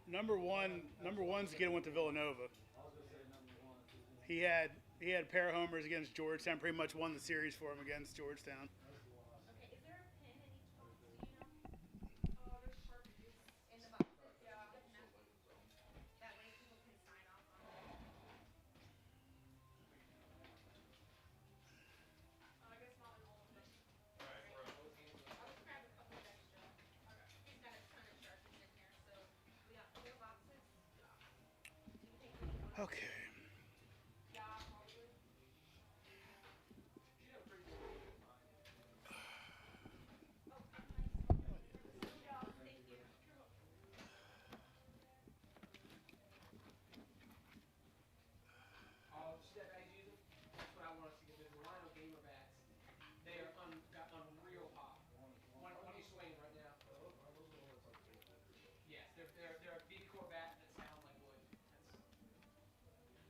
Number one's the kid who went to Villanova. He had a pair of homers against Georgetown. Pretty much won the series for him against Georgetown. Okay, is there a pin in each box? Do you know? There's Sharpies in the boxes. Yeah. That way people can sign off on it. I guess not in all of them. I'll just grab a couple of extra. Okay. He's got a ton of Sharpies in here, so we got 4 boxes. Do you think we need one? Okay. Yeah, probably. Oh, nice. Yeah, thank you. Step bags using. That's what I want us to get. There's a line of gamer bats. They are got unreal pop. One he's swinging right now. Yes, they're a big core bat that sound like wood. That's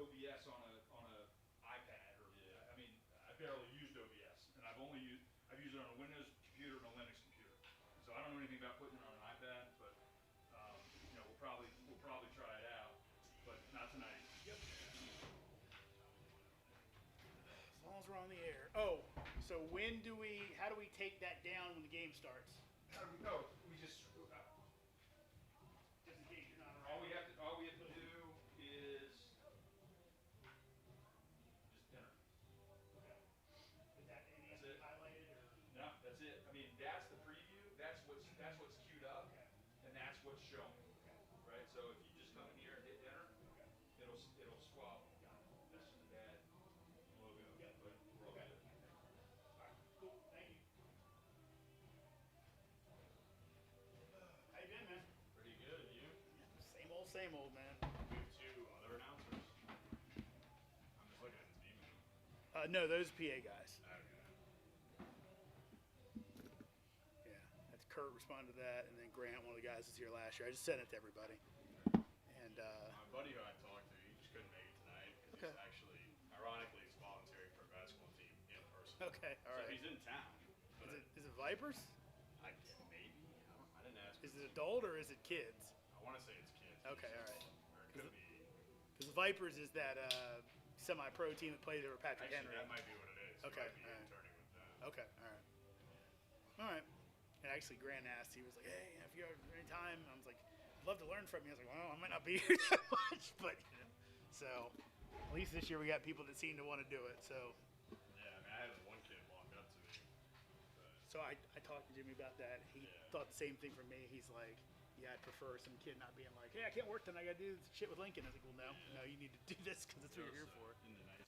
OBS on a iPad, or I mean, I barely used OBS, and I've used it on a Windows computer and a Linux computer. So I don't know anything about putting it on an iPad, but you know, we'll probably try it out, but not tonight. Yep. As long as we're on the air. Oh, so how do we take that down when the game starts? How do we go? We just Just in case you're not all around. we have to do is just enter. Okay. Is that any That's it. highlighted or? No, that's it. I mean, that's the preview. That's what's queued up, Okay. and that's what's showing. Okay. Right. So if you just come in here and hit enter, Okay. it'll swap. That's the bad logo. Yep. But we're all Okay. good. All right. Cool. Thank you. How you been, man? Pretty good, and you? Same old, man. We have two other announcers. I'm just looking at this email. No, those PA guys. Okay. Yeah, that's Kurt responded to that, and then Grant, one of the guys, was here last year. I just sent it to everybody. And My buddy who I talked to, he just couldn't make it tonight because Okay. he's actually, ironically, he's volunteering for a basketball team in person. okay, all So right. he's in town. But Is it Vipers? I get maybe. I didn't ask. Is it adult or is it kids? I want to say it's kids. Okay, all right. Or it could be. Because the Vipers is that semi-pro team that plays over Patrick Actually, Henry. that might be what it is. He Okay, might be all right. interning with them. Okay, all right. All right. And actually, Grant asked, he was like, hey, if you have any time, I was like, I'd love to learn from you. I was like, well, I might not be here that much, but, you know. So, at least this year we got people that seem to want to do it. So, Yeah, I mean, I had one kid walk up to me. But so I talked to Jimmy about that. He Yeah. thought the same thing from me. He's like, yeah, I'd prefer some kid not being like, hey, I can't work tonight. I got to do this shit with Lincoln. I was like, well, no, you need to do this because that's what you're here for. in the night.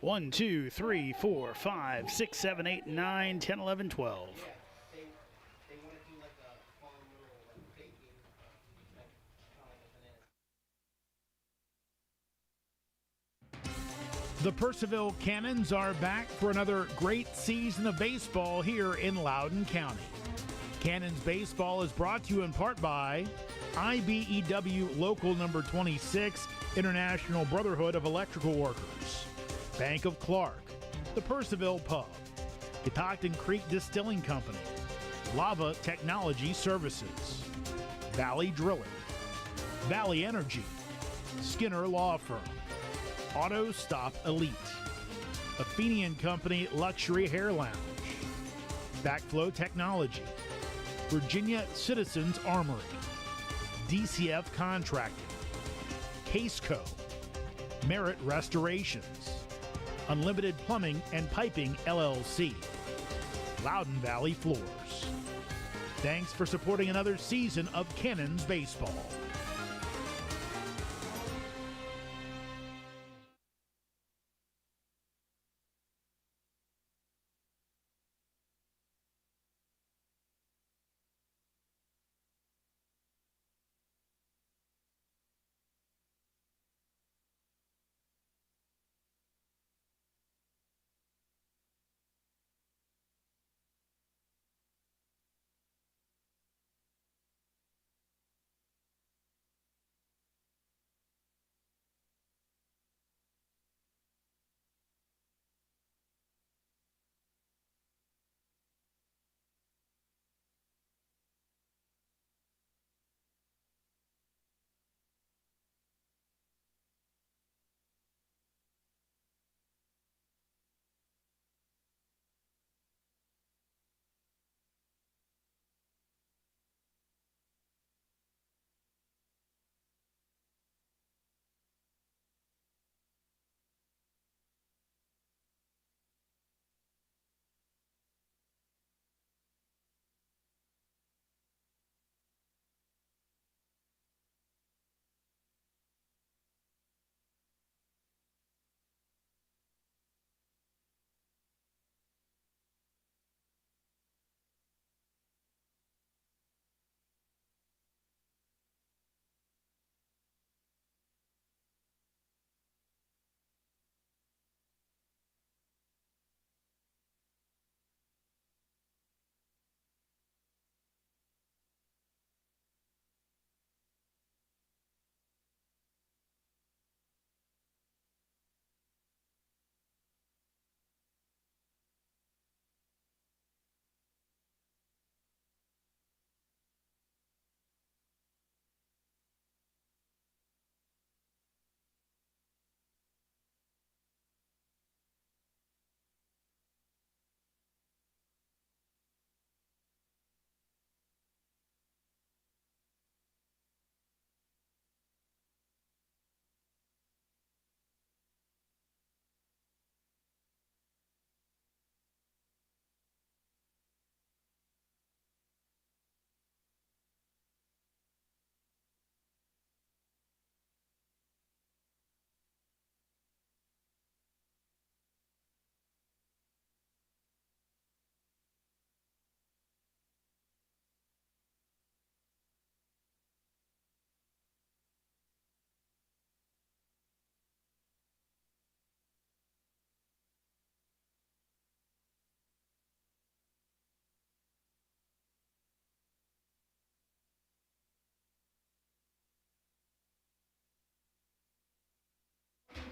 1, 2, 3, 4, 5, 6, 7, 8, 9, 10, 11, 12. Yeah, they want to do like a fun little like baking, like kind of like a banana. The Purcellville Cannons are back for another great season of baseball here in Loudoun County. Cannons Baseball is brought to you in part by IBEW Local Number 26, International Brotherhood of Electrical Workers, Bank of Clark, the Purcellville Pub, Catoctin Creek Distilling Company, Lava Technology Services, Valley Drilling, Valley Energy, Skinner Law Firm, Auto Stop Elite, Athenian Company Luxury Hair Lounge, Backflow Technology, Virginia Citizens Armory, DCF Contracting, Caseco, Merit Restorations, Unlimited Plumbing and Piping LLC, Loudoun Valley Floors. Thanks for supporting another season of Cannons Baseball.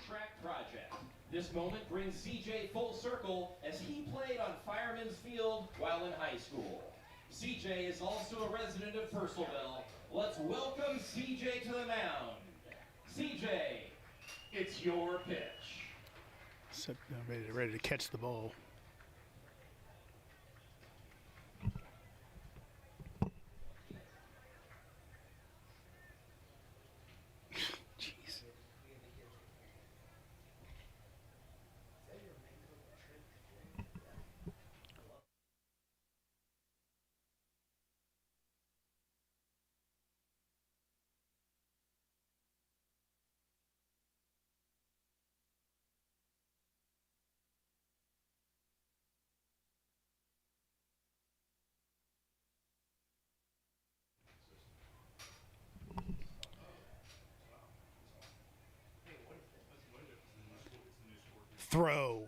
Track project. This moment brings CJ full circle as he played on Fireman's Field while in high school. CJ is also a resident of Purcellville. Let's welcome CJ to the mound. CJ, it's your pitch. So, ready to catch the ball. Jeez. throw.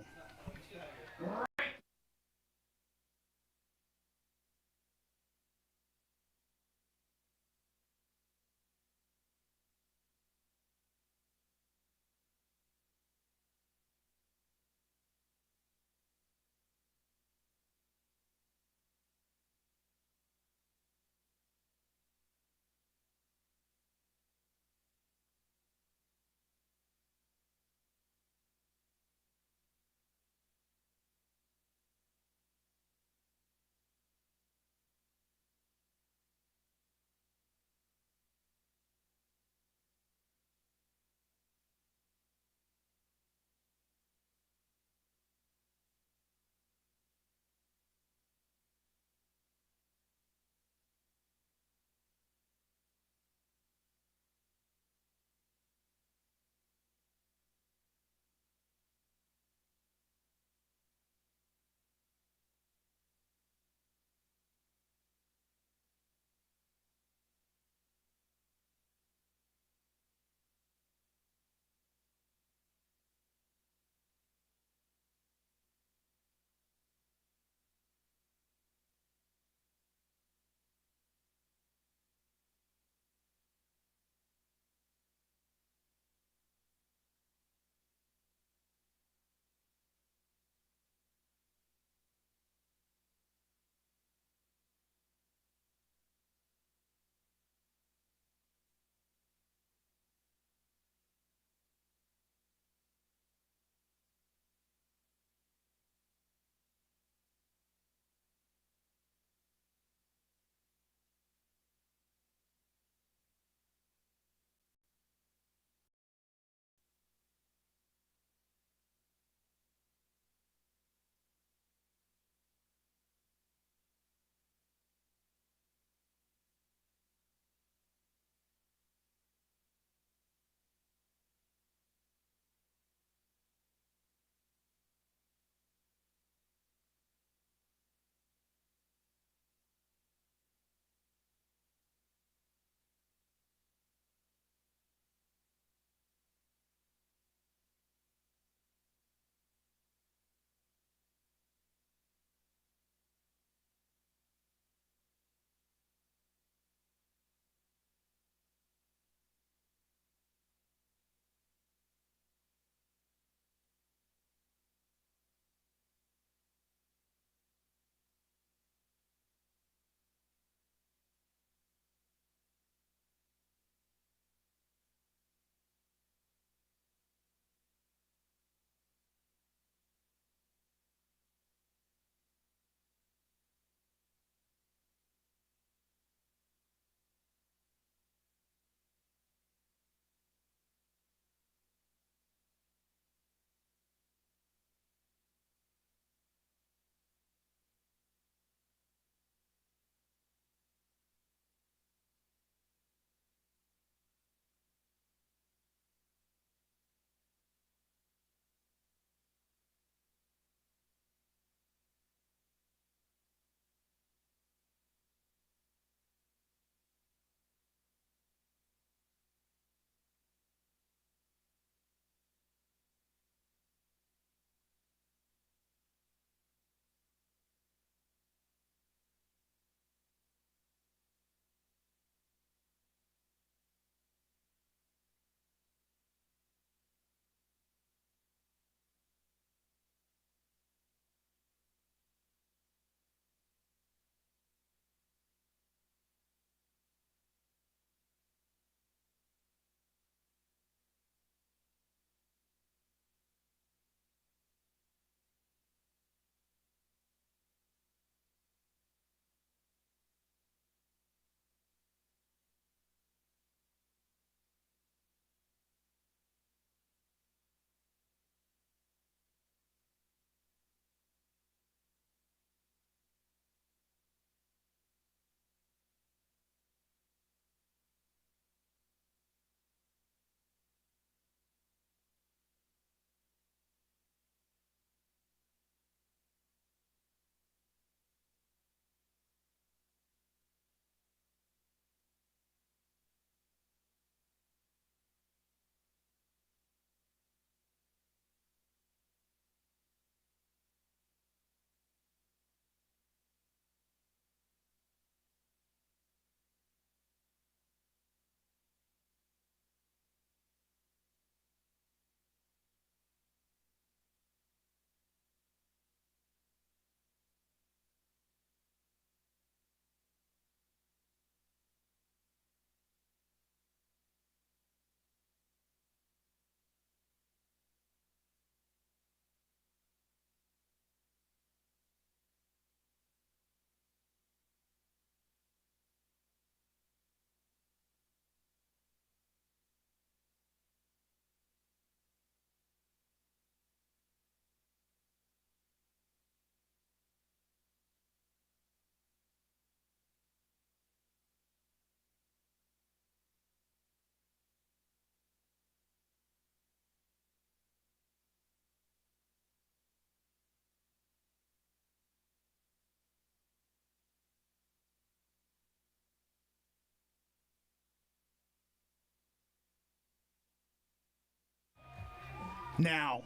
now.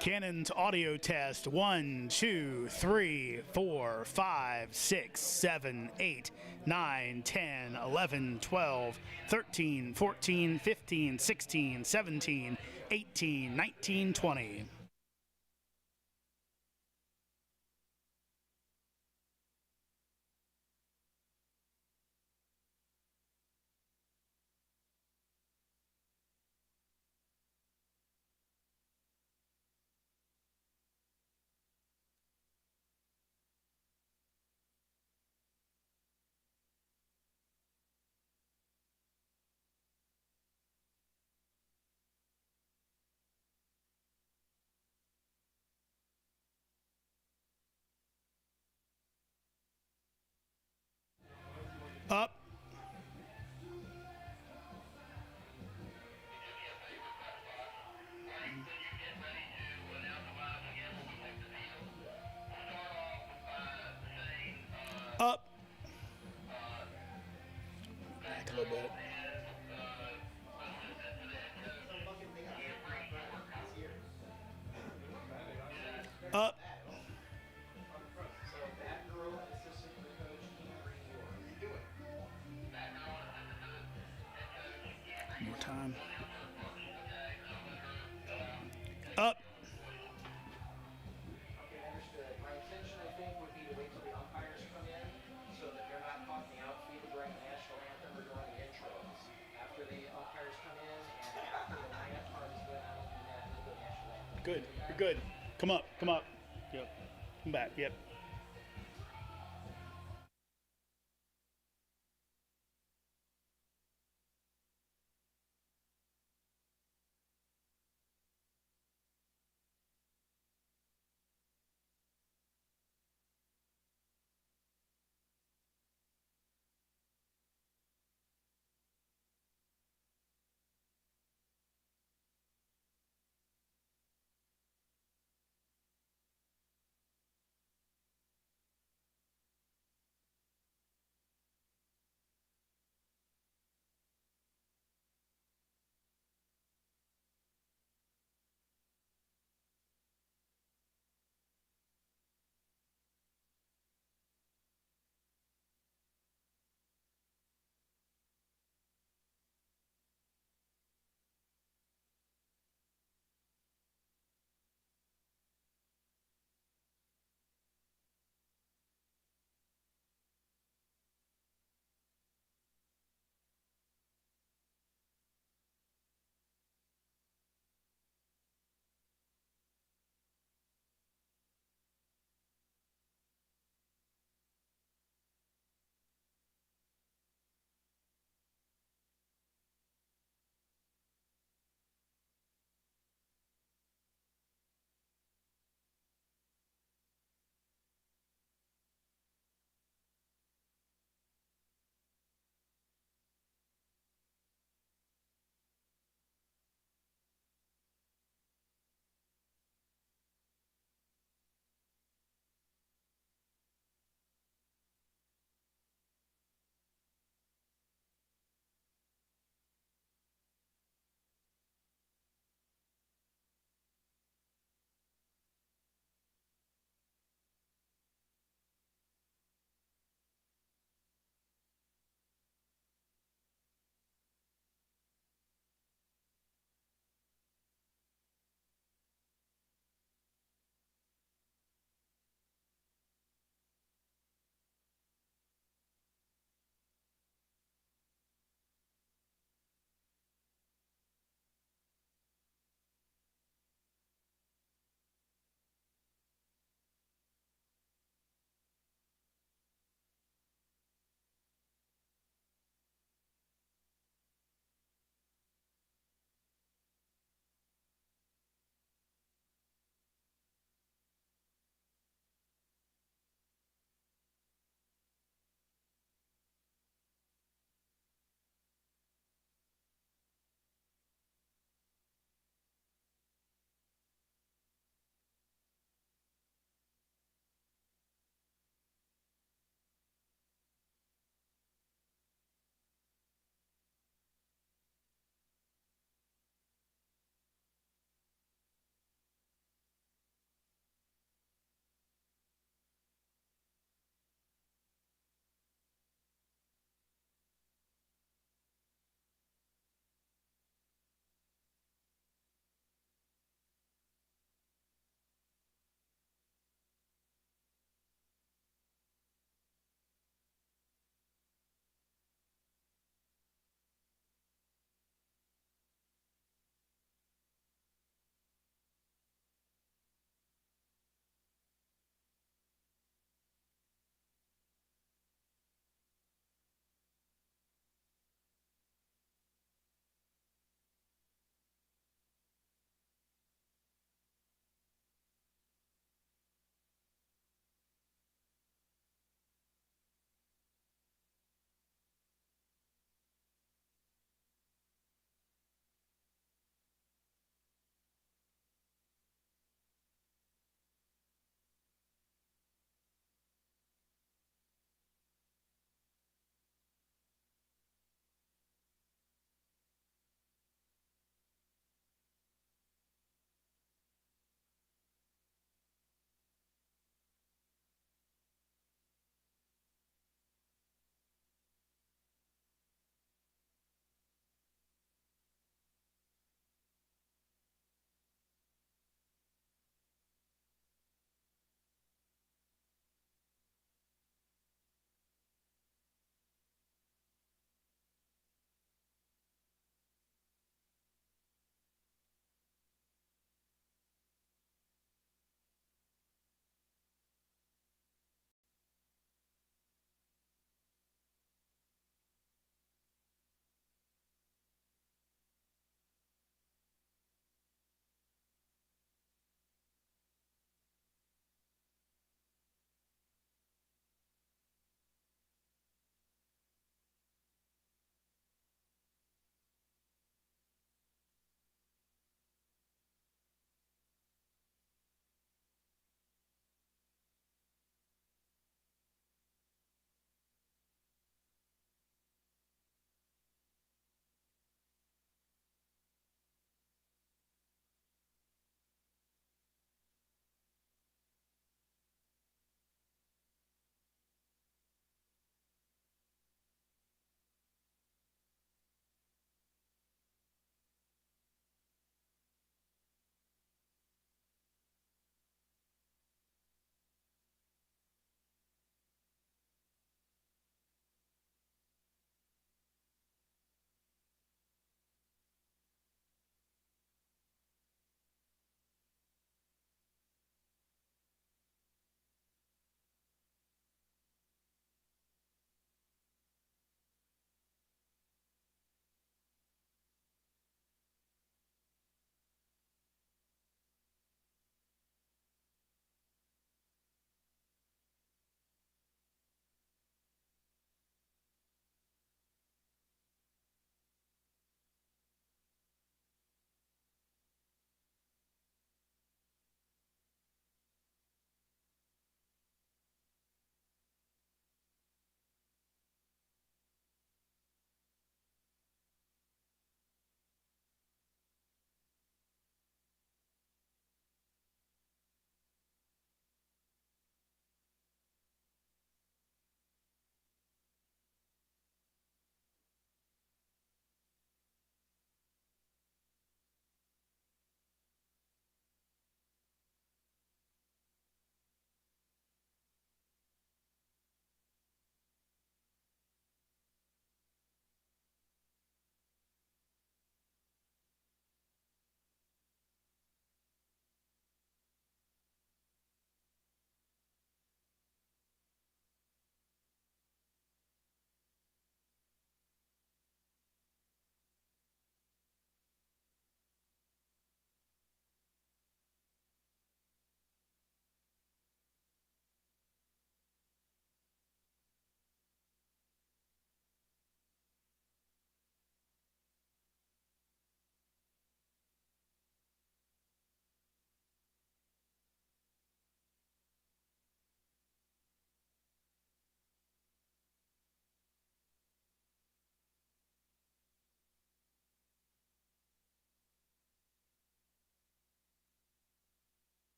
Cannon's audio test 1, 2, 3, 4, 5, 6, 7, 8, 9, 10, 11, 12, 13, 14, 15, 16, 17, 18, 19, 20. Up. Up. Back a little bit. Up. So that girl, assistant to the coach, More time. Up. Okay, understood. My intention, I think, would be to wait till the umpires come in so that they're not caught in the outfield during the national anthem or during the intros. After the umpires come in and after the lineup part is done, I will do that and then the national anthem. Good. You're good. Come up. Come up. Yep. Come back. Yep.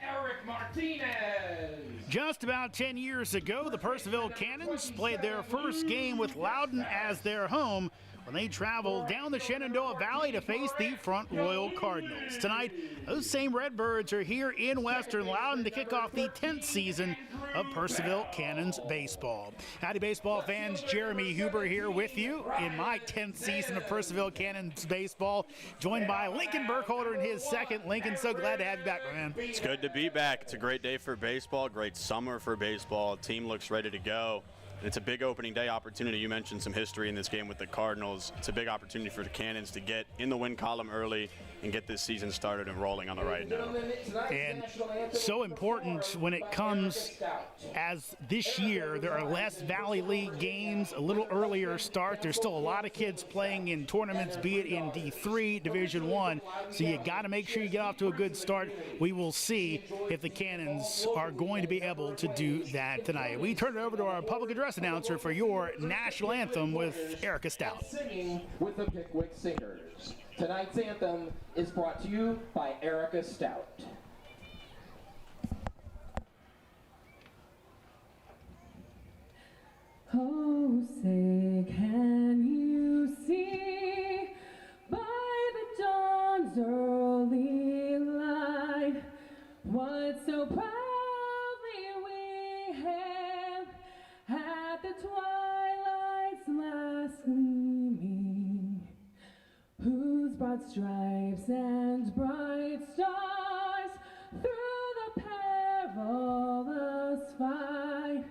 Eric Martinez. Just about 10 years ago, the Purcellville Cannons played their first game with Loudon as their home when they traveled down the Shenandoah Valley to face the Front Royal Cardinals. Tonight, those same Redbirds are here in Western Loudon to kick off the 10th season of Purcellville Cannons baseball. Howdy, baseball fans. Jeremy Huber here with you in my 10th season of Purcellville Cannons baseball, joined by Lincoln Burkholder in his second. Lincoln, so glad to have you back, my man. It's good to be back. It's a great day for baseball, great summer for baseball. The team looks ready to go. It's a big opening day opportunity. You mentioned some history in this game with the Cardinals. It's a big opportunity for the Cannons to get in the win column early and get this season started and rolling on the right note. And so important when it comes, as this year, there are less Valley League games, a little earlier start. There's still a lot of kids playing in tournaments, be it in D3, Division I, so you got to make sure you get off to a good start. We will see if the Cannons are going to be able to do that tonight. We turn it over to our public address announcer for your national anthem with Erica Stout. Singing with the Pickwick Singers. Tonight's anthem is brought to you by Erica Stout. Oh, say, can you see by the dawn's early light what so proudly we hailed at the twilight's last gleaming, whose broad stripes and bright stars through the perilous fight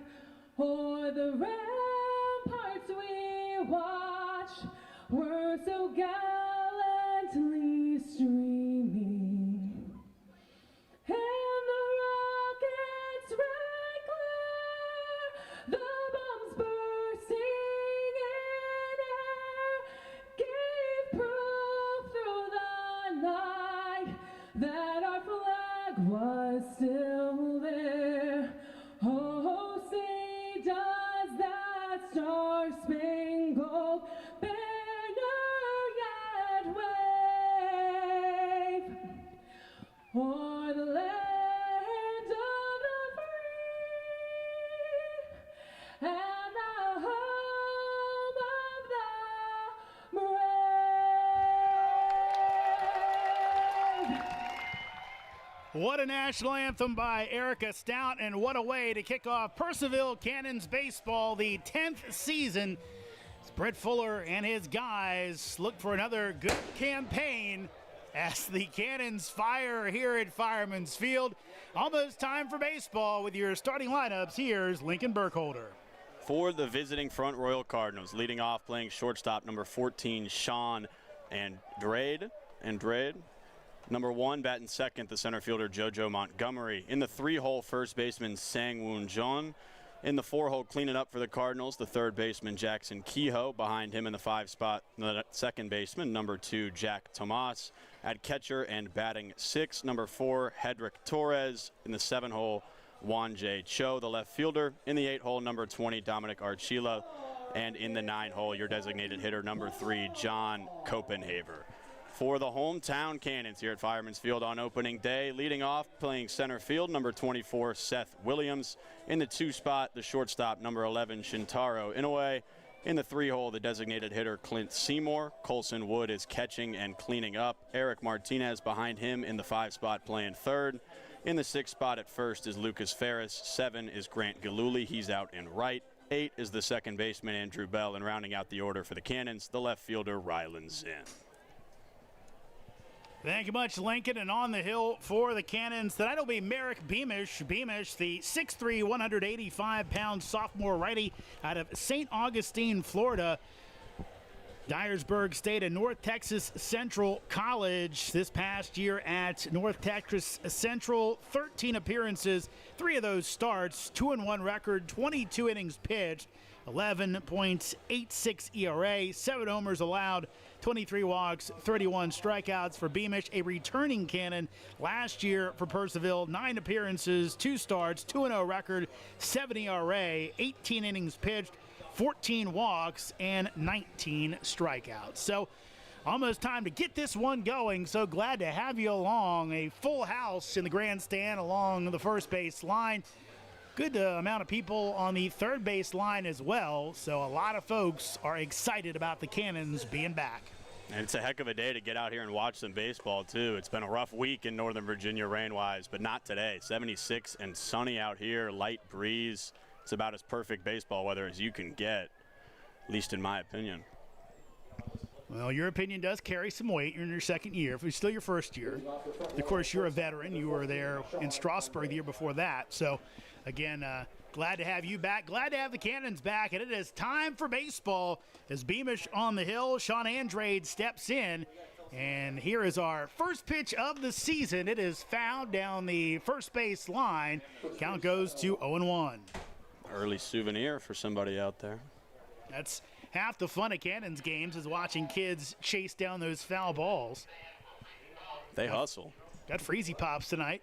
o'er the ramparts we watched were so gallantly streaming, and the rockets red glare, the bombs bursting in air, gave proof through the night that our flag was still there. Oh, say does that star-spangled banner yet wave o'er the land of the free and the home of the brave? What a national anthem by Erica Stout, and what a way to kick off Purcellville Cannons baseball, the 10th season. As Brett Fuller and his guys look for another good campaign as the Cannons fire here at Fireman's Field. Almost time for baseball with your starting lineups. Here's Lincoln Burkholder. For the visiting Front Royal Cardinals, leading off playing shortstop number 14, Sean Andrade. Number 1, batting second, the center fielder JoJo Montgomery. In the 3-hole, first baseman Sang-Woon Jeon. In the 4-hole, cleaning up for the Cardinals, the third baseman Jackson Kehoe. Behind him in the 5 spot, the second baseman, number 2, Jack Tomas. At catcher and batting 6, number 4, Hedrick Torres. In the 7-hole, Juan J. Cho, the left fielder. In the 8-hole, number 20, Dominic Archila. And in the 9-hole, your designated hitter, number 3, John Copenhaver. For the hometown Cannons here at Fireman's Field on opening day, leading off playing center field, number 24, Seth Williams. In the 2 spot, the shortstop, number 11, Shintaro Inoue. In the 3-hole, the designated hitter, Clint Seymour. Colson Wood is catching and cleaning up. Eric Martinez behind him in the 5 spot playing third. In the 6th spot at first is Lucas Ferris. 7 is Grant Galuli. He's out in right. 8 is the second baseman, Andrew Bell. And rounding out the order for the Cannons, the left fielder, Rylan Zinn. Thank you much, Lincoln. And on the hill for the Cannons tonight will be Merrick Beamish. Beamish, the 6'3", 185-pound sophomore righty out of St. Augustine, Florida. Dyersburg State and North Texas Central College this past year at North Texas Central. 13 appearances, 3 of those starts, 2-1 record, 22 innings pitched, 11.86 ERA, 7 homers allowed, 23 walks, 31 strikeouts for Beamish, a returning Cannon last year for Purcellville. 9 appearances, 2 starts, 2-0 record, 7 ERA, 18 innings pitched, 14 walks, and 19 strikeouts. So almost time to get this one going. So glad to have you along. A full house in the grandstand along the first base line. Good amount of people on the third base line as well. So a lot of folks are excited about the Cannons being back. And it's a heck of a day to get out here and watch some baseball, too. It's been a rough week in Northern Virginia rain-wise, but not today. 76 and sunny out here, light breeze. It's about as perfect baseball weather as you can get, at least in my opinion. Well, your opinion does carry some weight. You're in your second year. If it's still your first year, of course, you're a veteran. You were there in Strasburg the year before that. So, again, glad to have you back. Glad to have the Cannons back. And it is time for baseball as Beamish on the hill. Sean Andrade steps in. And here is our first pitch of the season. It is fouled down the first base line. Count goes to 0-1. Early souvenir for somebody out there. That's half the fun of Cannons games is watching kids chase down those foul balls. They hustle. Got freezy pops tonight.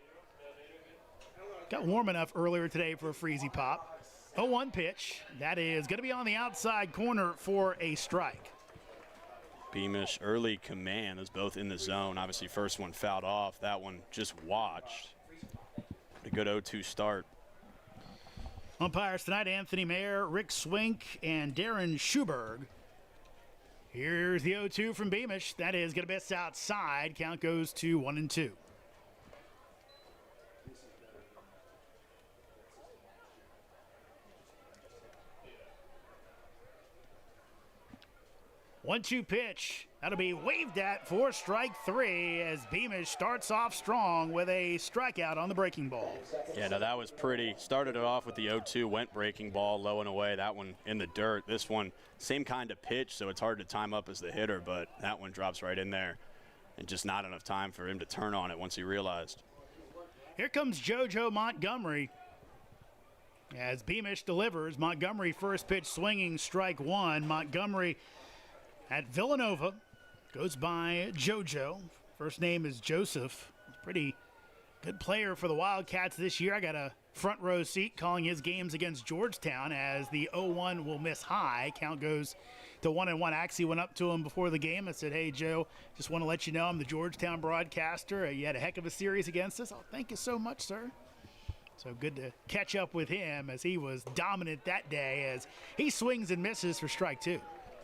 Got warm enough earlier today for a freezy pop. 0-1 pitch. That is going to be on the outside corner for a strike. Beamish early command is both in the zone. Obviously, first one fouled off. That one just watched. A good 0-2 start. Umpires tonight, Anthony Mayer, Rick Swink, and Darren Schuberg. Here's the 0-2 from Beamish. That is going to miss outside. Count goes to 1-2. 1-2 pitch. That'll be waved at for strike three as Beamish starts off strong with a strikeout on the breaking ball. Yeah, no, that was pretty. Started it off with the 0-2, went breaking ball, low and away. That one in the dirt. This one, same kind of pitch, so it's hard to time up as the hitter, but that one drops right in there. And just not enough time for him to turn on it once he realized. Here comes JoJo Montgomery. As Beamish delivers, Montgomery first pitch swinging, strike one. Montgomery at Villanova goes by JoJo. First name is Joseph. Pretty good player for the Wildcats this year. I got a front row seat calling his games against Georgetown as the 0-1 will miss high. Count goes to 1-1. Actually went up to him before the game. I said, hey, Joe, just want to let you know I'm the Georgetown broadcaster. You had a heck of a series against us. Oh, thank you so much, sir. So good to catch up with him as he was dominant that day as he swings and misses for strike two.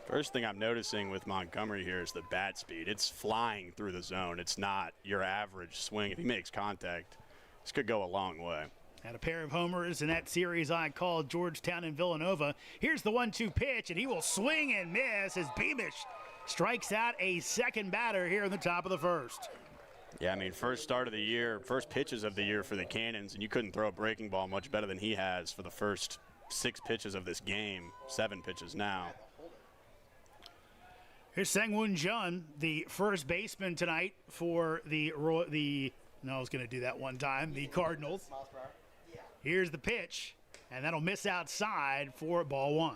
First thing I'm noticing with Montgomery here is the bat speed. It's flying through the zone. It's not your average swing. If he makes contact, this could go a long way. Had a pair of homers in that series I called Georgetown and Villanova. Here's the 1-2 pitch, and he will swing and miss as Beamish strikes out a second batter here in the top of the first. Yeah, I mean, first start of the year, first pitches of the year for the Cannons, and you couldn't throw a breaking ball much better than he has for the first 6 pitches of this game, 7 pitches now. Here's Sang-Woon Jun, the first baseman tonight for the Cardinals. Here's the pitch, and that'll miss outside for ball one.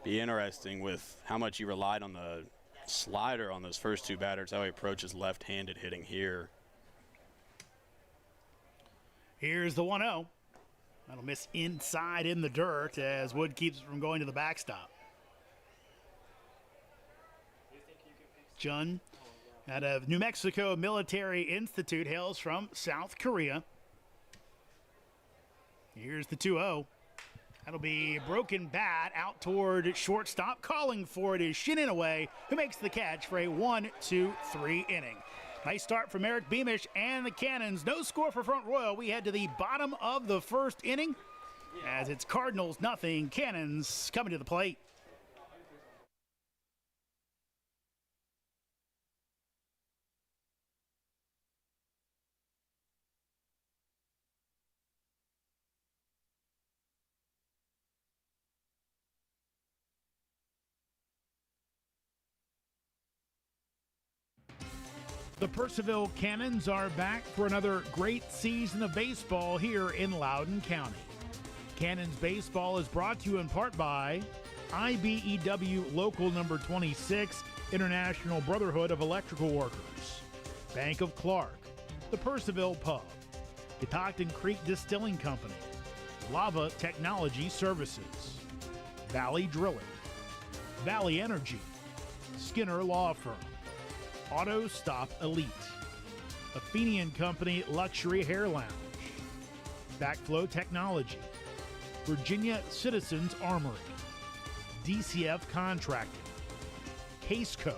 Be interesting with how much he relied on the slider on those first 2 batters, how he approaches left-handed hitting here. Here's the 1-0. That'll miss inside in the dirt as Wood keeps it from going to the backstop. Jun, out of New Mexico Military Institute, hails from South Korea. Here's the 2-0. That'll be broken bat out toward shortstop. Calling for it is Shin Inouye, who makes the catch for a 1-2-3 inning. Nice start from Eric Beamish and the Cannons. No score for Front Royal. We head to the bottom of the first inning as it's Cardinals nothing. Cannons coming to the plate. The Purcellville Cannons are back for another great season of baseball here in Loudoun County. Cannons baseball is brought to you in part by IBEW Local Number 26, International Brotherhood of Electrical Workers, Bank of Clark, the Purcellville Pub, Catoctin Creek Distilling Company, Lava Technology Services, Valley Drilling, Valley Energy, Skinner Law Firm, Auto Stop Elite, Athenian Company Luxury Hair Lounge, Backflow Technology, Virginia Citizens Armory, DCF Contracting, Caseco,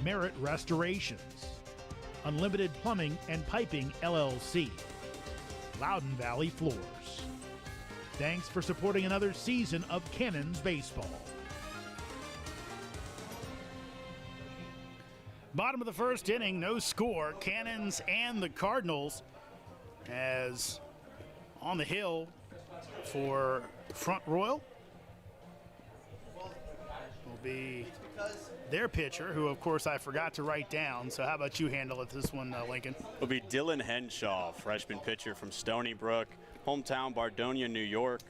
Merit Restorations, Unlimited Plumbing and Piping LLC, Loudoun Valley Floors. Thanks for supporting another season of Cannons baseball. Bottom of the first inning, no score. Cannons and the Cardinals as on the hill for Front Royal will be their pitcher, who of course I forgot to write down. So how about you handle it this one, Lincoln? It'll be Dylan Henshaw, freshman pitcher from Stony Brook, hometown Bardonia, New York.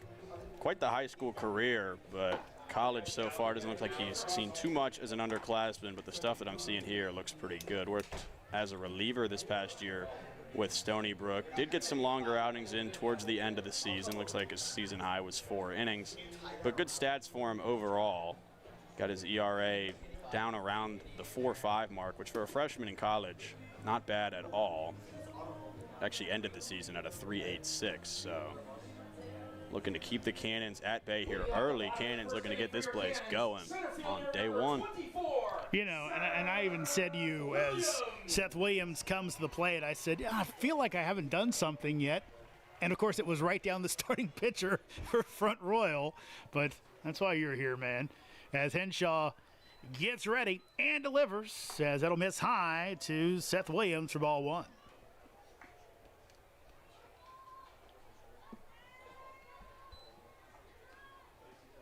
Quite the high school career, but college so far doesn't look like he's seen too much as an underclassman, but the stuff that I'm seeing here looks pretty good. Worked as a reliever this past year with Stony Brook. Did get some longer outings in towards the end of the season. Looks like his season high was 4 innings, but good stats for him overall. Got his ERA down around the 4.5 mark, which for a freshman in college, not bad at all. Actually ended the season at a 3.86, so looking to keep the Cannons at bay here early. Cannons looking to get this place going on day one. You know, and I even said to you as Seth Williams comes to the plate, I said, yeah, I feel like I haven't done something yet. And, of course, it was right down the starting pitcher for Front Royal. But that's why you're here, man. As Henshaw gets ready and delivers, as that'll miss high to Seth Williams for ball 1.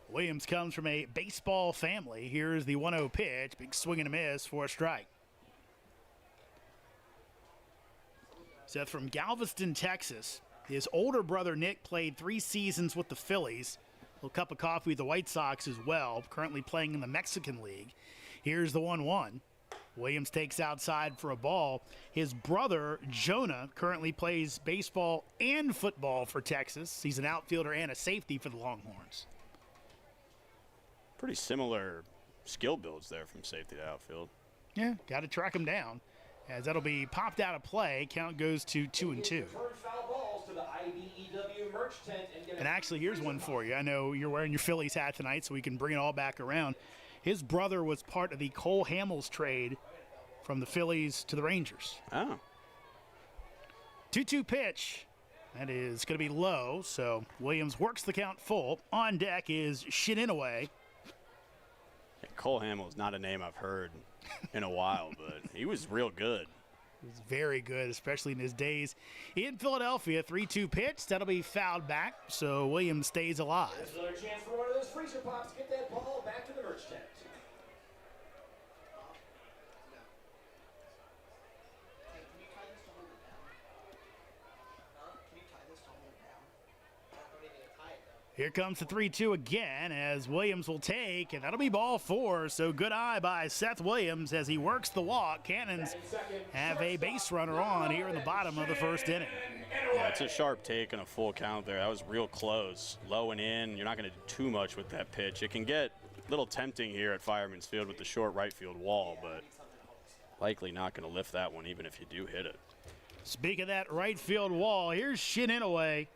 Williams comes from a baseball family. Here's the 1-0 pitch. Big swing and a miss for a strike. Seth from Galveston, Texas. His older brother Nick played 3 seasons with the Phillies. A little cup of coffee with the White Sox as well. Currently playing in the Mexican League. Here's the 1-1. Williams takes outside for a ball. His brother Jonah currently plays baseball and football for Texas. He's an outfielder and a safety for the Longhorns. Pretty similar skill builds there from safety to outfield. Yeah, got to track him down, as that'll be popped out of play. Count goes to 2-2. And actually, here's one for you. I know you're wearing your Phillies hat tonight, so we can bring it all back around. His brother was part of the Cole Hamels trade from the Phillies to the Rangers. Oh. 2-2 pitch. That is going to be low, so Williams works the count full. On deck is Shinaway. Cole Hamill is not a name I've heard in a while, but he was real good. He was very good, especially in his days in Philadelphia. 3-2 pitch. That'll be fouled back, so Williams stays alive. There's another chance for one of those freezer pops. Get that ball back to the merch tent. Here comes the 3-2 again, as Williams will take, and that'll be ball 4. So good eye by Seth Williams as he works the walk. Cannons have a base runner on here in the bottom of the first inning. Yeah, it's a sharp take and a full count there. That was real close. Low and in. You're not going to do too much with that pitch. It can get a little tempting here at Fireman's Field with the short right field wall, but likely not going to lift that one even if you do hit it. Speaking of that right field wall, here's Shinaway.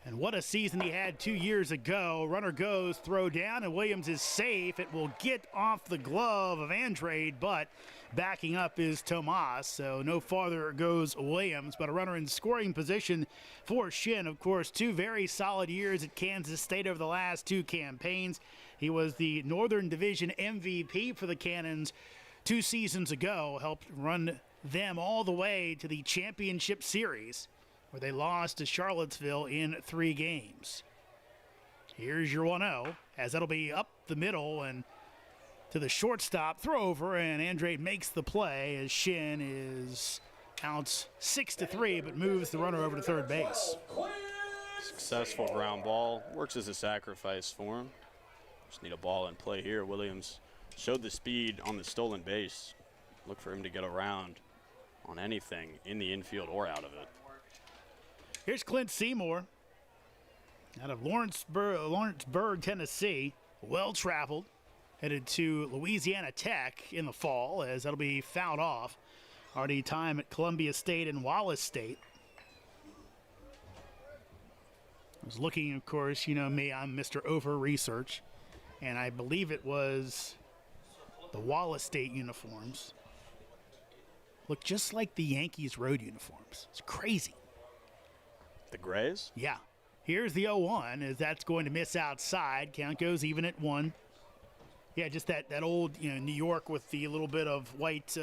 And what a season he had 2 years ago. Runner goes, throw down, and Williams is safe. It will get off the glove of Andrade, but backing up is Tomas. So no farther goes Williams, but a runner in scoring position for Shin. Of course, 2 very solid years at Kansas State over the last 2 campaigns. He was the Northern Division MVP for the Cannons 2 seasons ago, helped run them all the way to the championship series, where they lost to Charlottesville in 3 games. Here's your 1-0, as that'll be up the middle and to the shortstop throw over, and Andrade makes the play as Shin is out 6-3, but moves the runner over to third base. Successful ground ball. Works as a sacrifice for him. Just need a ball in play here. Williams showed the speed on the stolen base. Look for him to get around on anything in the infield or out of it. Here's Clint Seymour out of Lawrenceburg, Tennessee. Well-traveled. headed to Louisiana Tech in the fall, as that'll be fouled off. Already time at Columbia State and Wallace State. I was looking, of course, you know me, I'm Mr. Over Research, and I believe it was the Wallace State uniforms. Look just like the Yankees road uniforms. It's crazy. The Grays? Yeah. Here's the 0-1, as that's going to miss outside. Count goes even at 1. Yeah, just that old, New York with the little bit of white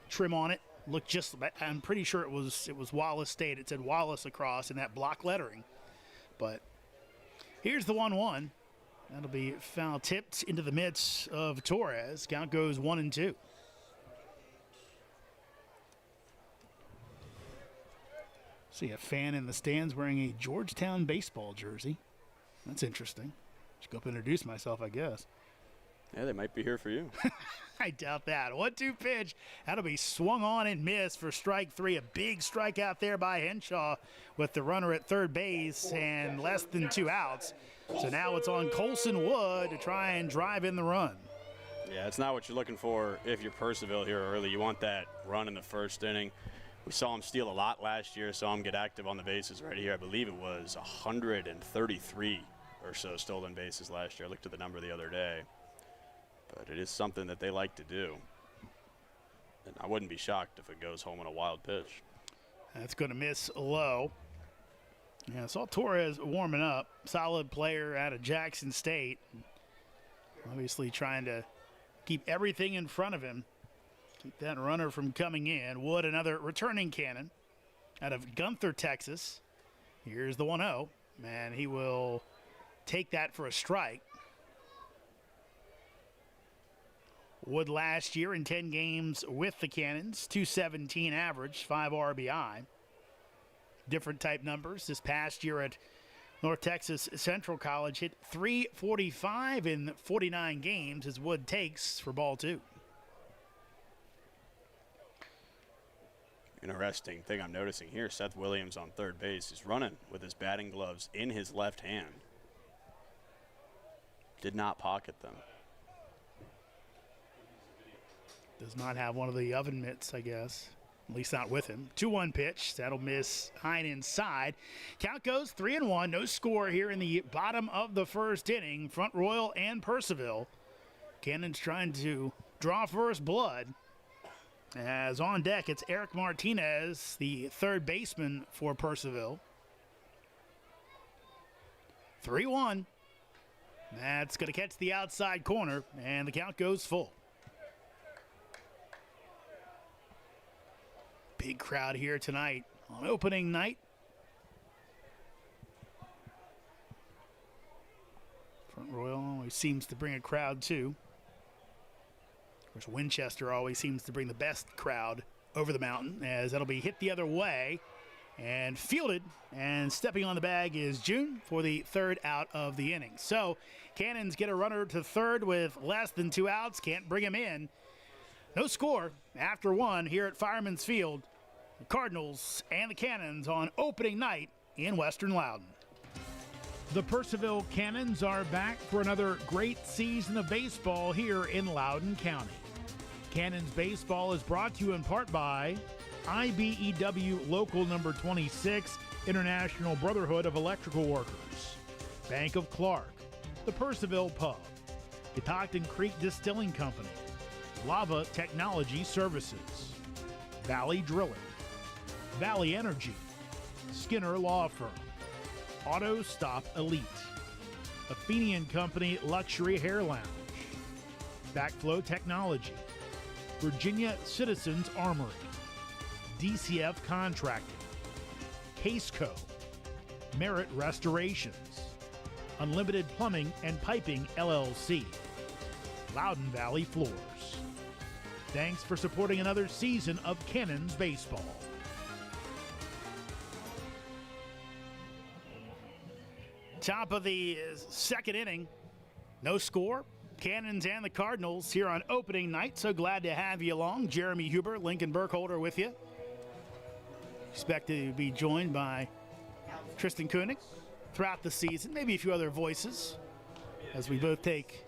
trim on it. Looked just, I'm pretty sure it was Wallace State. It said Wallace across in that block lettering. But here's the 1-1. That'll be foul tipped into the midst of Torres. Count goes 1-2. See a fan in the stands wearing a Georgetown baseball jersey. That's interesting. Just go up and introduce myself, I guess. Yeah, they might be here for you. I doubt that. 1-2 pitch. That'll be swung on and missed for strike 3. A big strikeout there by Henshaw with the runner at third base and less than 2 outs. So now it's on Colson Wood to try and drive in the run. Yeah, it's not what you're looking for if you're Purcellville here early. You want that run in the first inning. We saw him steal a lot last year, saw him get active on the bases right here. I believe it was 133 or so stolen bases last year. I looked at the number the other day. But it is something that they like to do. And I wouldn't be shocked if it goes home on a wild pitch. That's going to miss low. Yeah, I saw Torres warming up. Solid player out of Jackson State. Obviously trying to keep everything in front of him. Keep that runner from coming in. Wood, another returning cannon out of Gunther, Texas. Here's the 1-0. And he will take that for a strike. Wood last year in 10 games with the Cannons, 217 average, 5 RBI. Different type numbers. This past year at North Texas Central College, hit 345 in 49 games as Wood takes for ball 2. Interesting thing I'm noticing here, Seth Williams on third base is running with his batting gloves in his left hand. Did not pocket them. Does not have one of the oven mitts, I guess. At least not with him. 2-1 pitch. That'll miss high and inside. Count goes 3-1. No score here in the bottom of the first inning. Front Royal and Purcellville. Cannon's trying to draw first blood. As on deck, it's Eric Martinez, the third baseman for Purcellville. 3-1. That's going to catch the outside corner, and the count goes full. Big crowd here tonight on opening night. Front Royal always seems to bring a crowd too. Of course, Winchester always seems to bring the best crowd over the mountain, as that'll be hit the other way and fielded, and stepping on the bag is June for the third out of the inning. So Cannons get a runner to third with less than 2 outs. Can't bring him in. No score after 1 here at Fireman's Field. The Cardinals and the Cannons on opening night in Western Loudoun. The Purcellville Cannons are back for another great season of baseball here in Loudoun County. Cannons baseball is brought to you in part by IBEW Local Number 26, International Brotherhood of Electrical Workers, Bank of Clark, the Purcellville Pub, Catoctin Creek Distilling Company, Lava Technology Services, Valley Drilling, Valley Energy, Skinner Law Firm, Auto Stop Elite, Athenian Company Luxury Hair Lounge, Backflow Technology, Virginia Citizens Armory, DCF Contracting, Caseco, Merit Restorations, Unlimited Plumbing and Piping LLC, Loudoun Valley Floors. Thanks for supporting another season of Cannons baseball. Top of the second inning. No score. Cannons and the Cardinals here on opening night. So glad to have you along. Jeremy Huber, Lincoln Burkholder with you. Expect to be joined by Tristan Koenig throughout the season. Maybe a few other voices as we both take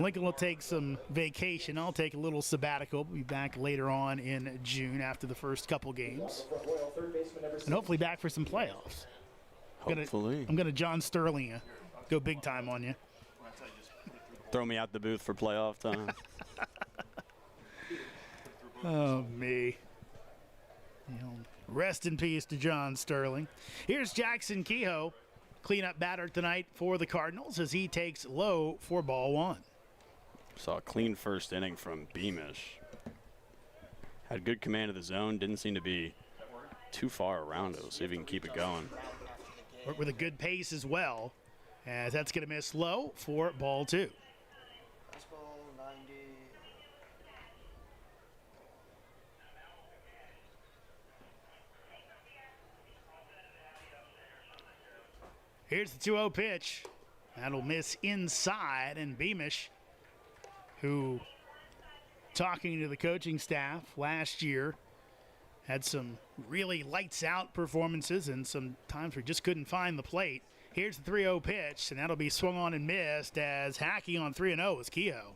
Lincoln will take some vacation. I'll take a little sabbatical. Be back later on in June after the first couple games. And hopefully back for some playoffs. Hopefully. I'm going to John Sterling go big time on you. Throw me out the booth for playoff time. Oh, me. Rest in peace to John Sterling. Here's Jackson Kehoe, cleanup batter tonight for the Cardinals as he takes low for ball one. Saw a clean first inning from Beamish. Had good command of the zone. Didn't seem to be too far around it. We'll see if he can keep it going. Worked with a good pace as well, as that's going to miss low for ball two. Here's the 2-0 pitch. That'll miss inside, and Beamish, who, talking to the coaching staff last year, had some really lights-out performances and some times where he just couldn't find the plate. Here's the 3-0 pitch, and that'll be swung on and missed as hacking on 3-0 is Kehoe.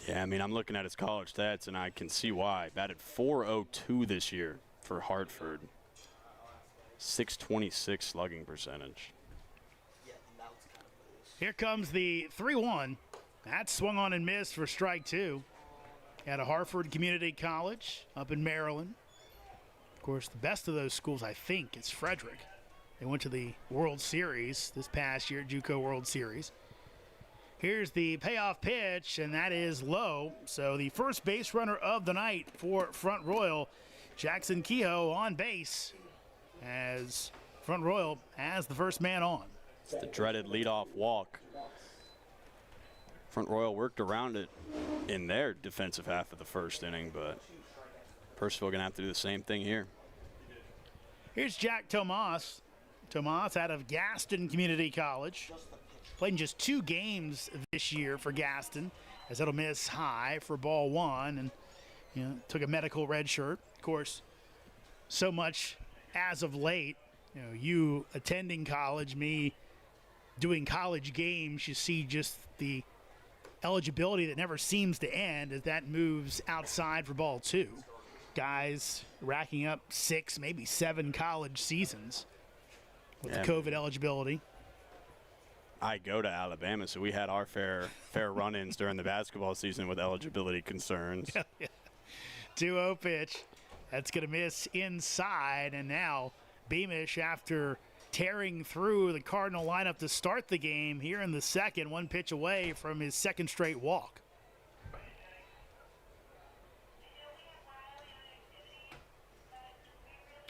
Yeah, I mean, I'm looking at his college stats, and I can see why. Batted .402 this year for Hartford. .626 slugging percentage. Here comes the 3-1. That's swung on and missed for strike two at a Hartford Community College up in Maryland. Of course, the best of those schools, I think, is Frederick. They went to the World Series this past year, JUCO World Series. Here's the payoff pitch, and that is low. So the first base runner of the night for Front Royal, Jackson Kehoe on base, as Front Royal has the first man on. It's the dreaded leadoff walk. Front Royal worked around it in their defensive half of the first inning, but Purcellville going to have to do the same thing here. Here's Jack Tomas. Tomas out of Gaston Community College. Played in just 2 games this year for Gaston, as that'll miss high for ball one, and took a medical red shirt. Of course, so much as of late, you attending college, me doing college games, you see just the eligibility that never seems to end as that moves outside for ball two. Guys racking up 6, maybe 7 college seasons with the COVID eligibility. I go to Alabama, so we had our fair run-ins during the basketball season with eligibility concerns. 2-0 pitch. That's going to miss inside, and now Beamish, after tearing through the Cardinal lineup to start the game here in the second, 1 pitch away from his second straight walk.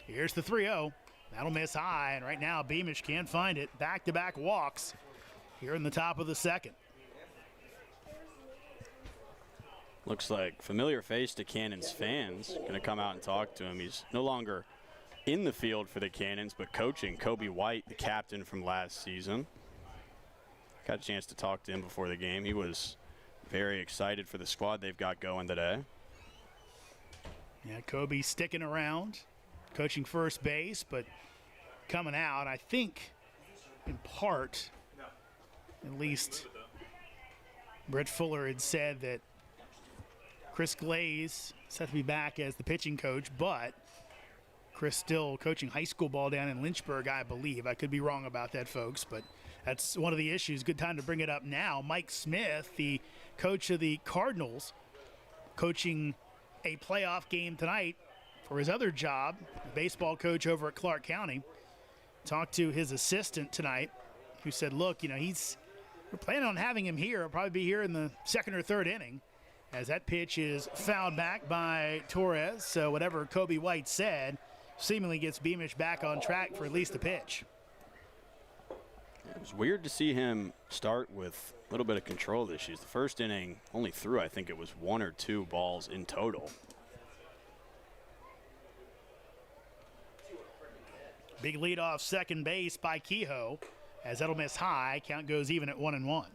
Here's the 3-0. That'll miss high, and right now Beamish can't find it. Back-to-back walks here in the top of the second. Looks like familiar face to Cannons fans. Going to come out and talk to him. He's no longer in the field for the Cannons, but coaching Kobe White, the captain from last season. Got a chance to talk to him before the game. He was very excited for the squad they've got going today. Yeah, Kobe sticking around, coaching first base, but coming out, I think, in part, at least Brett Fuller had said that Chris Glaze set to be back as the pitching coach, but Chris still coaching high school ball down in Lynchburg, I believe. I could be wrong about that, folks, but that's one of the issues. Good time to bring it up now. Mike Smith, the coach of the Cardinals, coaching a playoff game tonight for his other job, baseball coach over at Clark County, talked to his assistant tonight, who said, look, we're planning on having him here. He'll probably be here in the second or third inning, as that pitch is fouled back by Torres. So whatever Kobe White said seemingly gets Beamish back on track for at least a pitch. It was weird to see him start with a little bit of control issues. The first inning only threw, I think it was 1 or 2 balls in total. Big lead off second base by Kehoe, as that'll miss high. Count goes even at 1-1.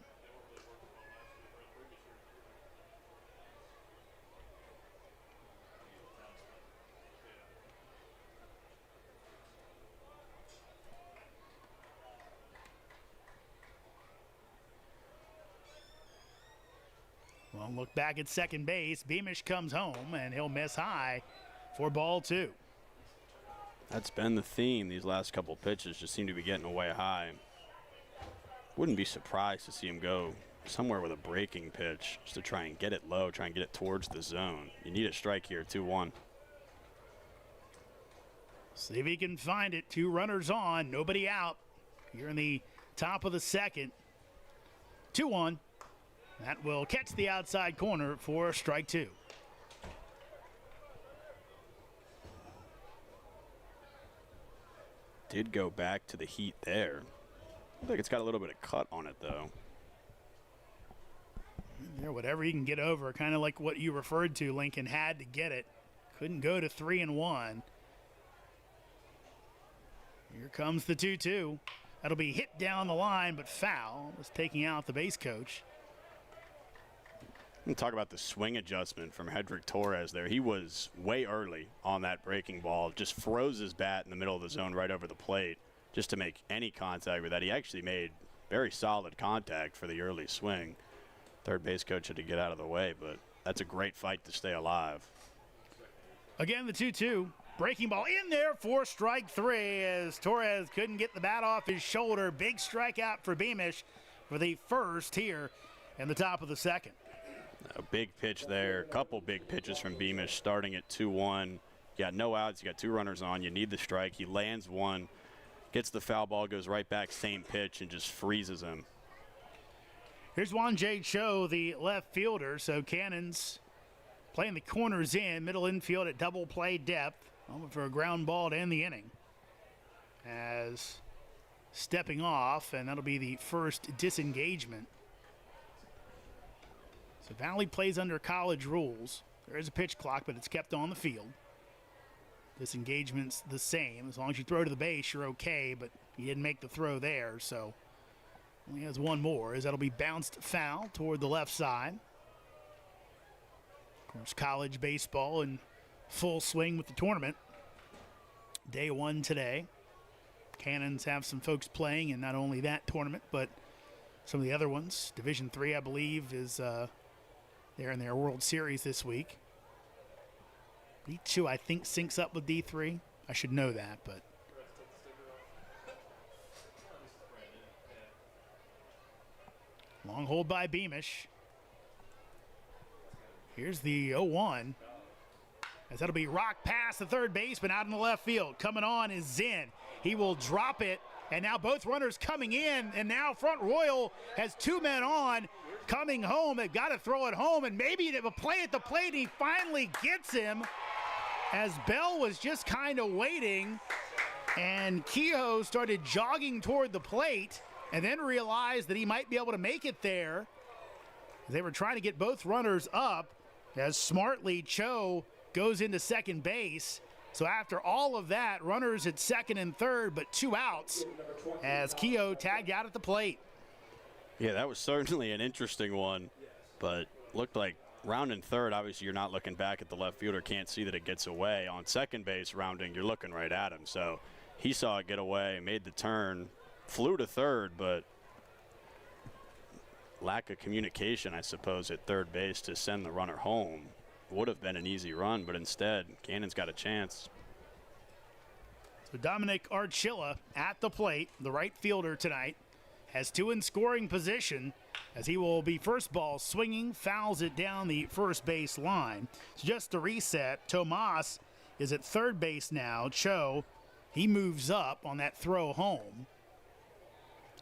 One look back at second base. Beamish comes home, and he'll miss high for ball 2. That's been the theme. These last couple pitches just seem to be getting away high. Wouldn't be surprised to see him go somewhere with a breaking pitch just to try and get it low, try and get it towards the zone. You need a strike here, 2-1. See if he can find it. 2 runners on, nobody out. Here in the top of the second. 2-1. That will catch the outside corner for strike 2. Did go back to the heat there. I think it's got a little bit of cut on it, though. Yeah, whatever you can get over, kind of like what you referred to. Lincoln had to get it. Couldn't go to 3-1. Here comes the 2-2. That'll be hit down the line, but foul. Was taking out the base coach. And talk about the swing adjustment from Hedrick Torres there. He was way early on that breaking ball. Just froze his bat in the middle of the zone right over the plate just to make any contact with that. He actually made very solid contact for the early swing. Third base coach had to get out of the way, but that's a great fight to stay alive. Again, the 2-2. Breaking ball in there for strike 3 as Torres couldn't get the bat off his shoulder. Big strikeout for Beamish for the first here in the top of the second. A big pitch there. A couple big pitches from Beamish starting at 2-1. You got no outs. You got 2 runners on. You need the strike. He lands one, gets the foul ball, goes right back, same pitch, and just freezes him. Here's Juan J. Cho, the left fielder. So Cannons playing the corners in, middle infield at double play depth. For a ground ball to end the inning. As stepping off, and that'll be the first disengagement. So Valley plays under college rules. There is a pitch clock, but it's kept on the field. Disengagement's the same. As long as you throw to the base, you're okay, but he didn't make the throw there, so only has one more, as that'll be bounced foul toward the left side. Of course, college baseball in full swing with the tournament. Day 1 today. Cannons have some folks playing in not only that tournament, but some of the other ones. Division III, I believe, is they're in their World Series this week. D2, I think, syncs up with D3. I should know that, but. Long hold by Beamish. Here's the 0-1. As that'll be rock past the third baseman out in the left field. Coming on is Zinn. He will drop it, and now both runners coming in, and now Front Royal has 2 men on. Coming home, they've got to throw it home, and maybe they will play at the plate, and he finally gets him as Bell was just kind of waiting, and Kehoe started jogging toward the plate and then realized that he might be able to make it there. They were trying to get both runners up as smartly Cho goes into second base. So after all of that, runners at second and third, but 2 outs as Kehoe tagged out at the plate. Yeah, that was certainly an interesting one, but looked like rounding third, obviously you're not looking back at the left fielder, can't see that it gets away. On second base rounding, you're looking right at him. So he saw it get away, made the turn, flew to third, but lack of communication, I suppose, at third base to send the runner home. Would have been an easy run, but instead, Cannon's got a chance. So Dominic Archilla at the plate, the right fielder tonight, has 2 in scoring position as he will be first ball swinging, fouls it down the first base line. So just to reset, Tomas is at third base now. Cho, he moves up on that throw home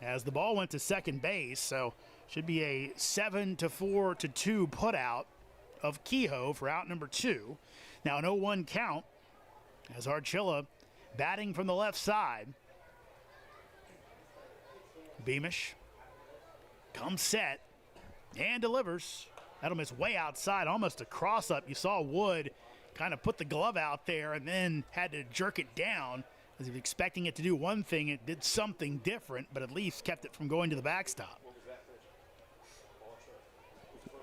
as the ball went to second base, so should be a 7-4-2 putout of Kehoe for out number 2. Now an 0-1 count as Archilla batting from the left side. Beamish comes set and delivers. That'll miss way outside, almost a cross-up. You saw Wood kind of put the glove out there and then had to jerk it down as he was expecting it to do one thing. It did something different, but at least kept it from going to the backstop.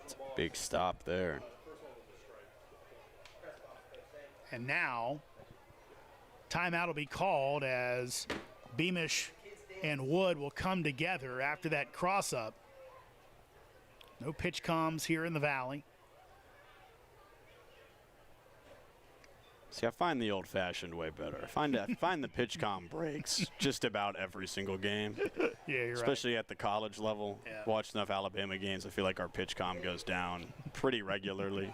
It's a big stop there. And now, timeout will be called as Beamish and Wood will come together after that cross-up. No pitch comms here in the Valley. See, I find the old-fashioned way better. I find the pitch comm breaks just about every single game. Yeah, you're Especially at the college level. Yeah. Watch enough Alabama games, I feel like our pitch comm goes down pretty regularly.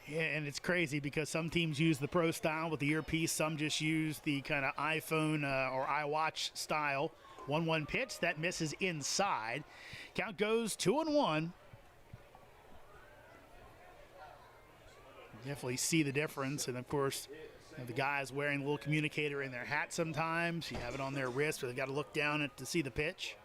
Yeah, and it's crazy because some teams use the pro style with the earpiece. Some just use the kind of iPhone or iWatch style. 1-1 pitch. That misses inside. Count goes 2-1. Definitely see the difference. And, of course, the guys wearing a little communicator in their hat sometimes. You have it on their wrist, but they've got to look down to see the pitch.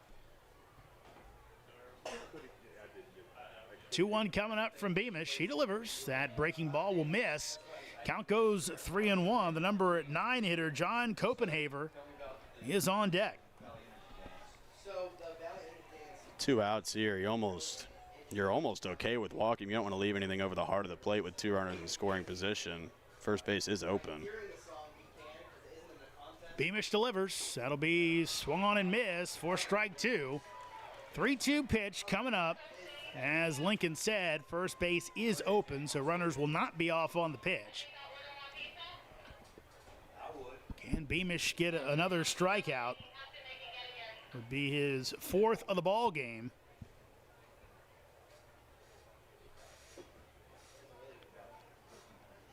2-1 coming up from Beamish. He delivers. That breaking ball will miss. Count goes 3-1. The number 9 hitter, John Copenhaver, is on deck. 2 outs here. You're almost okay with walking. You don't want to leave anything over the heart of the plate with 2 runners in scoring position. First base is open. Beamish delivers. That'll be swung on and missed for strike 2. 3-2 pitch coming up. As Lincoln said, first base is open, so runners will not be off on the pitch. Can Beamish get another strikeout? Would be his 4th of the ball game.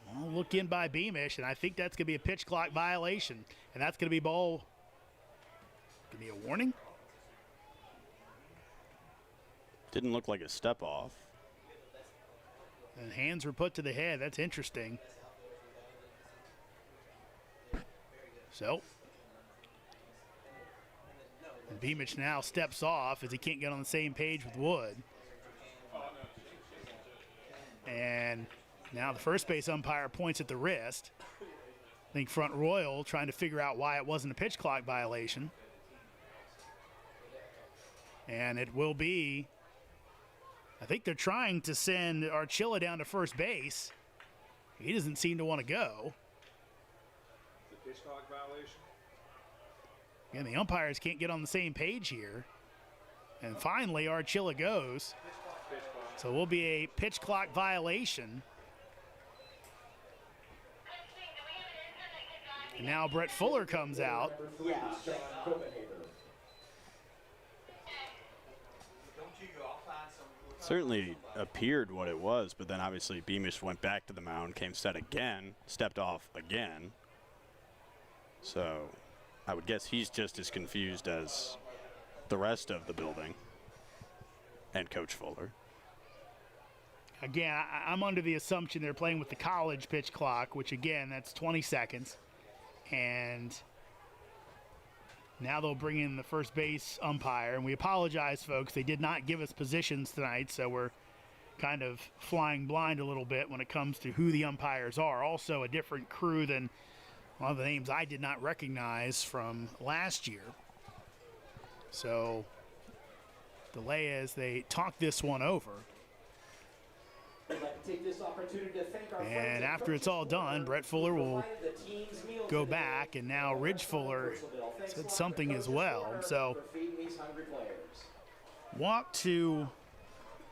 Well, look in by Beamish, and I think that's going to be a pitch clock violation, and that's going to be ball. Going to be a warning. Didn't look like a step off. And hands were put to the head. That's interesting. So, and Beamish now steps off as he can't get on the same page with Wood. And now the first base umpire points at the wrist. I think Front Royal trying to figure out why it wasn't a pitch clock violation. And it will be, I think they're trying to send Archilla down to first base. He doesn't seem to want to go. The pitch clock violation? And the umpires can't get on the same page here. And finally, Archilla goes. So it will be a pitch clock violation. And now Brett Fuller comes out. Certainly appeared what it was, but then obviously Beamish went back to the mound, stepped off again. So I would guess he's just as confused as the rest of the building and Coach Fuller. Again, I'm under the assumption they're playing with the college pitch clock, which again, that's 20 seconds. And now they'll bring in the first base umpire. And we apologize, folks. They did not give us positions tonight, so we're kind of flying blind a little bit when it comes to who the umpires are. Also a different crew than one of the names I did not recognize from last year. So delay as they talk this one over. And after it's all done, Brett Fuller will go back, and now Ridge Fuller said something as well. So walk to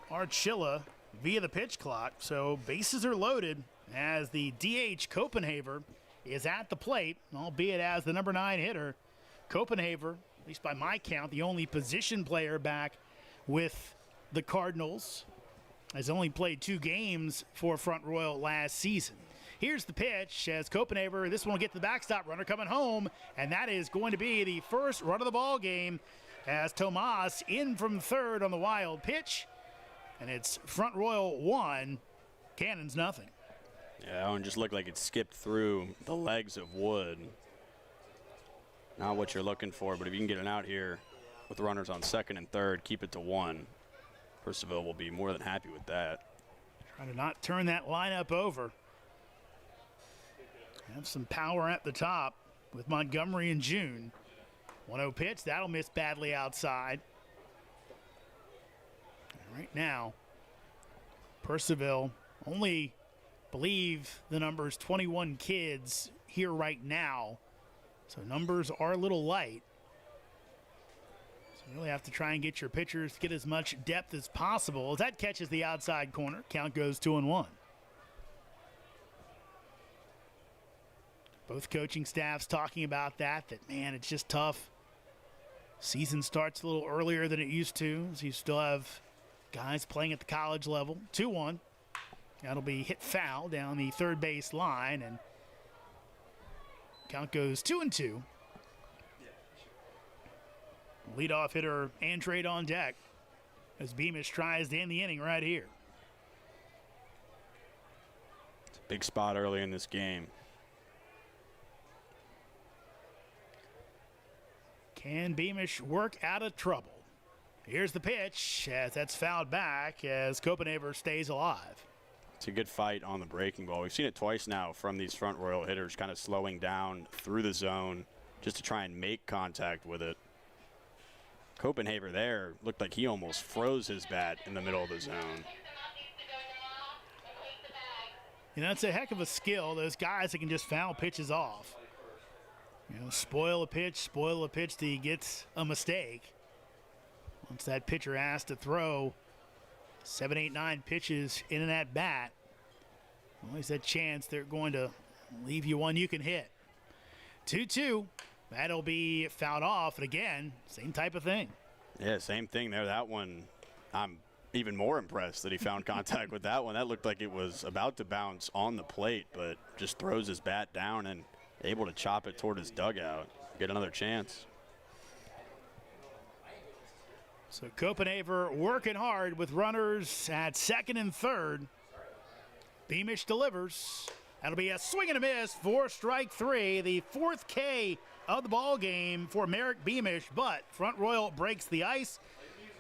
Archilla via the pitch clock. So bases are loaded as the DH Copenhaver is at the plate, albeit as the number 9 hitter. Copenhaver, at least by my count, the only position player back with the Cardinals, has only played 2 games for Front Royal last season. Here's the pitch as Copenhaver, this one will get to the backstop, runner coming home, and that is going to be the first run of the ball game as Tomas in from third on the wild pitch, and it's Front Royal 1, Cannons nothing. Yeah, that one just looked like it skipped through the legs of Wood. Not what you're looking for, but if you can get an out here with runners on second and third, keep it to 1. Purcellville will be more than happy with that. Trying to not turn that lineup over. Have some power at the top with Montgomery and June. 1-0 pitch, that'll miss badly outside. And right now, Purcellville only believe the numbers 21 kids here right now. So numbers are a little light. So You really have to try and get your pitchers to get as much depth as possible. As that catches the outside corner, count goes 2-1. Both coaching staffs talking about that, man, it's just tough. Season starts a little earlier than it used to, so you still have guys playing at the college level. 2-1. That'll be hit foul down the third base line, and count goes 2-2. Leadoff hitter Andrade on deck as Beamish tries to end the inning right here. It's a big spot early in this game. Can Beamish work out of trouble? Here's the pitch as that's fouled back as Copenhaver stays alive. It's a good fight on the breaking ball. We've seen it twice now from these Front Royal hitters kind of slowing down through the zone just to try and make contact with it. Copenhaver there looked like he almost froze his bat in the middle of the zone. You know, it's a heck of a skill. Those guys that can just foul pitches off. You know, spoil a pitch till he gets a mistake. Once that pitcher has to throw 7, 8, 9 pitches in and at bat, always that chance they're going to leave you one you can hit. 2-2. That'll be fouled off. And again, same type of thing. Yeah, same thing there. That one, I'm even more impressed that he found contact with that one. That looked like it was about to bounce on the plate, but just throws his bat down and able to chop it toward his dugout. Get another chance. So Copenhaver working hard with runners at second and third. Beamish delivers. That'll be a swing and a miss for strike 3. The 4th K of the ball game for Merrick Beamish, but Front Royal breaks the ice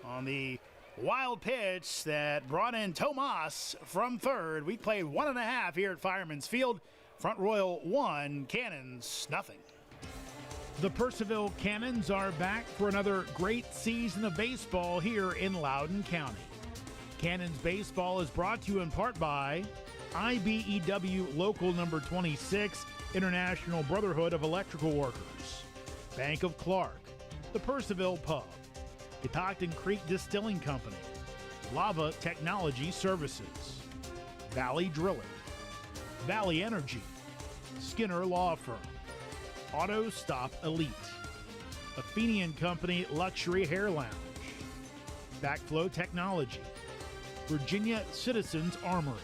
on the wild pitch that brought in Tomas from third. We played 1.5 here at Fireman's Field. Front Royal 1, Cannons nothing. The Purcellville Cannons are back for another great season of baseball here in Loudoun County. Cannons baseball is brought to you in part by IBEW Local Number 26, International Brotherhood of Electrical Workers, Bank of Clark, the Purcellville Pub, Catoctin Creek Distilling Company, Lava Technology Services, Valley Drilling, Valley Energy, Skinner Law Firm, Auto Stop Elite, Athenian Company Luxury Hair Lounge, Backflow Technology, Virginia Citizens Armory,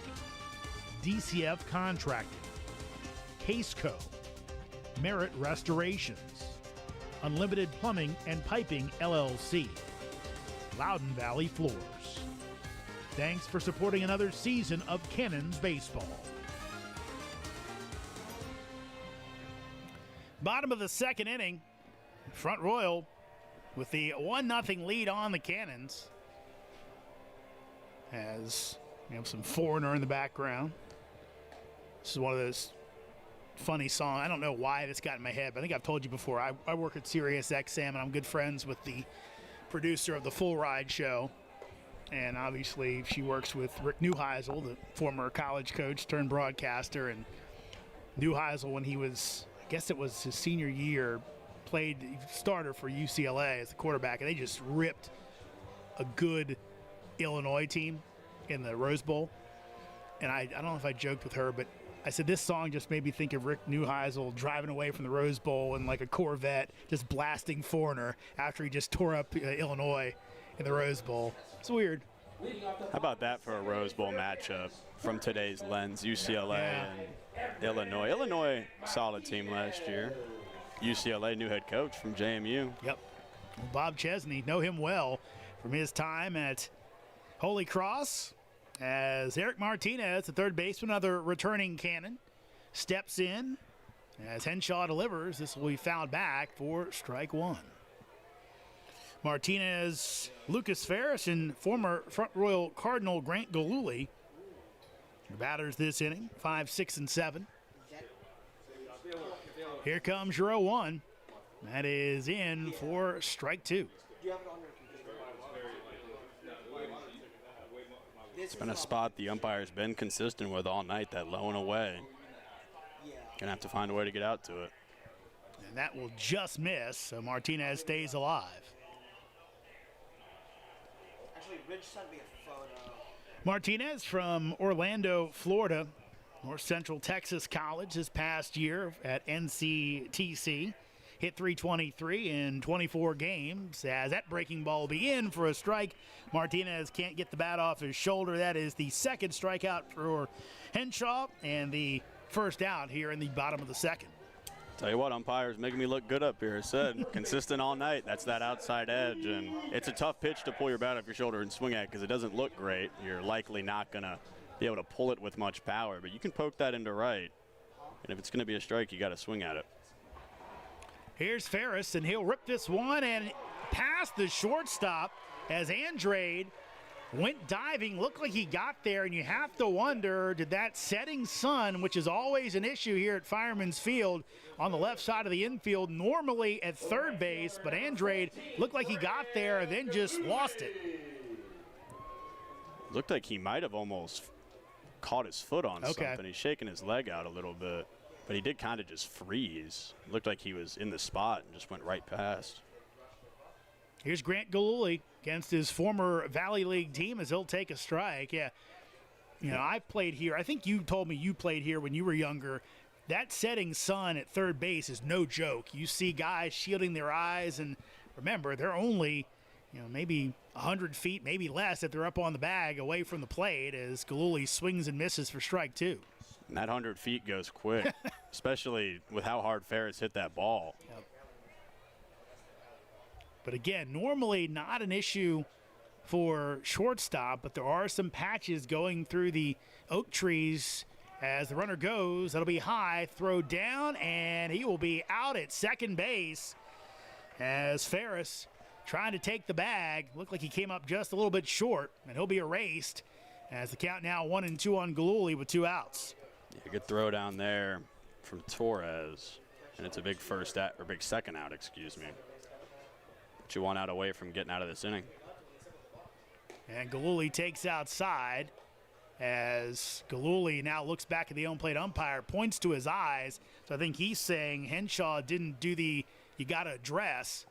DCF Contracting, Caseco, Merit Restorations, Unlimited Plumbing and Piping LLC, Loudoun Valley Floors. Thanks for supporting another season of Cannons baseball. Bottom of the second inning, Front Royal with the 1-0 lead on the Cannons. As you have some foreigner in the background. This is one of those funny songs. I don't know why this got in my head, but I think I've told you before. I work at Sirius XM, and I'm good friends with the producer of the Full Ride show. And obviously, she works with Rick Neuheisel, the former college coach turned broadcaster. And Neuheisel, when he was, I guess it was his senior year, played starter for UCLA as a quarterback, and they just ripped a good Illinois team in the Rose Bowl. And I don't know if I joked with her, but I said this song just made me think of Rick Neuheisel driving away from the Rose Bowl in like a Corvette, just blasting Foreigner after he just tore up Illinois in the Rose Bowl. It's weird. How about that for a Rose Bowl matchup from today's lens? UCLA and Illinois. Illinois, solid team last year. UCLA, new head coach from JMU. Yep. Bob Chesney, know him well from his time at Holy Cross. As Eric Martinez, the third baseman, another returning Cannon, steps in. As Henshaw delivers, this will be fouled back for strike 1. Martinez, Lucas Ferris, and former Front Royal Cardinal Grant Galuli. The batters this inning, 5, 6, and 7. Here comes your 0-1. That is in for strike 2. It's been a spot the umpire's been consistent with all night, that low and away. Gonna have to find a way to get out to it. And that will just miss, so Martinez stays alive. Actually, Rich sent me a photo. Martinez from Orlando, Florida, North Central Texas College this past year at NCTC. Hit .323 in 24 games. As that breaking ball will be in for a strike. Martinez can't get the bat off his shoulder. That is the second strikeout for Henshaw and the first out here in the bottom of the second. Tell you what, umpires making me look good up here. I said consistent all night. That's that outside edge, and it's a tough pitch to pull your bat off your shoulder and swing at because it doesn't look great. You're likely not going to be able to pull it with much power, but you can poke that into right, and if it's going to be a strike, you got to swing at it. Here's Ferris, and he'll rip this one and past the shortstop as Andrade went diving. Looked like he got there, and you have to wonder, did that setting sun, which is always an issue here at Fireman's Field on the left side of the infield, normally at third base, but Andrade looked like he got there and then just lost it. Looked like he might have almost caught his foot on something. He's shaking his leg out a little bit. But he did kind of just freeze. Looked like he was in the spot and just went right past. Here's Grant Galuli against his former Valley League team as he'll take a strike. Yeah, you know, I've played here. I think you told me you played here when you were younger. That setting sun at third base is no joke. You see guys shielding their eyes, and remember, they're only, you know, maybe 100 feet, maybe less if they're up on the bag away from the plate as Galuli swings and misses for strike two. And that 100 feet goes quick, especially with how hard Ferris hit that ball. Yep. But again, normally not an issue for shortstop, but there are some patches going through the oak trees as the runner goes. That'll be high, throw down, and he will be out at second base as Ferris trying to take the bag. Looked like he came up just a little bit short, and he'll be erased as the count now 1-2 on Galuli with 2 outs. Yeah, good throw down there from Torres, and it's a big big second out, excuse me. But you 1 out away from getting out of this inning. And Galuli takes outside as Galuli now looks back at the home plate umpire, points to his eyes. So I think he's saying Henshaw didn't do the you got to address.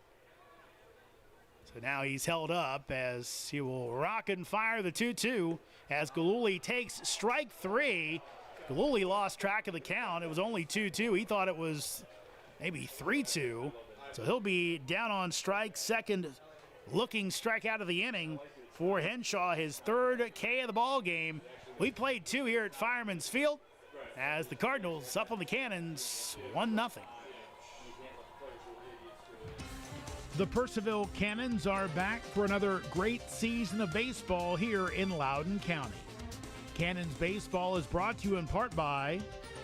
So now he's held up as he will rock and fire the 2-2 as Galuli takes strike 3. Galuli lost track of the count. It was only 2-2. He thought it was maybe 3-2. So he'll be down on strike, second looking strikeout of the inning for Henshaw, his third K of the ball game. We played 2 here at Fireman's Field as the Cardinals up on the Cannons 1-0. The Purcellville Cannons are back for another great season of baseball here in Loudoun County. Cannons Baseball is brought to you in part by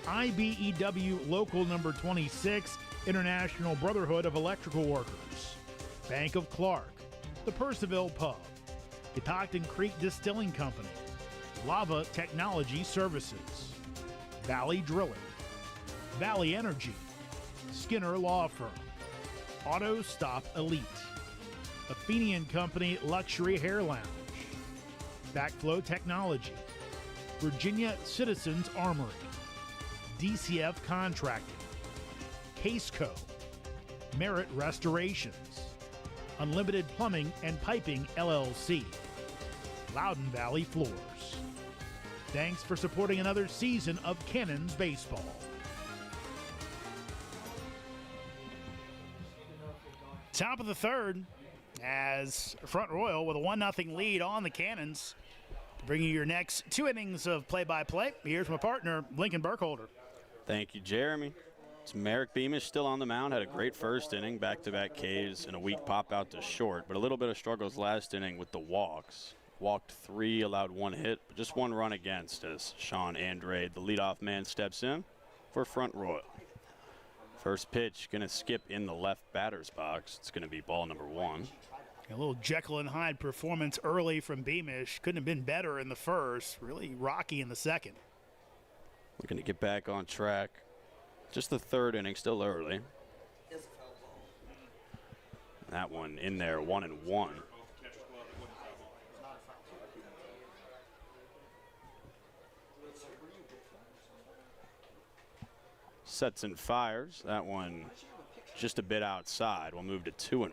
IBEW Local Number 26, International Brotherhood of Electrical Workers, Bank of Clark, the Purcellville Pub, Catoctin Creek Distilling Company, Lava Technology Services, Valley Drilling, Valley Energy, Skinner Law Firm, Auto Stop Elite, Athenian Company Luxury Hair Lounge, Backflow Technology, Virginia Citizens Armory, DCF Contracting, Caseco, Merit Restorations, Unlimited Plumbing and Piping LLC, Loudoun Valley Floors. Thanks for supporting another season of Cannons Baseball. Top of the third as Front Royal with a 1-0 lead on the Cannons. Bringing you your next 2 innings of play-by-play. Here's my partner, Lincoln Burkholder. Thank you, Jeremy. It's Merrick Beamish still on the mound. Had a great first inning, back-to-back Ks, and a weak pop out to short. But a little bit of struggles last inning with the walks. Walked 3, allowed 1 hit, but just 1 run against as Sean Andrade, the leadoff man, steps in for Front Royal. First pitch going to skip in the left batter's box. It's going to be ball number 1. A little Jekyll and Hyde performance early from Beamish. Couldn't have been better in the first. Really rocky in the second. Looking to get back on track. Just the third inning, still early. That one in there, 1-1. Sets and fires. That one just a bit outside. We'll move to 2-1.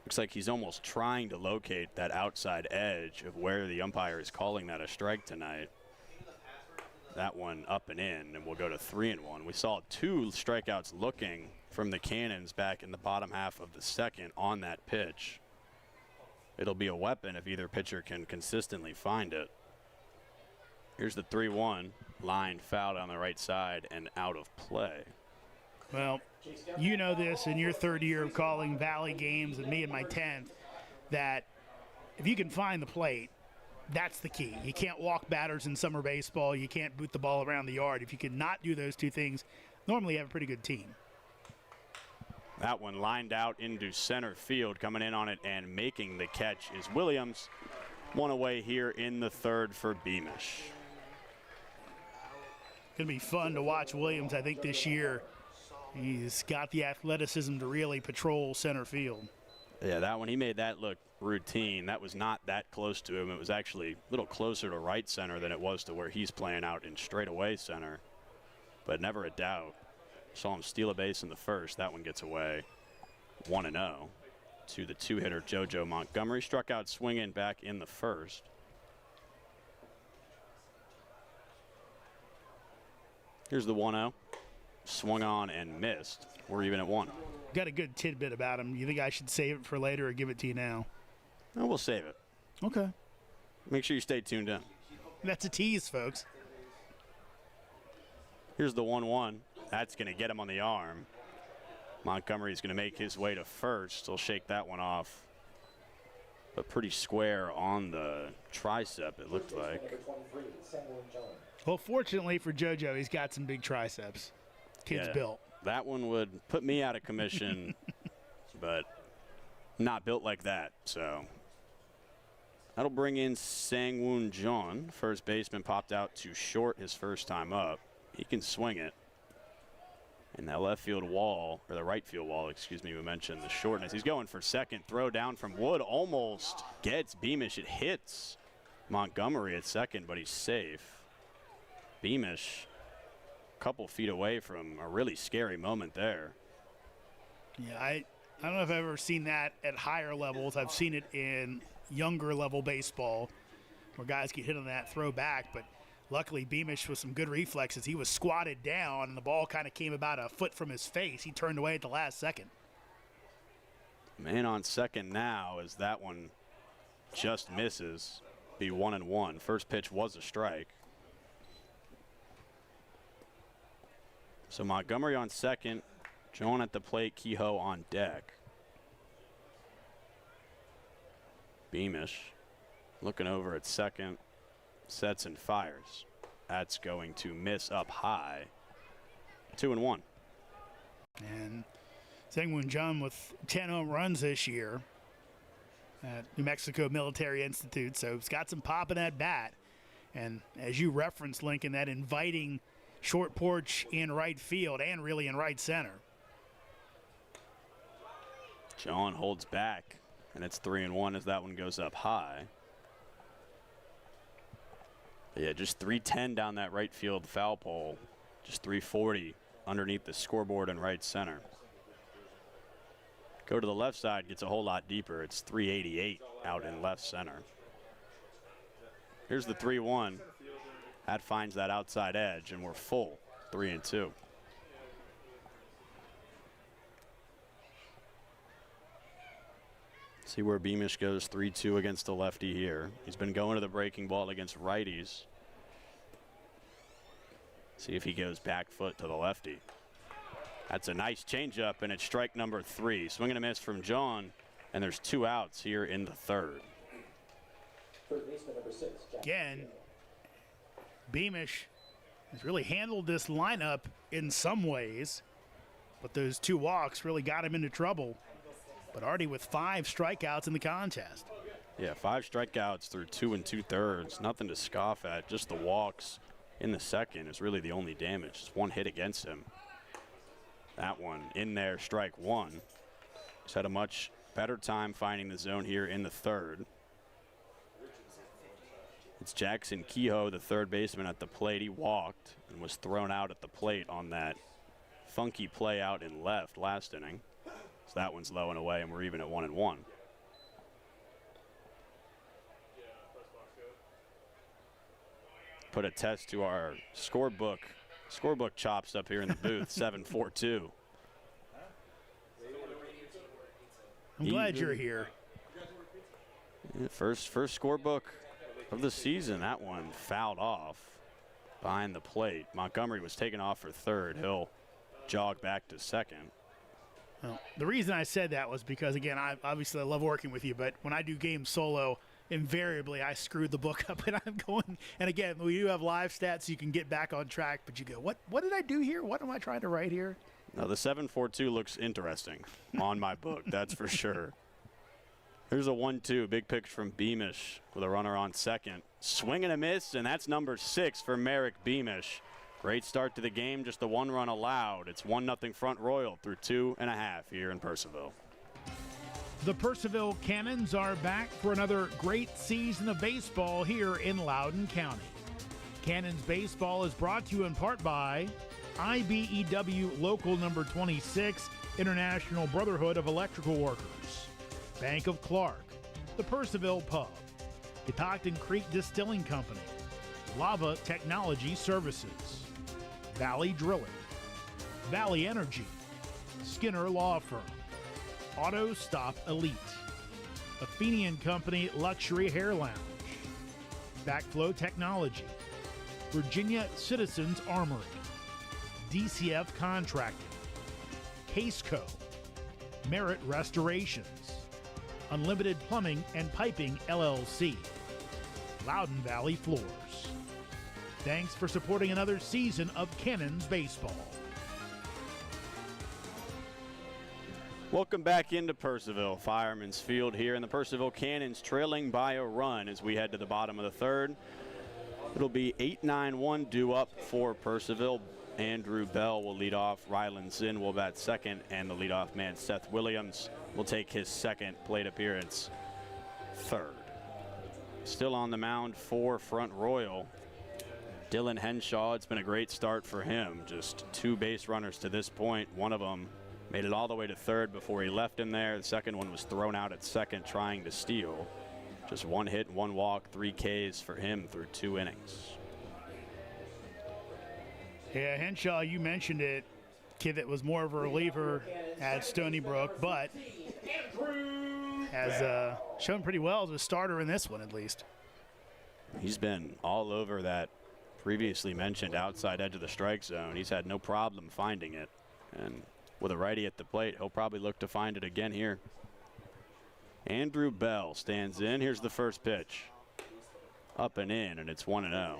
Looks like he's almost trying to locate that outside edge of where the umpire is calling that a strike tonight. That one up and in, and we'll go to 3-1. We saw 2 strikeouts looking from the Cannons back in the bottom half of the second on that pitch. It'll be a weapon if either pitcher can consistently find it. Here's the 3-1. Line fouled on the right side and out of play. Well, you know this in your 3rd year of calling Valley games and me in my 10th, that if you can find the plate, that's the key. You can't walk batters in summer baseball. You can't boot the ball around the yard. If you cannot do those 2 things, normally you have a pretty good team. That one lined out into center field. Coming in on it and making the catch is Williams. 1 away here in the 3rd for Beamish. Going to be fun to watch Williams, I think, this year. He's got the athleticism to really patrol center field. Yeah, that one, he made that look routine. That was not that close to him. It was actually a little closer to right center than it was to where he's playing out in straightaway center. But never a doubt. Saw him steal a base in the 1st. That one gets away 1-0 to the 2-hitter JoJo Montgomery. Struck out swinging back in the 1st. Here's the 1-0. Swung on and missed. We're even at 1. Got a good tidbit about him. You think I should save it for later or give it to you now? No, we'll save it. Okay. Make sure you stay tuned in. That's a tease, folks. Here's the 1-1. That's going to get him on the arm. Montgomery's going to make his way to 1st. He'll shake that one off. But pretty square on the tricep, it looked like. Well, fortunately for JoJo, he's got some big triceps. Kid's built. That one would put me out of commission, but not built like that. So that'll bring in Sang-Woon John. First baseman popped out to short his first time up. He can swing it. And that left field wall, or the right field wall, excuse me, we mentioned the shortness. He's going for second. Throw down from Wood almost gets Beamish. It hits Montgomery at second, but he's safe. Beamish a couple feet away from a really scary moment there. Yeah, I don't know if I've ever seen that at higher levels. I've seen it in younger level baseball where guys get hit on that throw back, but luckily Beamish with some good reflexes. He was squatted down and the ball kind of came about a foot from his face. He turned away at the last second. Man on second now as that one just misses. Be 1-1. First pitch was a strike. So Montgomery on second, John at the plate, Kehoe on deck. Beamish looking over at second, sets and fires. That's going to miss up high. 2-1. And Sang-Woon Jung with 10 home runs this year at New Mexico Military Institute, so he's got some pop in that bat. And as you referenced, Lincoln, that inviting short porch in right field and really in right center. John holds back, and it's 3-1 as that one goes up high. Yeah, just 310 down that right field foul pole. Just 340 underneath the scoreboard in right center. Go to the left side, gets a whole lot deeper. It's 388 out in left center. Here's the 3-1. That finds that outside edge, and we're full, 3-2. See where Beamish goes, 3-2 against the lefty here. He's been going to the breaking ball against righties. See if he goes back foot to the lefty. That's a nice changeup, and it's strike number 3. Swing and a miss from John, and there's 2 outs here in the 3rd. Again, Beamish has really handled this lineup in some ways, but those 2 walks really got him into trouble. But already with 5 strikeouts in the contest. Yeah, 5 strikeouts through 2 2/3. Nothing to scoff at. Just the walks in the second is really the only damage. Just 1 hit against him. That one in there, strike 1. He's had a much better time finding the zone here in the 3rd. It's Jackson Kehoe, the third baseman at the plate. He walked and was thrown out at the plate on that funky play out in left last inning. So that one's low and away, and we're even at 1-1. put a test to our scorebook chops up here in the booth. 7-4-2. I'm glad you're here. Yeah, first scorebook of the season. That one fouled off behind the plate. Montgomery was taken off for third. He'll jog back to second. Well, the reason I said that was because, again, I love working with you, but when I do games solo, invariably I screwed the book up and I'm going. And again, we do have live stats so you can get back on track, but you go, what did I do here? What am I trying to write here? Now, the 7-4-2 looks interesting on my book, that's for sure. Here's a 1-2, big pitch from Beamish with a runner on second. Swing and a miss, and that's number 6 for Merrick Beamish. Great start to the game, just the 1 run allowed. It's 1-0 Front Royal through 2.5 here in Purcellville. The Purcellville Cannons are back for another great season of baseball here in Loudoun County. Cannons baseball is brought to you in part by IBEW Local Number 26, International Brotherhood of Electrical Workers, Bank of Clark, the Purcellville Pub, Catoctin Creek Distilling Company, Lava Technology Services, Valley Drilling, Valley Energy, Skinner Law Firm, Auto Stop Elite, Athenian Company Luxury Hair Lounge, Backflow Technology, Virginia Citizens Armory, DCF Contracting, Caseco, Merit Restorations, Unlimited Plumbing and Piping LLC, Loudoun Valley Floors. Thanks for supporting another season of Cannons baseball. Welcome back into Purcellville. Fireman's Field here, and the Purcellville Cannons trailing by a run as we head to the bottom of the third. It'll be 8-9-1 due up for Purcellville. Andrew Bell will lead off. Rylan Zinn will bat second, and the leadoff man Seth Williams will take his second plate appearance. Third. Still on the mound for Front Royal, Dylan Henshaw. It's been a great start for him. Just 2 base runners to this point. One of them made it all the way to third before he left him there. The second one was thrown out at second trying to steal. Just 1 hit, 1 walk, 3 Ks for him through 2 innings. Yeah, Henshaw, you mentioned it. Kid that was more of a reliever at Stony Brook, but has shown pretty well as a starter in this one, at least. He's been all over that previously mentioned outside edge of the strike zone. He's had no problem finding it. And with a righty at the plate, he'll probably look to find it again here. Andrew Bell stands in. Here's the first pitch. Up and in, and it's 1-0.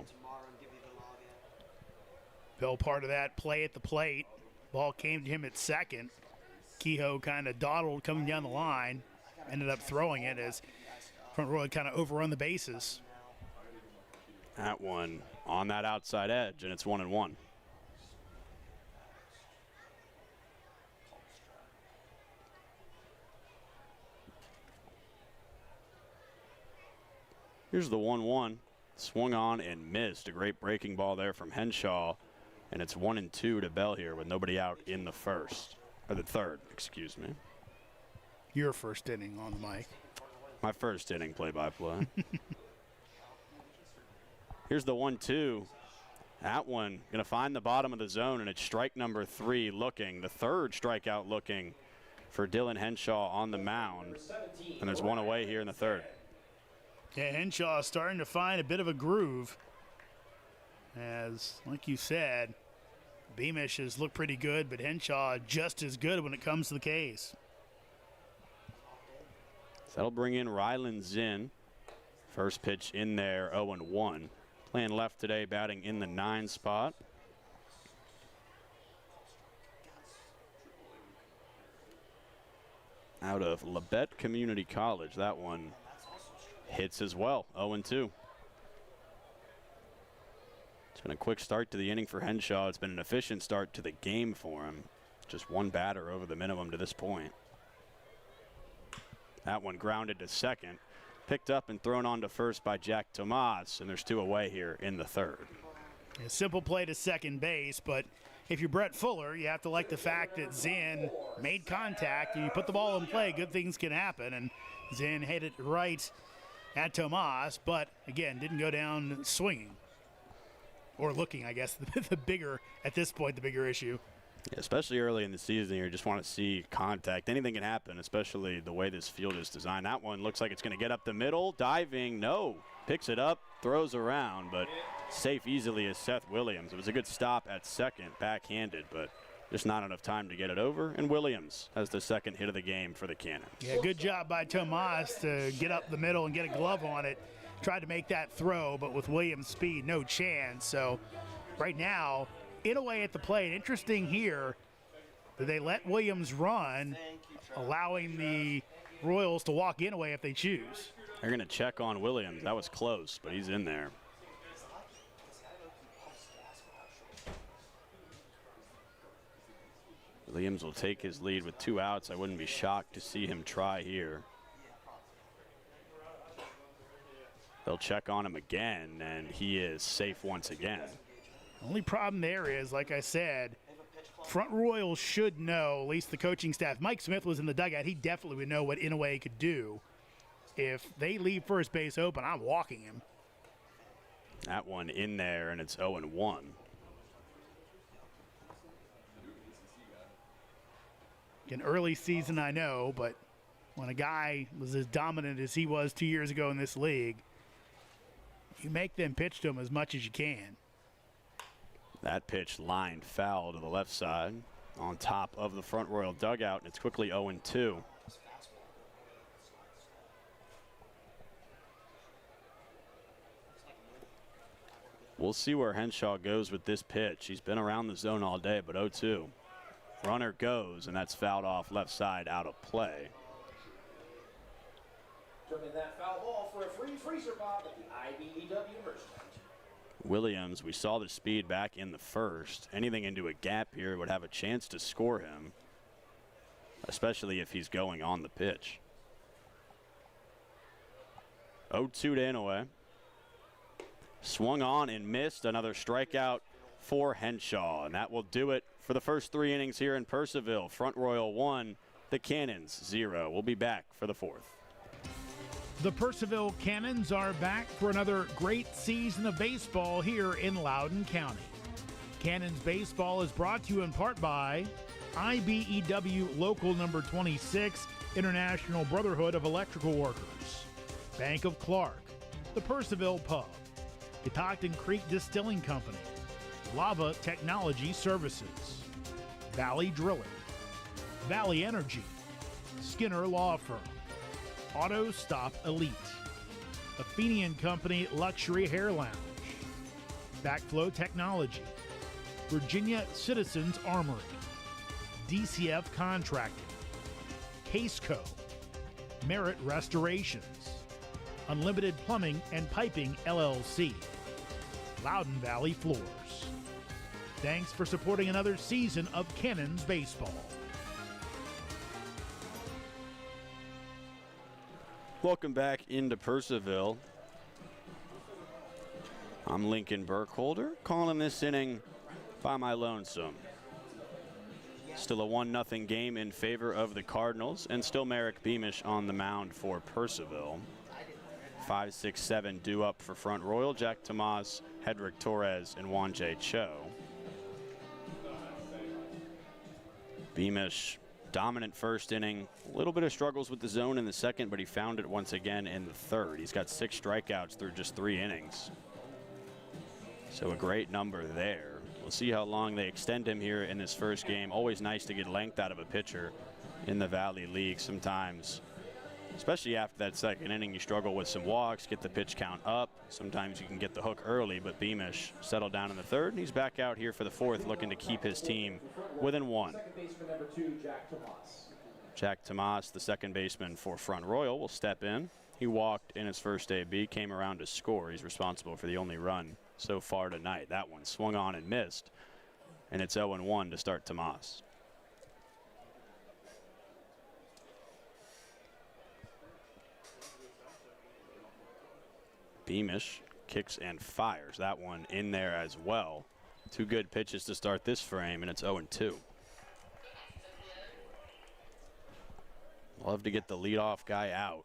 Bell part of that play at the plate. Ball came to him at second. Kehoe kind of dawdled coming down the line. Ended up throwing it as Front Royal kind of overrun the bases. That one on that outside edge, and it's 1-1. Here's the 1-1. Swung on and missed. A great breaking ball there from Henshaw. And it's 1-2 to Bell here with nobody out in the first. Or the third, excuse me. Your first inning on the mic. My first inning play-by-play. Here's the 1-2. That one going to find the bottom of the zone, and it's strike number 3 looking. The third strikeout looking for Dylan Henshaw on the mound. And there's 1 away here in the third. Yeah, Henshaw is starting to find a bit of a groove. As, like you said, Beamish has looked pretty good, but Henshaw just as good when it comes to the Ks. So that'll bring in Rylan Zinn. First pitch in there, 0-1. Playing left today, batting in the 9 spot. Out of Labette Community College, that one hits as well, 0-2. It's been a quick start to the inning for Henshaw. It's been an efficient start to the game for him. Just 1 batter over the minimum to this point. That one grounded to second. Picked up and thrown on to first by Jack Tomas, and there's 2 away here in the third. A simple play to second base, but if you're Brett Fuller, you have to like the fact that Zinn made contact. You put the ball in play, good things can happen, and Zinn hit it right at Tomas, but again, didn't go down swinging. or looking, I guess, the bigger, at this point, the bigger issue. Yeah, especially early in the season, you just want to see contact. Anything can happen, especially the way this field is designed. That one looks like it's going to get up the middle. Diving, no. Picks it up, throws around, but safe easily as Seth Williams. It was a good stop at second, backhanded, but just not enough time to get it over. And Williams has the second hit of the game for the Cannons. Yeah, good job by Tomas to get up the middle and get a glove on it. Tried to make that throw, but with Williams' speed, no chance. So right now, in a way at the plate, interesting here that they let Williams run, allowing the Royals to walk in away if they choose. They're going to check on Williams. That was close, but he's in there. Williams will take his lead with 2 outs. I wouldn't be shocked to see him try here. They'll check on him again, and he is safe once again. Only problem there is, like I said, front Royals should know, at least the coaching staff. Mike Smith was in the dugout. He definitely would know what Inouye could do. If they leave first base open, I'm walking him. That one in there, and it's 0-1. An early season, I know, but when a guy was as dominant as he was 2 years ago in this league, you make them pitch to him as much as you can. That pitch lined foul to the left side on top of the front Royal dugout, and it's quickly 0-2. We'll see where Henshaw goes with this pitch. He's been around the zone all day, but 0-2. Runner goes, and that's fouled off left side out of play. Took in that foul ball for a free freezer pop at the IBEW merchant. Williams, we saw the speed back in the first. Anything into a gap here would have a chance to score him, especially if he's going on the pitch. 0-2 to Inouye. Swung on and missed. Another strikeout for Henshaw, and that will do it for the first 3 innings here in Purcellville. Front Royal 1, the Cannons 0. We'll be back for the 4th. The Purcellville Cannons are back for another great season of baseball here in Loudoun County. Cannons baseball is brought to you in part by IBEW Local Number 26, International Brotherhood of Electrical Workers, Bank of Clark, the Purcellville Pub, Catoctin Creek Distilling Company, Lava Technology Services, Valley Drilling, Valley Energy, Skinner Law Firm, Auto Stop Elite, Athenian Company Luxury Hair Lounge, Backflow Technology, Virginia Citizens Armory, DCF Contracting, Caseco, Merit Restorations, Unlimited Plumbing and Piping LLC, Loudoun Valley Floors. Thanks for supporting another season of Cannons baseball. Welcome back into Purcellville. I'm Lincoln Burkholder, calling this inning by my lonesome. Still a 1-0 game in favor of the Cardinals, and still Merrick Beamish on the mound for Purcellville. 5, 6, 7 due up for Front Royal: Jack Tomas, Hedrick Torres, and Juan J. Cho. Beamish, dominant first inning. A little bit of struggles with the zone in the second, but he found it once again in the third. He's got 6 strikeouts through just 3 innings. So a great number there. We'll see how long they extend him here in this first game. Always nice to get length out of a pitcher in the Valley League sometimes. Especially after that second inning, you struggle with some walks, get the pitch count up. Sometimes you can get the hook early, but Beamish settled down in the third, and he's back out here for the 4th, looking to keep his team within 1. Second baseman number 2, Jack Tomas. Jack Tomas, the second baseman for Front Royal, will step in. He walked in his first AB, came around to score. He's responsible for the only run so far tonight. That one swung on and missed, and it's 0-1 to start Tomas. Beamish kicks and fires. That one in there as well. 2 good pitches to start this frame, and it's 0-2. Love to get the leadoff guy out.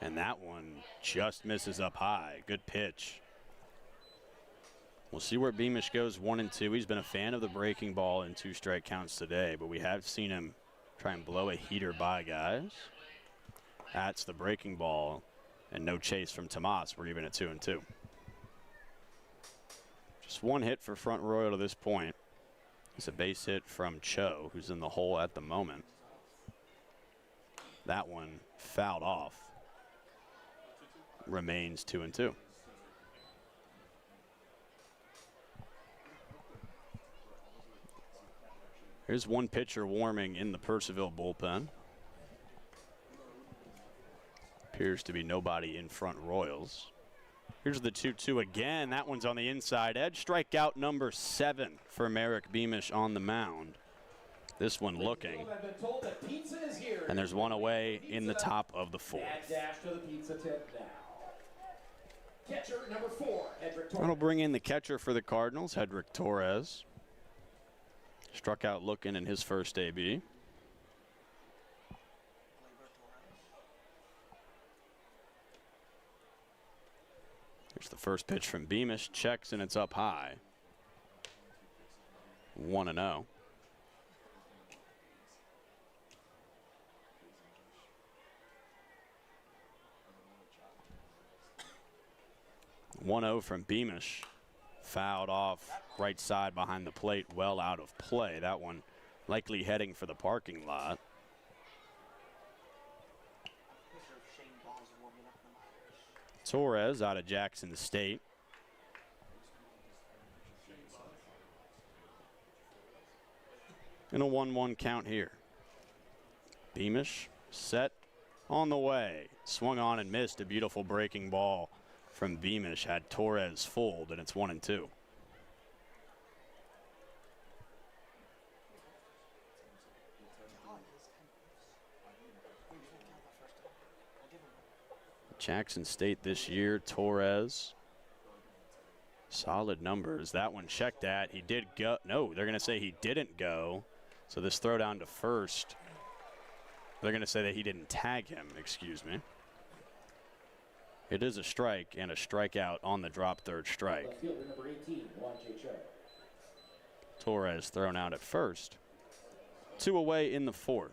And that one just misses up high. Good pitch. We'll see where Beamish goes 1-2. He's been a fan of the breaking ball in 2 strike counts today, but we have seen him try and blow a heater by guys. That's the breaking ball, and no chase from Tomas. We're even at 2-2. Just 1 hit for Front Royal to this point. It's a base hit from Cho, who's in the hole at the moment. That one fouled off. Remains 2-2. Here's one pitcher warming in the Purcellville bullpen. Appears to be nobody in Front Royals. Here's the 2-2 again. That one's on the inside edge. Strikeout number 7 for Merrick Beamish on the mound. This one looking. And there's one away in the top of the 4th. Dash to the pizza tip now. Catcher number 4, Hedrick Torres. That'll bring in the catcher for the Cardinals, Hedrick Torres. Struck out looking in his first AB. Here's the first pitch from Beamish. Checks and it's up high. 1-0. From Beamish. Fouled off right side behind the plate, well out of play. That one likely heading for the parking lot. Torres out of Jackson State. And a 1-1 count here. Beamish set on the way. Swung on and missed. A beautiful breaking ball from Beamish had Torres fooled, and it's 1-2. Jackson State this year, Torres. Solid numbers. That one checked at. He did go. No, they're going to say he didn't go. So this throw down to first. They're going to say that he didn't tag him, excuse me. It is a strike and a strikeout on the drop third strike. Number 18, Torres thrown out at first. 2 away in the 4th.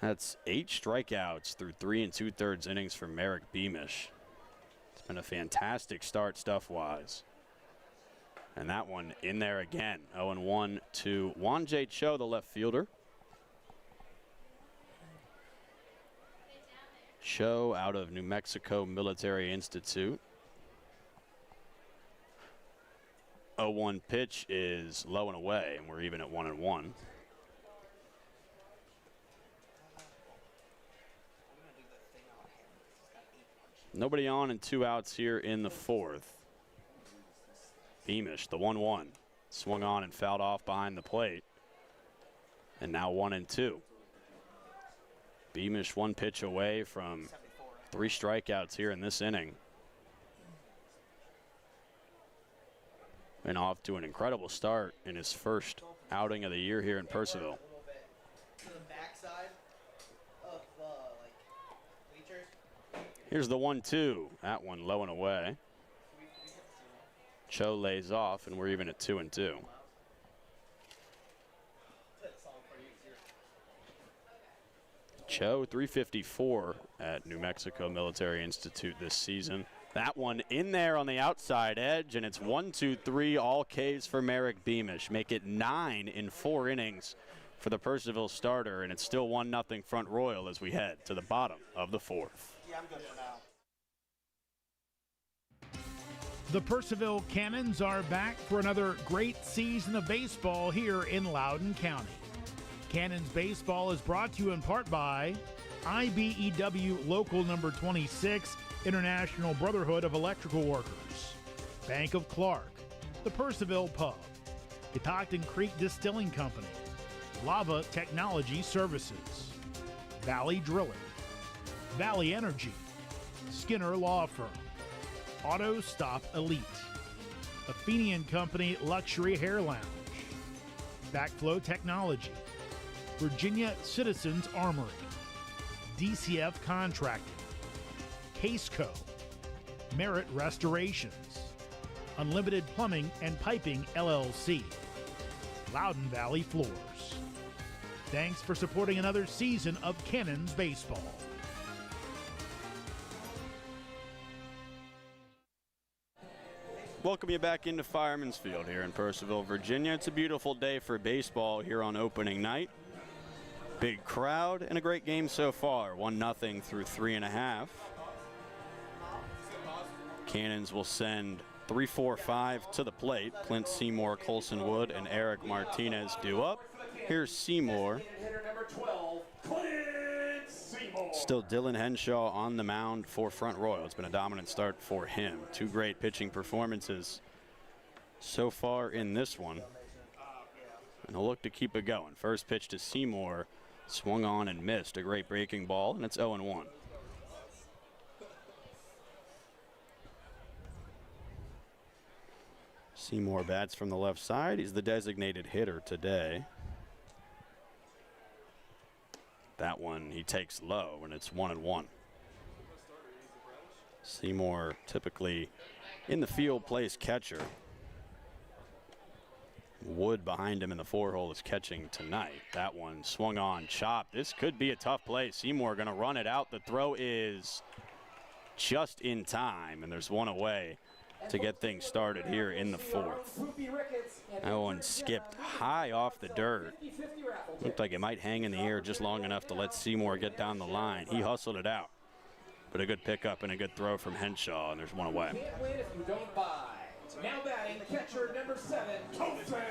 That's 8 strikeouts through 3 2/3 innings for Merrick Beamish. It's been a fantastic start stuff-wise. And that one in there again. 0-1 to Juan J. Cho, the left fielder. Cho out of New Mexico Military Institute. 0-1 pitch is low and away, and we're even at 1-1. Nobody on and 2 outs here in the 4th. Beamish, the 1-1. Swung on and fouled off behind the plate. And now 1-2. Beamish 1 pitch away from 3 strikeouts here in this inning. And off to an incredible start in his first outing of the year here in Purcellville. Here's the 1-2. That one low and away. Cho lays off, and we're even at 2-2. Cho, 354 at New Mexico Military Institute this season. That one in there on the outside edge, and it's 1-2-3, all Ks for Merrick Beamish. Make it 9 in 4 innings for the Purcellville starter, and it's still 1-0 Front Royal as we head to the bottom of the 4th. Yeah, I'm good for now. The Purcellville Cannons are back for another great season of baseball here in Loudoun County. Cannons baseball is brought to you in part by IBEW Local Number 26, International Brotherhood of Electrical Workers, Bank of Clark, the Purcellville Pub, Catoctin Creek Distilling Company, Lava Technology Services, Valley Drilling, Valley Energy, Skinner Law Firm, Auto Stop Elite, Athenian Company Luxury Hair Lounge, Backflow Technology, Virginia Citizens Armory, DCF Contracting, Caseco, Merit Restorations, Unlimited Plumbing and Piping LLC, Loudoun Valley Floors. Thanks for supporting another season of Cannons baseball. Welcome you back into Fireman's Field here in Purcellville, Virginia. It's a beautiful day for baseball here on opening night. Big crowd and a great game so far. 1-0 through 3.5. Cannons will send 3-4-5 to the plate. Clint Seymour, Colson Wood, and Eric Martinez due up. Here's Seymour. Still Dylan Henshaw on the mound for Front Royal. It's been a dominant start for him. Two great pitching performances so far in this one. And he'll look to keep it going. First pitch to Seymour, swung on and missed. A great breaking ball, and it's 0-1. Seymour bats from the left side. He's the designated hitter today. That one he takes low, and it's 1-1. Seymour typically in the field plays catcher. Wood behind him in the 4-hole is catching tonight. That one swung on, chopped. This could be a tough play. Seymour going to run it out. The throw is just in time, and there's one away to get things started here in the 4th. That one skipped high off the dirt. Looked like it might hang in the air just long enough to let Seymour get down the line. He hustled it out. But a good pickup and a good throw from Henshaw, and there's one away. Can't win if you don't buy. Now batting, catcher number 7, Colson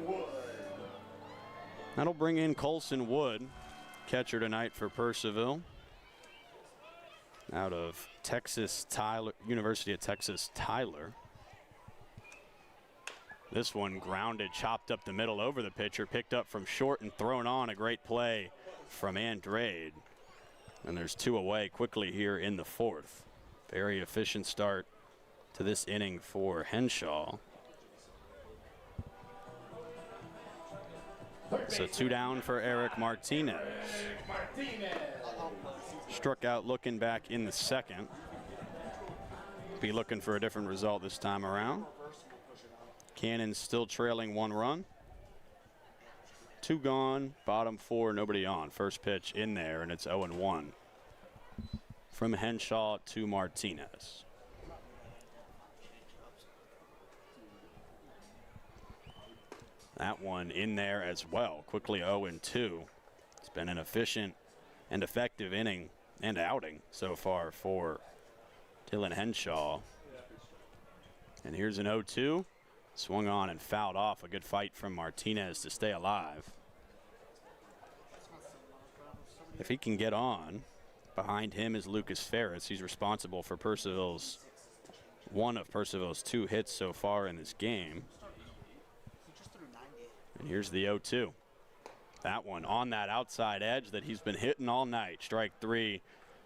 Wood. That'll bring in Colson Wood, catcher tonight for Purcellville. Out of University of Texas, Tyler. This one grounded, chopped up the middle over the pitcher, picked up from short and thrown on. A great play from Andrade. And there's two away quickly here in the 4th. Very efficient start to this inning for Henshaw. So 2 down for Eric Martinez. Struck out looking back in the 2nd. Be looking for a different result this time around. Cannons still trailing 1 run. 2 gone, bottom 4, nobody on. First pitch in there, and it's 0-1 from Henshaw to Martinez. That one in there as well. Quickly 0-2. It's been an efficient and effective inning and outing so far for Dylan Henshaw. And here's an 0-2. Swung on and fouled off. A good fight from Martinez to stay alive. If he can get on, behind him is Lucas Ferris. He's responsible for one of Purcellville's 2 hits so far in this game. And here's the 0-2. That one on that outside edge that he's been hitting all night. Strike 3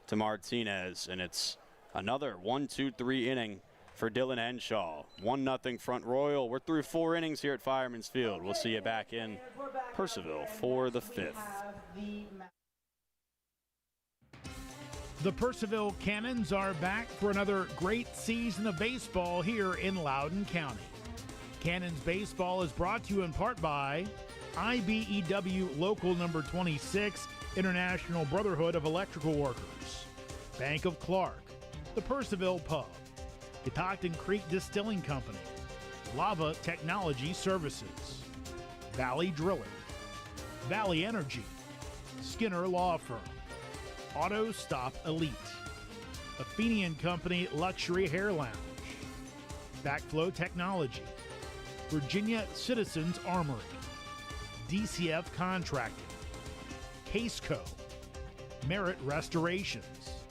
to Martinez, and it's another 1-2-3 inning for Dylan Henshaw. 1-0 Front Royal. We're through 4 innings here at Fireman's Field. We'll see you back in Purcellville for the 5th. The Purcellville Cannons are back for another great season of baseball here in Loudoun County. Cannons baseball is brought to you in part by IBEW Local Number 26, International Brotherhood of Electrical Workers, Bank of Clark, the Purcellville Pub, Catoctin Creek Distilling Company, Lava Technology Services, Valley Drilling, Valley Energy, Skinner Law Firm, Auto Stop Elite, Athenian Company Luxury Hair Lounge, Backflow Technology, Virginia Citizens Armory, DCF Contracting, Caseco, Merit Restorations,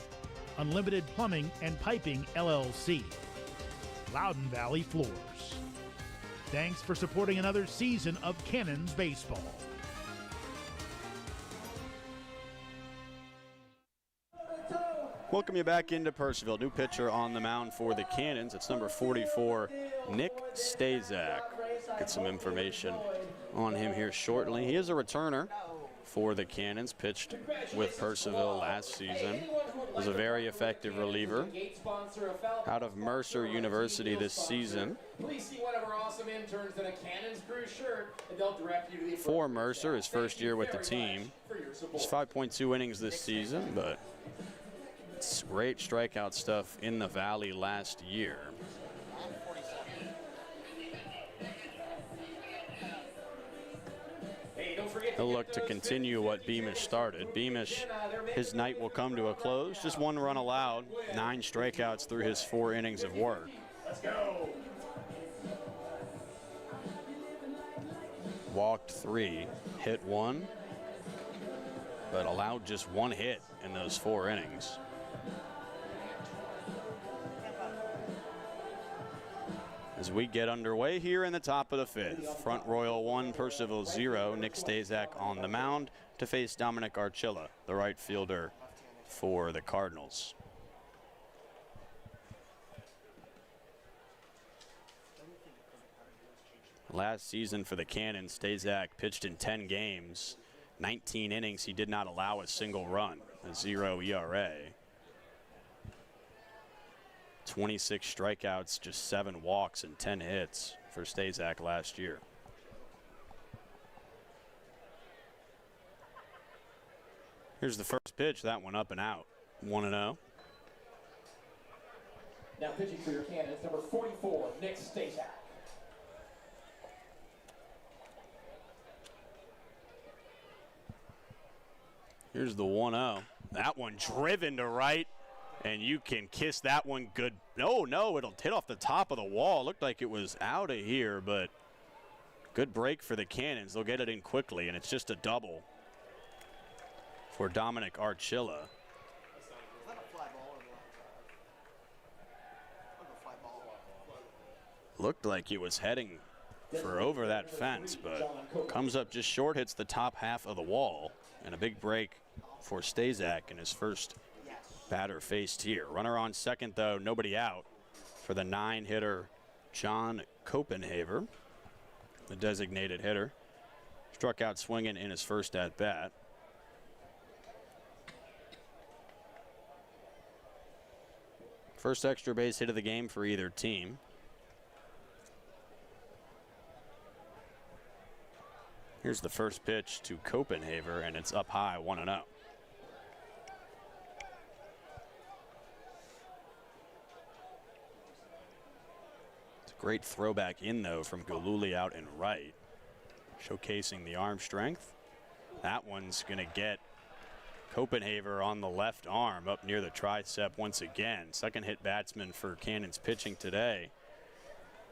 Unlimited Plumbing and Piping LLC, Loudoun Valley Floors. Thanks for supporting another season of Cannons baseball. Welcome you back into Purcellville. New pitcher on the mound for the Cannons. It's number 44, Nick Stazak. Get some information on him here shortly. He is a returner for the Cannons, pitched with Purcellville last season. Was a very effective reliever out of Mercer University this season. Please see one of our awesome interns in a Cannons crew shirt, and they'll direct you to the For Mercer, his first year with the team. It's 5.2 innings this season, but it's great strikeout stuff in the Valley last year. He'll look to continue what Beamish started. Beamish, his night will come to a close. Just one run allowed, 9 strikeouts through his 4 innings of work. Let's go. Walked 3, hit 1, but allowed just 1 hit in those 4 innings. As we get underway here in the top of the 5th. Front Royal 1, Purcellville 0. Nick Stazak on the mound to face Dominic Archilla, the right fielder for the Cardinals. Last season for the Cannons, Stazak pitched in 10 games. 19 innings, he did not allow a single run, a 0 ERA. 26 strikeouts, just 7 walks and 10 hits for Stazak last year. Here's the first pitch, that one up and out, 1-0. Now pitching for your Cannons, number 44, Nick Stazak. Here's the 1-0. That one driven to right, and you can kiss that one good. No, it'll hit off the top of the wall. Looked like it was out of here, but good break for the Cannons. They'll get it in quickly, and it's just a double for Dominic Archilla. Looked like he was heading for over that fence, but comes up just short, hits the top half of the wall, and a big break for Stazak in his first batter faced here. Runner on second, though, nobody out for the 9-hitter John Copenhaver, the designated hitter. Struck out swinging in his first at-bat. First extra base hit of the game for either team. Here's the first pitch to Copenhaver, and it's up high, 1-0. It's a great throwback in, though, from Galuli out and right, showcasing the arm strength. That one's going to get Copenhaver on the left arm up near the tricep once again. Second hit batsman for Cannons pitching today.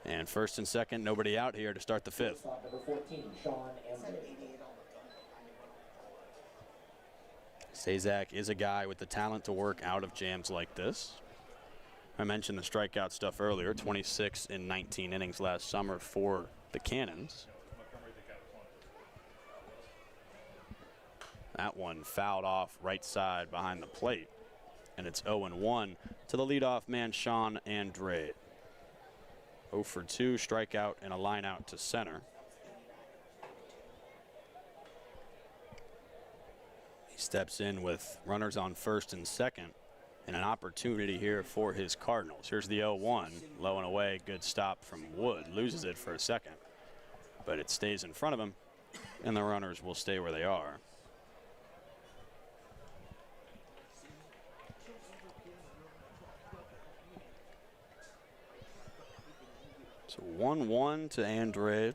And first and second, nobody out here to start the 5th. Number 14, Sean Embley. Stazak is a guy with the talent to work out of jams like this. I mentioned the strikeout stuff earlier, 26 in 19 innings last summer for the Cannons. That one fouled off right side behind the plate. And it's 0-1 to the leadoff man, Sean Andrade. 0 for 2, strikeout and a line out to center. He steps in with runners on first and second and an opportunity here for his Cardinals. Here's the 0-1, low and away, good stop from Wood. Loses it for a second, but it stays in front of him, and the runners will stay where they are. So 1-1 to Andrade.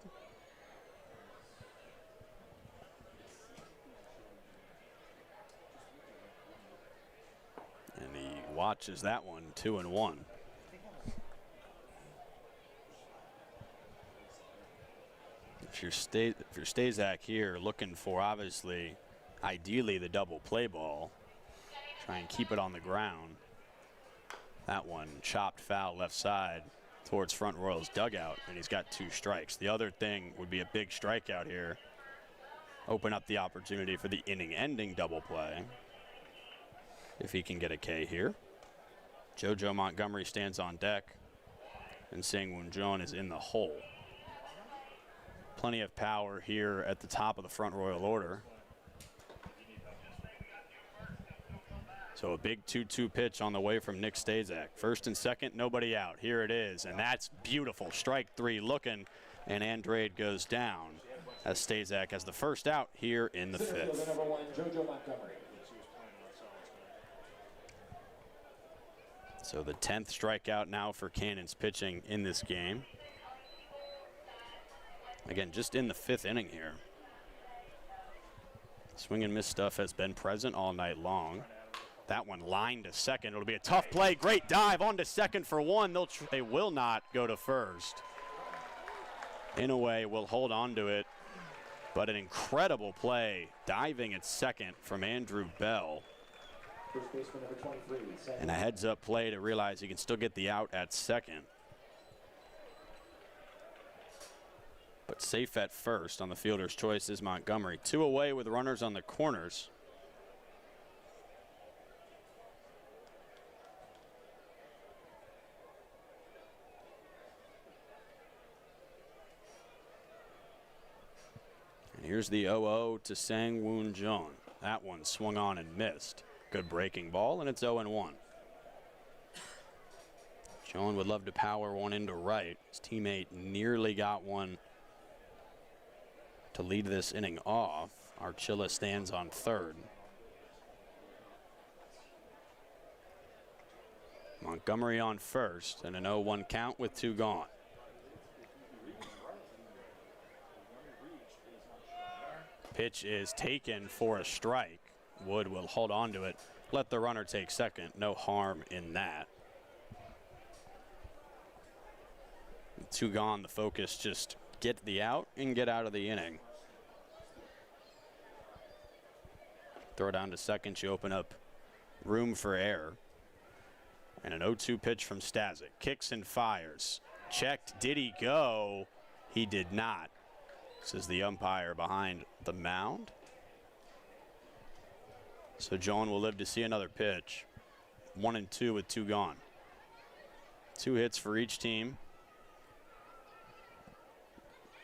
And he watches that one, 2-1. If you're Stazak here, looking for obviously, ideally the double play ball, try and keep it on the ground. That one chopped foul left side towards Front Royal's dugout, and he's got 2 strikes. The other thing would be a big strikeout here. Open up the opportunity for the inning-ending double play if he can get a K here. JoJo Montgomery stands on deck, and Sang-Woon Jeon is in the hole. plenty of power here at the top of the Front Royal order. So a big 2-2 pitch on the way from Nick Stazak. First and second, nobody out. Here it is, and that's beautiful. Strike three looking, and Andrade goes down as Stazak has the first out here in the fifth. Number 1, JoJo Montgomery. So the 10th strikeout now for Cannons pitching in this game. Again, just in the fifth inning here. Swing and miss stuff has been present all night long. That one lined to second. It'll be a tough play. Great dive onto second for one. They will not go to first. Inouye will hold on to it, but an incredible play diving at second from Andrew Bell. First baseman number 23. And a heads-up play to realize he can still get the out at second. But safe at first on the fielder's choice is Montgomery. 2 away with runners on the corners. And here's the 0-0 to Sang-Woon Jeon. That one swung on and missed. Good breaking ball, and it's 0-1. Jeon would love to power one into right. His teammate nearly got one to lead this inning off. Archilla stands on third. Montgomery on first, and an 0-1 count with 2 gone. Pitch is taken for a strike. Wood will hold on to it, let the runner take second. No harm in that. 2 gone, the focus just get the out and get out of the inning. Throw down to second, you open up room for error. And an 0-2 pitch from Stazak. Kicks and fires. Checked, did he go? He did not. Says the umpire behind the mound. So Jeon will live to see another pitch. 1-2 with 2 gone. 2 hits for each team.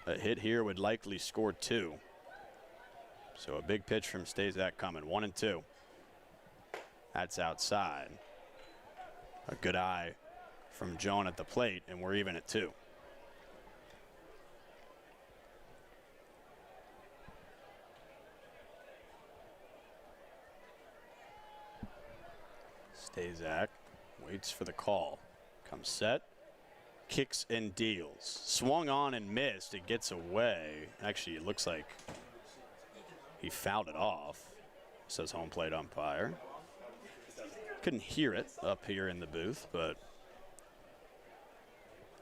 A hit here would likely score 2. So a big pitch from Stazak coming. 1-2. That's outside. A good eye from Jeon at the plate, and we're even at 2. Stazak waits for the call. Comes set. Kicks and deals. Swung on and missed. It gets away. Actually, it looks like he fouled it off, says home plate umpire. Couldn't hear it up here in the booth, but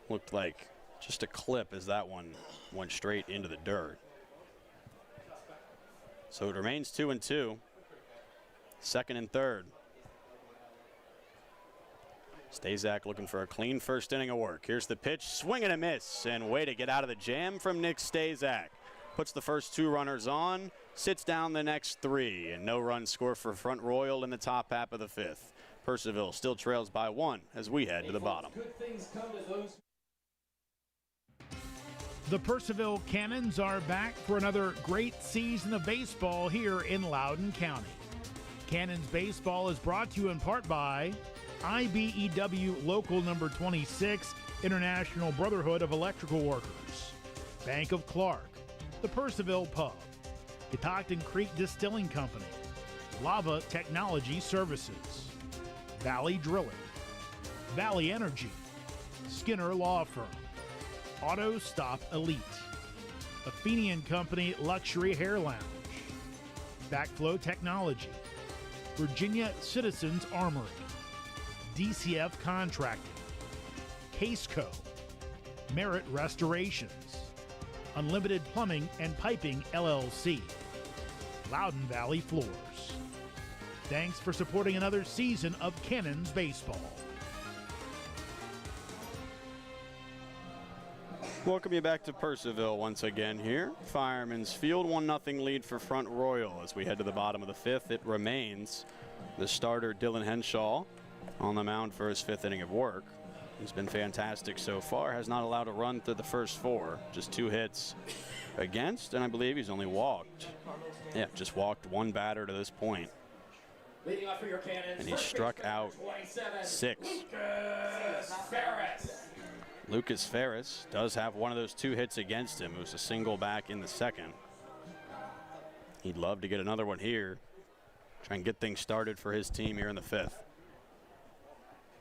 looked like just a clip as that one went straight into the dirt. So it remains 2-2. Second and third. Stazak looking for a clean first inning of work. Here's the pitch, swing and a miss, and way to get out of the jam from Nick Stazak. Puts the first 2 runners on, sits down the next 3, and no run score for Front Royal in the top half of the 5th. Purcellville still trails by 1 as we head to the bottom. Good things come to those. The Purcellville Cannons are back for another great season of baseball here in Loudoun County. Cannons Baseball is brought to you in part by IBEW Local Number 26, International Brotherhood of Electrical Workers, Bank of Clark, the Purcellville Pub, Catoctin Creek Distilling Company, Lava Technology Services, Valley Drilling, Valley Energy, Skinner Law Firm, Auto Stop Elite, Athenian Company Luxury Hair Lounge, Backflow Technology, Virginia Citizens Armory, DCF Contracting, Caseco, Merit Restorations, Unlimited Plumbing and Piping LLC, Loudoun Valley Floors. Thanks for supporting another season of Cannons Baseball. Welcome you back to Purcellville once again here. Fireman's Field, 1-0 lead for Front Royal as we head to the bottom of the 5th. It remains the starter Dylan Henshaw on the mound for his 5th inning of work. He's been fantastic so far. Has not allowed a run through the first 4. Just 2 hits against, and I believe he's only walked. Yeah, just walked 1 batter to this point. Leading off for your Cannons, And he struck out 6. Lucas Ferris does have one of those 2 hits against him. It was a single back in the second. He'd love to get another one here. Try and get things started for his team here in the 5th.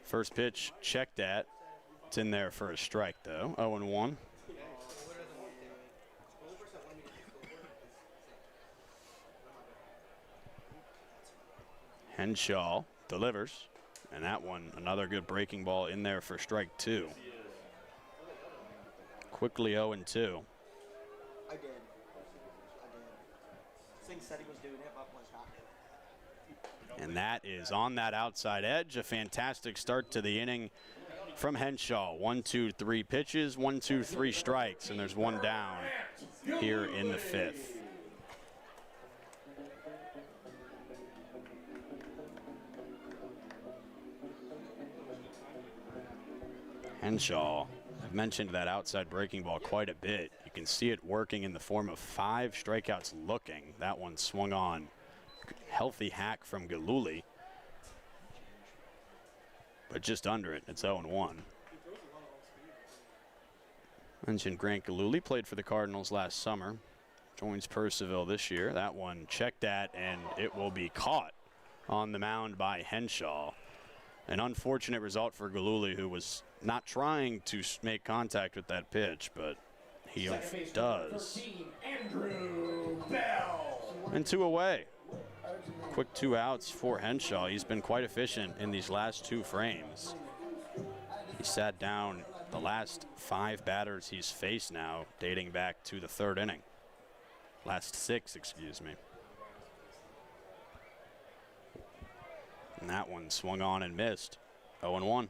First pitch checked at. It's in there for a strike, though. 0-1. Henshaw delivers. And that one, another good breaking ball in there for strike 2. Quickly 0-2. I did. Singh said he was doing it, but was not. And that is on that outside edge. A fantastic start to the inning from Henshaw. 1, 2, 3 pitches, 1, 2, 3 strikes, and there's 1 down here in the 5th. Henshaw, I've mentioned that outside breaking ball quite a bit. You can see it working in the form of 5 strikeouts looking. That one swung on. Healthy hack from Galuli. But just under it, it's 0-1. Mentioned Grant Galuli, played for the Cardinals last summer. Joins Purcellville this year. That one checked at, and it will be caught on the mound by Henshaw. An unfortunate result for Galuli, who was not trying to make contact with that pitch, but he does. And 2 away. Quick 2 outs for Henshaw. He's been quite efficient in these last 2 frames. He sat down the last 5 batters he's faced now, dating back to the 3rd inning. Last 6, excuse me. And that one swung on and missed. 0-1.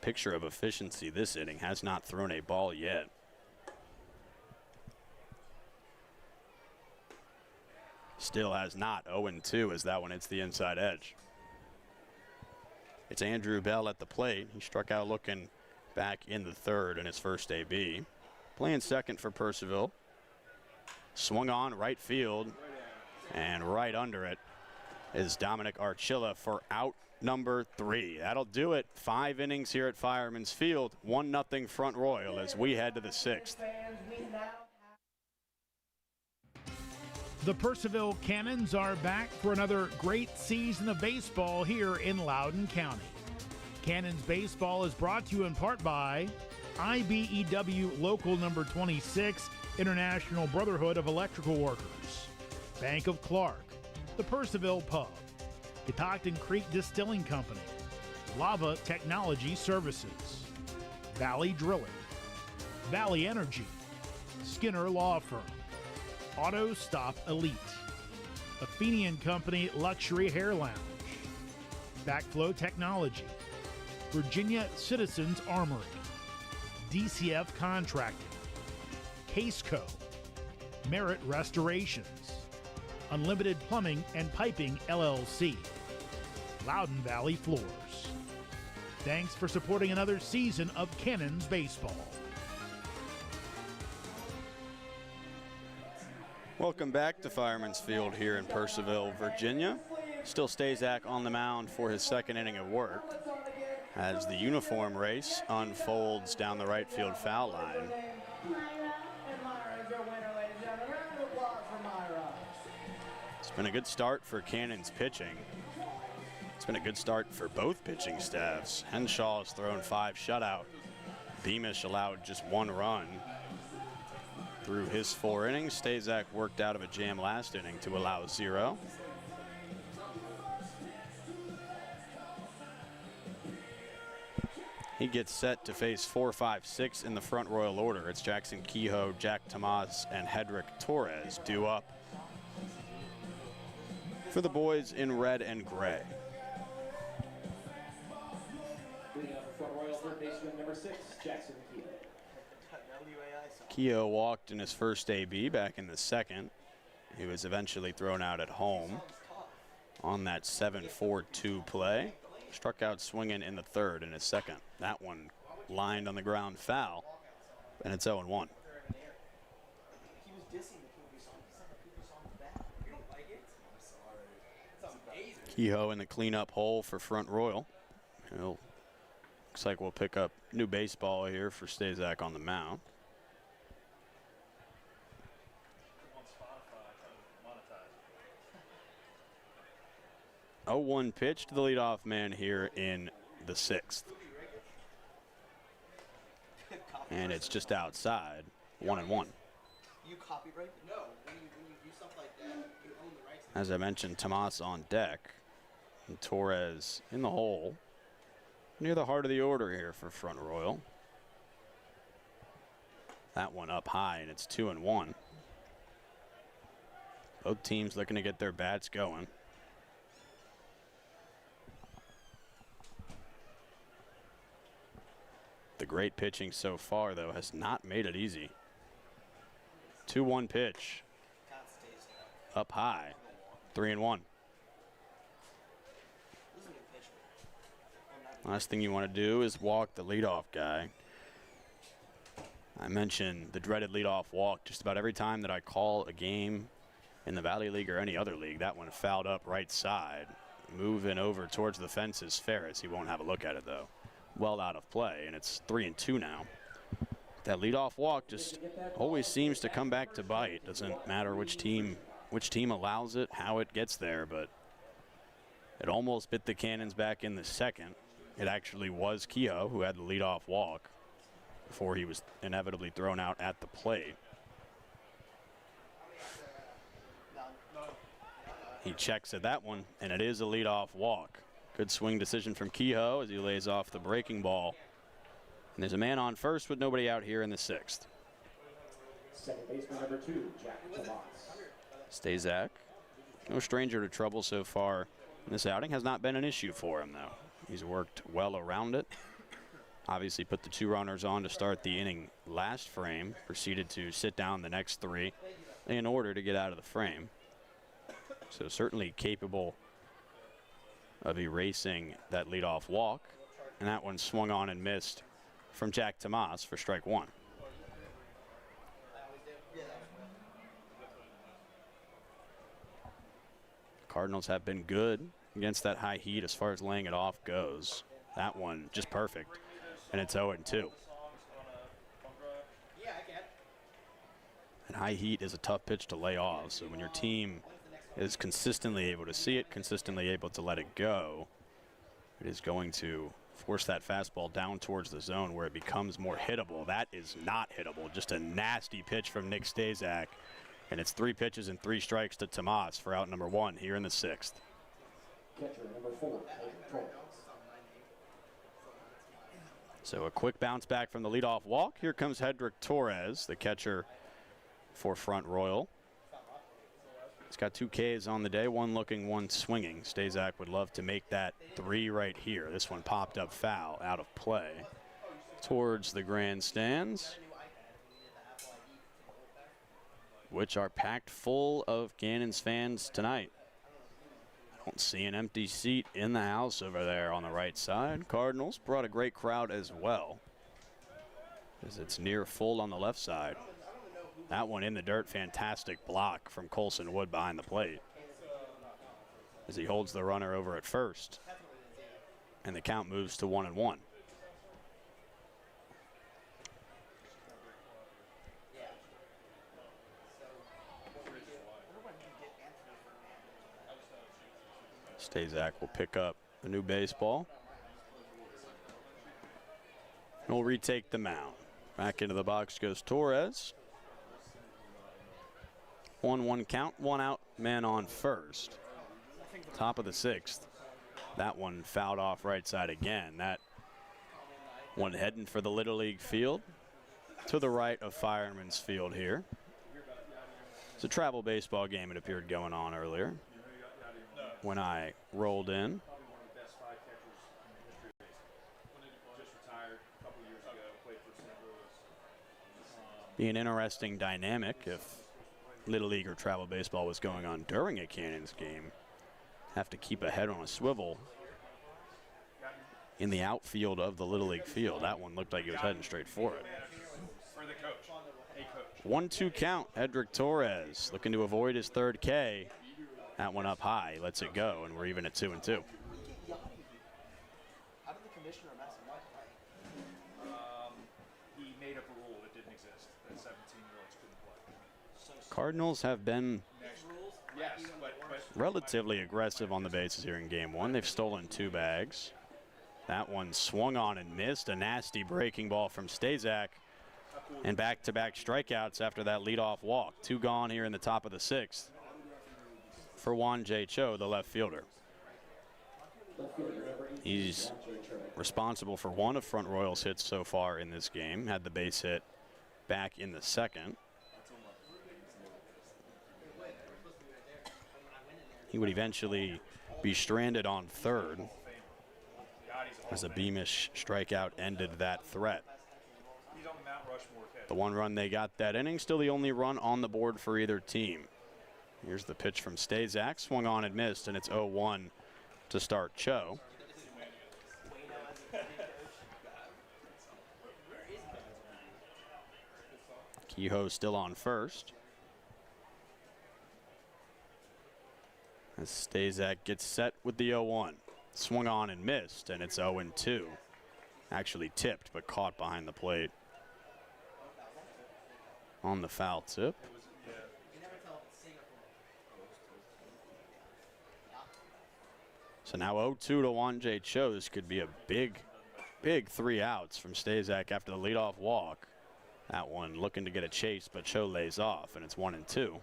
Picture of efficiency this inning. Has not thrown a ball yet. Still has not. 0-2 as that one hits the inside edge. It's Andrew Bell at the plate. He struck out looking back in the 3rd in his first AB. Playing second for Purcellville. Swung on right field, and right under it is Dominic Archilla for out number 3. That'll do it. 5 innings here at Fireman's Field. 1-0 Front Royal as we head to the 6th. The Purcellville Cannons are back for another great season of baseball here in Loudoun County. Cannons Baseball is brought to you in part by IBEW Local Number 26, International Brotherhood of Electrical Workers, Bank of Clark, the Purcellville Pub, Catoctin Creek Distilling Company, Lava Technology Services, Valley Drilling, Valley Energy, Skinner Law Firm, Auto Stop Elite, Athenian Company Luxury Hair Lounge, Backflow Technology, Virginia Citizens Armory, DCF Contracting, Caseco, Merit Restorations, Unlimited Plumbing and Piping LLC, Loudoun Valley Floors. Thanks for supporting another season of Cannons Baseball. Welcome back to Fireman's Field here in Purcellville, Virginia. Still Stazak on the mound for his 2nd inning of work as the uniform race unfolds down the right field foul line. It's been a good start for Cannons pitching. It's been a good start for both pitching staffs. Henshaw has thrown 5 shutout. Beamish allowed just 1 run through his 4 innings. Stazak worked out of a jam last inning to allow 0. He gets set to face 4, 5, 6 in the Front Royal order. It's Jackson Kehoe, Jack Tomas, and Hedrick Torres due up for the boys in red and gray. Leading off for Front Royal, 3rd baseman number 6, Jackson Kehoe. Kehoe walked in his first AB back in the 2nd. He was eventually thrown out at home. on that 7-4-2 play. Struck out swinging in the third in his second. That one lined on the ground foul, and it's 0-1. He was dissing the Poopy song. He said the Poopy song was bad. You don't like it? I'm sorry. It's amazing. Kehoe in the cleanup hole for Front Royal. Looks like we'll pick up new baseball here for Stazak on the mound. 0-1 pitch to the leadoff man here in the sixth. And it's just outside, 1-1. You copyright? No. When you do stuff like that, you own the rights. As I mentioned, Tomas on deck. And Torres in the hole. Near the heart of the order here for Front Royal. That one up high, and it's 2-1. Both teams looking to get their bats going. The great pitching so far, though, has not made it easy. 2-1 pitch. Up high. 3-1. Last thing you want to do is walk the leadoff guy. I mentioned the dreaded leadoff walk just about every time that I call a game in the Valley League or any other league. That one fouled up right side. Moving over towards the fence is Ferris. He won't have a look at it, though. Well out of play, and it's 3-2 now. That leadoff walk just always seems to come back to bite. Doesn't matter which team allows it, how it gets there, but it almost bit the Cannons back in the second. It actually was Kehoe who had the leadoff walk before he was inevitably thrown out at the plate. He checks at that one, and it is a leadoff walk. Good swing decision from Kehoe as he lays off the breaking ball. And there's a man on first with nobody out here in the sixth. Second baseman number 2, Jack Tomas. Stazak, no stranger to trouble so far in this outing. Has not been an issue for him, though. He's worked well around it. Obviously put the 2 runners on to start the inning last frame. Proceeded to sit down the next 3 in order to get out of the frame. So certainly capable of erasing that leadoff walk. And that one swung on and missed from Jack Tomas for strike 1. Cardinals have been good against that high heat as far as laying it off goes. That one just perfect, and it's 0-2. And high heat is a tough pitch to lay off, so when your team is consistently able to see it, consistently able to let it go, it is going to force that fastball down towards the zone where it becomes more hittable. That is not hittable, just a nasty pitch from Nick Stazak. And it's 3 pitches and 3 strikes to Tomas for out number 1 here in the 6th. Catcher number 4, Torres. So a quick bounce back from the leadoff walk. Here comes Hedrick Torres, the catcher for Front Royal. He's got 2 Ks on the day, 1 looking, 1 swinging. Stazak would love to make that 3 right here. This one popped up foul, out of play. Towards the grandstands, which are packed full of Cannons fans tonight. I don't see an empty seat in the house over there on the right side. Cardinals brought a great crowd as well, as it's near full on the left side. That one in the dirt, fantastic block from Colson Wood behind the plate as he holds the runner over at first. And the count moves to 1-1. Stazak will pick up a new baseball. And will retake the mound. Back into the box goes Torres. 1-1 count, 1 out, man on first. Top of the 6th. That one fouled off right side again. That one heading for the Little League field to the right of Fireman's Field here. It's a travel baseball game, it appeared, going on earlier when I rolled in. Be an interesting dynamic if Little League or travel baseball was going on during a Cannons game. have to keep a head on a swivel in the outfield of the Little League field. That one looked like he was heading straight for it. For the coach. Hey, coach. 1-2 count. Edric Torres looking to avoid his third K. That one up high, lets it go, and we're even at 2-2. How did the commissioner mess him up? He made up a rule that didn't exist, that 17-year-olds couldn't play. Cardinals have been Yes, but relatively aggressive on the bases here in game one. They've stolen 2 bags. That one swung on and missed. A nasty breaking ball from Stazak. And back-to-back strikeouts after that leadoff walk. 2 gone here in the top of the 6th for Juan J. Cho, the left fielder. He's responsible for 1 of Front Royal's hits so far in this game. Had the base hit back in the 2nd. He would eventually be stranded on 3rd as a Beamish strikeout ended that threat. The 1 run they got that inning, still the only run on the board for either team. Here's the pitch from Stazak, swung on and missed, and it's 0-1 to start Cho. Kehoe still on first. As Stazak gets set with the 0-1. Swung on and missed, and it's 0-2. Actually tipped, but caught behind the plate. On the foul tip. So now 0-2 to Juan J. Cho. This could be a big 3 outs from Stazak after the leadoff walk. That one looking to get a chase, but Cho lays off, and it's 1-2.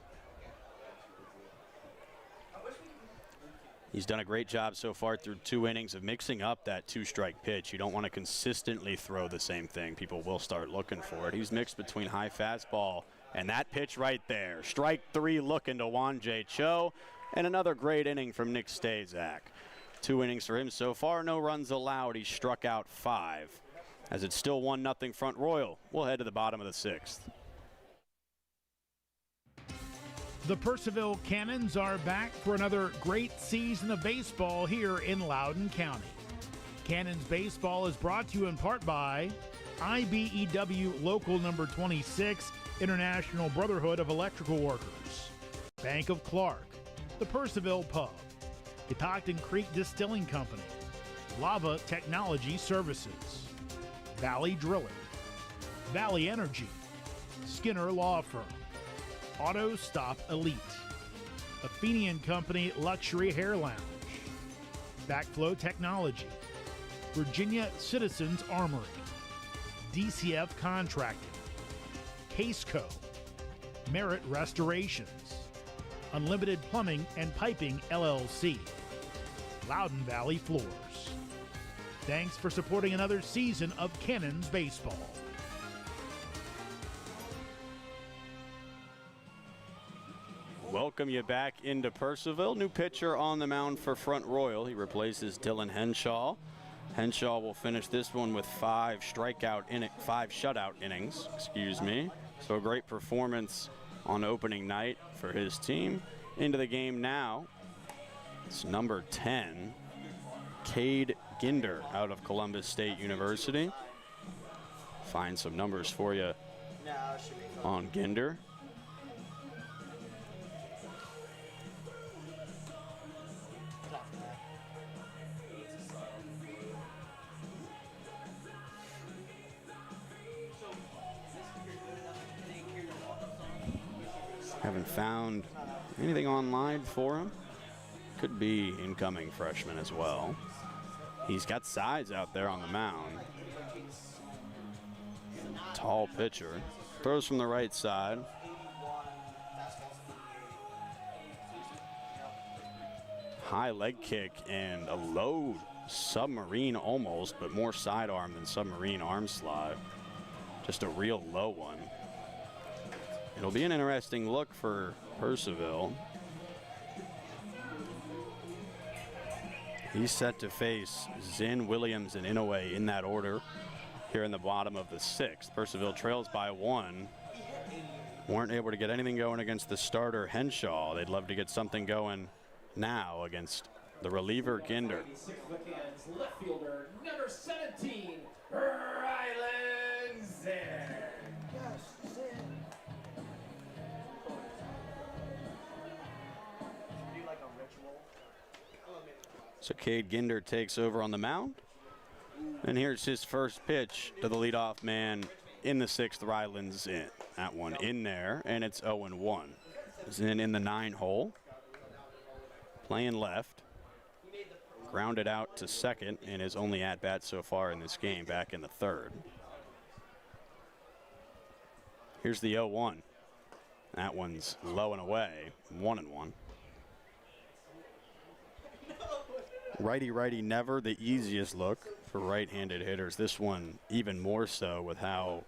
He's done a great job so far through 2 innings of mixing up that 2-strike pitch. You don't want to consistently throw the same thing. People will start looking for it. He's mixed between high fastball and that pitch right there. Strike 3 looking to Juan J. Cho. And another great inning from Nick Stazak. 2 innings for him so far, no runs allowed. He struck out 5. As it's still 1-0 Front Royal. We'll head to the bottom of the 6th. The Purcellville Cannons are back for another great season of baseball here in Loudoun County. Cannons Baseball is brought to you in part by IBEW Local Number 26, International Brotherhood of Electrical Workers, Bank of Clark, the Purcellville Pub, Catoctin Creek Distilling Company, Lava Technology Services, Valley Drilling, Valley Energy, Skinner Law Firm, Auto Stop Elite, Athenian Company Luxury Hair Lounge, Backflow Technology, Virginia Citizens Armory, DCF Contracting, Caseco, Merit Restorations, Unlimited Plumbing and Piping LLC, Loudoun Valley Floors. Thanks for supporting another season of Cannons Baseball. Welcome you back into Purcellville. New pitcher on the mound for Front Royal. He replaces Dylan Henshaw. Henshaw will finish this one with 5 shutout innings. So a great performance on opening night for his team. Into the game now, it's number 10, Cade Ginder out of Columbus State University. Find some numbers for you on Ginder. Haven't found anything online for him. Could be incoming freshman as well. He's got size out there on the mound. Tall pitcher. Throws from the right side. High leg kick and a low submarine almost, but more sidearm than submarine arm slide. Just a real low one. It'll be an interesting look for Purcellville. He's set to face Zinn, Williams, and Inouye in that order here in the bottom of the 6th. Purcellville trails by 1. Weren't able to get anything going against the starter Henshaw. They'd love to get something going now against the reliever Ginder. 86 of the Cans, left fielder, number 17, Rylan Zinn. Do like a ritual. So Cade Ginder takes over on the mound. And here's his first pitch to the leadoff man in the 6th, Rylan Zinn. That one in there, and it's 0-1. Zinn in the 9 hole. Playing left. Grounded out to second in his only at-bat so far in this game, back in the 3rd. Here's the 0-1. That one's low and away, 1-1. Righty-righty never the easiest look for right-handed hitters. This one even more so with how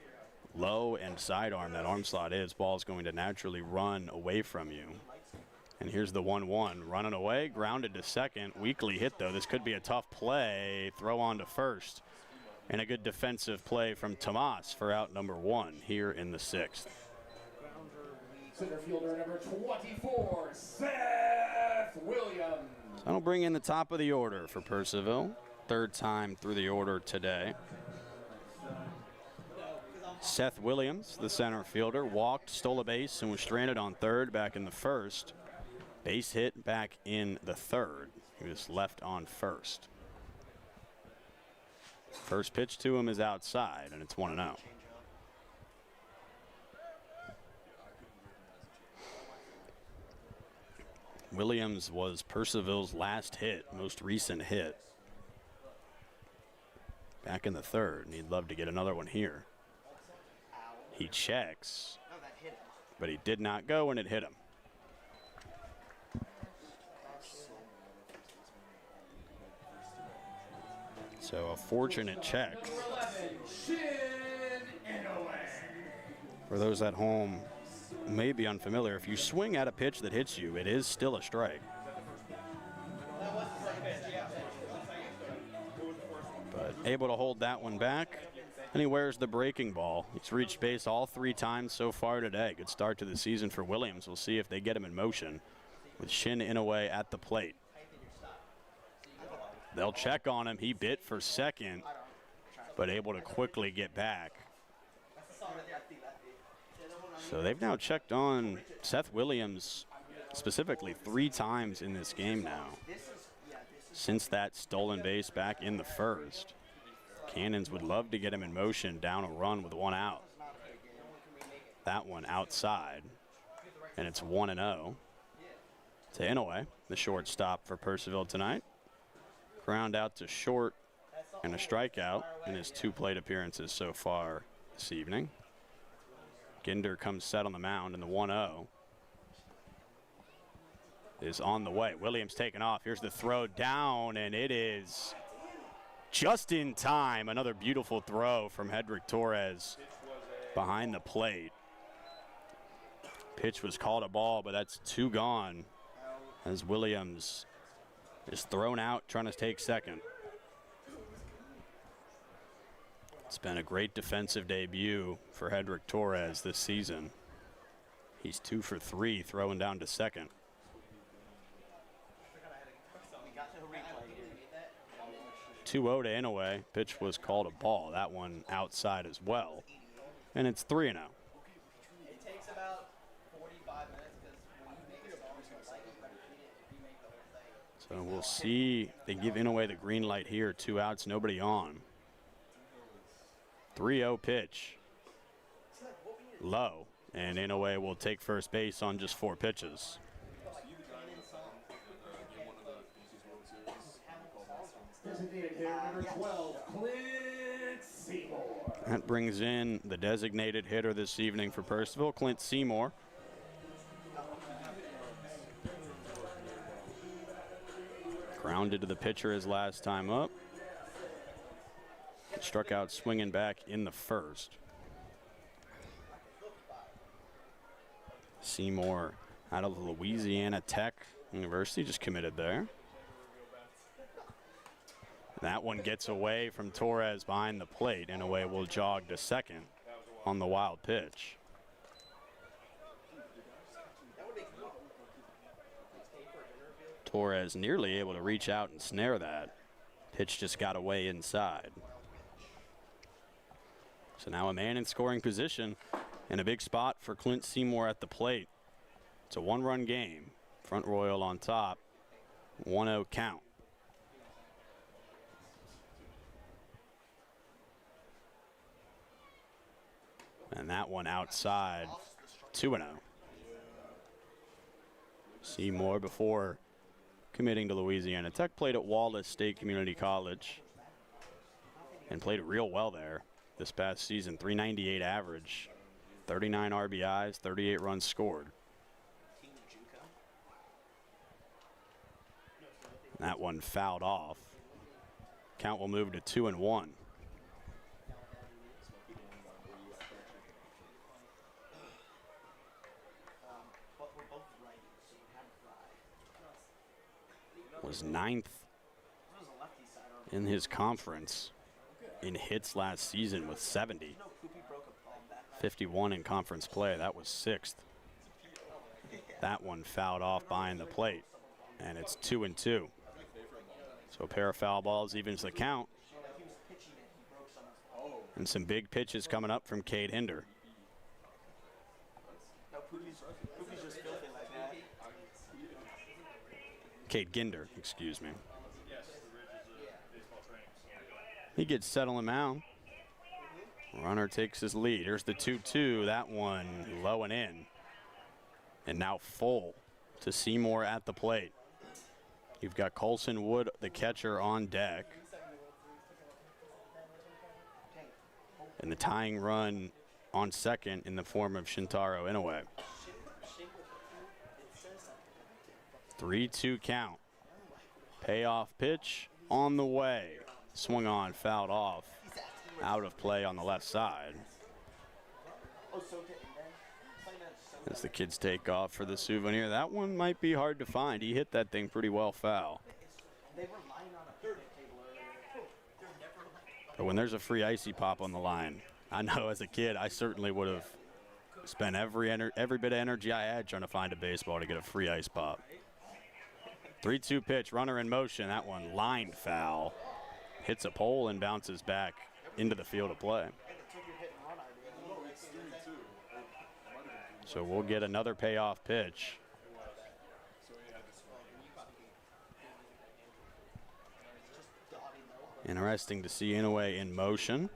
low and sidearm that arm slot is. Ball's going to naturally run away from you. And here's the 1-1, running away, grounded to second. Weakly hit, though. This could be a tough play. Throw on to first. And a good defensive play from Tomas for out number 1 here in the 6th. Center fielder number 24, Seth Williams. That'll bring in the top of the order for Purcellville. 3rd time through the order today. Seth Williams, the center fielder, walked, stole a base, and was stranded on 3rd back in the 1st. Base hit back in the 3rd. He was left on 1st. First pitch to him is outside, and it's 1-0. Williams was Purcellville's last hit, most recent hit, back in the 3rd, and he'd love to get another one here. He checks, but he did not go, and it hit him. So a fortunate check. For those at home who may be unfamiliar, if you swing at a pitch that hits you, it is still a strike. But able to hold that one back, and he wears the breaking ball. He's reached base all 3 times so far today. Good start to the season for Williams. We'll see if they get him in motion with Shin Inoue at the plate. They'll check on him. He bit for second, but able to quickly get back. So they've now checked on Seth Williams specifically 3 times in this game now, since that stolen base back in the 1st. Cannons would love to get him in motion, down a run with 1 out. That one outside, and it's 1-0 to Inoue, the shortstop for Purcellville tonight. Ground out to short and a strikeout in his 2 plate appearances so far this evening. Ginder comes set on the mound, and the 1-0 is on the way. Williams taking off. Here's the throw down, and it is just in time. Another beautiful throw from Hedrick Torres behind the plate. Pitch was called a ball, but that's 2 gone as Williams is thrown out trying to take second. It's been a great defensive debut for Hedrick Torres this season. He's 2 for 3 throwing down to second. 2-0 to Inoue. Pitch was called a ball. That one outside as well. And it's 3-0. It takes about 45 minutes because when you make it a ball, you make the whole thing. So we'll see. They give Inoue the green light here. 2 outs, nobody on. 3-0 pitch. Low. And Inoue will take first base on just 4 pitches. Designated hitter number 12, Clint Seymour. That brings in the designated hitter this evening for Purcellville, Clint Seymour. Grounded to the pitcher his last time up. Struck out swinging back in the 1st. Seymour out of Louisiana Tech University, just committed there. That one gets away from Torres behind the plate. Inoue will jog to second on the wild pitch. Torres nearly able to reach out and snare that. Pitch just got away inside. So now a man in scoring position and a big spot for Clint Seymour at the plate. It's a one-run game. Front Royal on top. 1-0 count. And that one outside. 2-0. Seymour, before committing to Louisiana Tech, played at Wallace State Community College and played real well there this past season. 398 average, 39 RBIs, 38 runs scored. That one fouled off. Count will move to 2-1. Was 9th in his conference in hits last season with 70. 51 in conference play. That was 6th. That one fouled off behind the plate, and it's 2-2. So a pair of foul balls evens the count. And some big pitches coming up from Cade Hinder. Cade Ginder, excuse me. He gets set on the mound. Runner takes his lead. Here's the 2-2. That one low and in. And now full to Seymour at the plate. You've got Colson Wood, the catcher, on deck. And the tying run on second in the form of Shintaro Inoue. 3-2 count. Payoff pitch on the way. Swung on, fouled off. Out of play on the left side. As the kids take off for the souvenir. That one might be hard to find. He hit that thing pretty well foul. But when there's a free icy pop on the line, I know as a kid I certainly would have spent every bit of energy I had trying to find a baseball to get a free ice pop. 3-2 pitch, runner in motion. That one lined foul. Hits a pole and bounces back into the field of play. So we'll get another payoff pitch. Interesting to see Inoue in motion.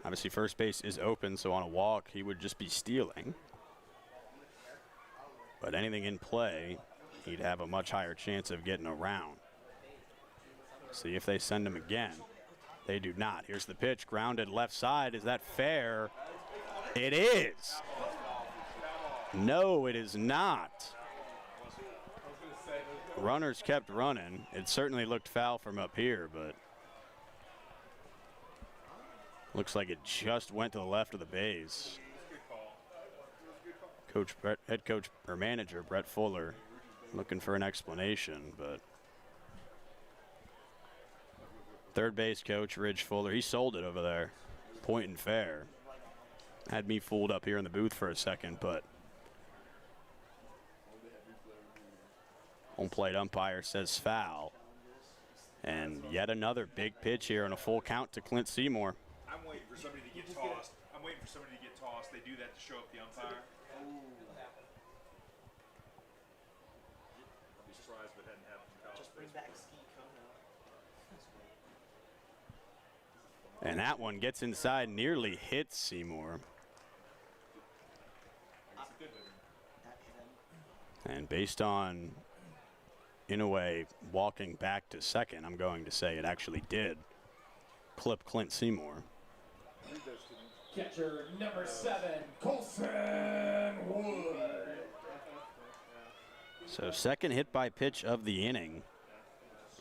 Obviously first base is open, so on a walk he would just be stealing. But anything in play, he'd have a much higher chance of getting around. See if they send him again. They do not. Here's the pitch, grounded left side. Is that fair? It is. No, it is not. Runners kept running. It certainly looked foul from up here, but looks like it just went to the left of the base. Head coach or manager Brett Fuller looking for an explanation, but third base coach Ridge Fuller, he sold it over there. Point and fair. Had me fooled up here in the booth for a second, but home plate umpire says foul. And yet another big pitch here and a full count to Clint Seymour. I'm waiting for somebody to get tossed. They do that to show up the umpire. I'd be surprised if it hadn't happened in college. Just bring back Ski Kono. And that one gets inside, nearly hits Seymour. And based on Inoue walking back to second, I'm going to say it actually did clip Clint Seymour. Catcher number 7, Colson Wood. So second hit by pitch of the inning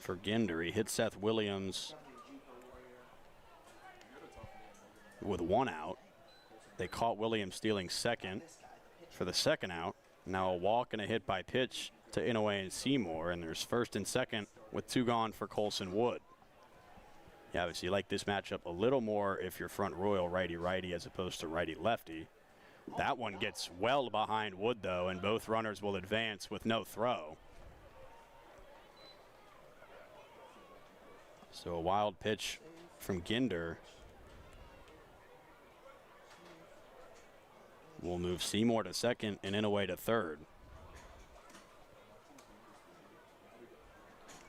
for Ginder. He hit Seth Williams with one out. They caught Williams stealing second for the second out. Now a walk and a hit by pitch to Inoue and Seymour, and there's first and second with 2 gone for Colson Wood. Yeah, obviously you like this matchup a little more if you're front royal righty-righty as opposed to righty-lefty. That one gets well behind Wood, though, and both runners will advance with no throw. So a wild pitch from Ginder will move Seymour to second and Inouye to third.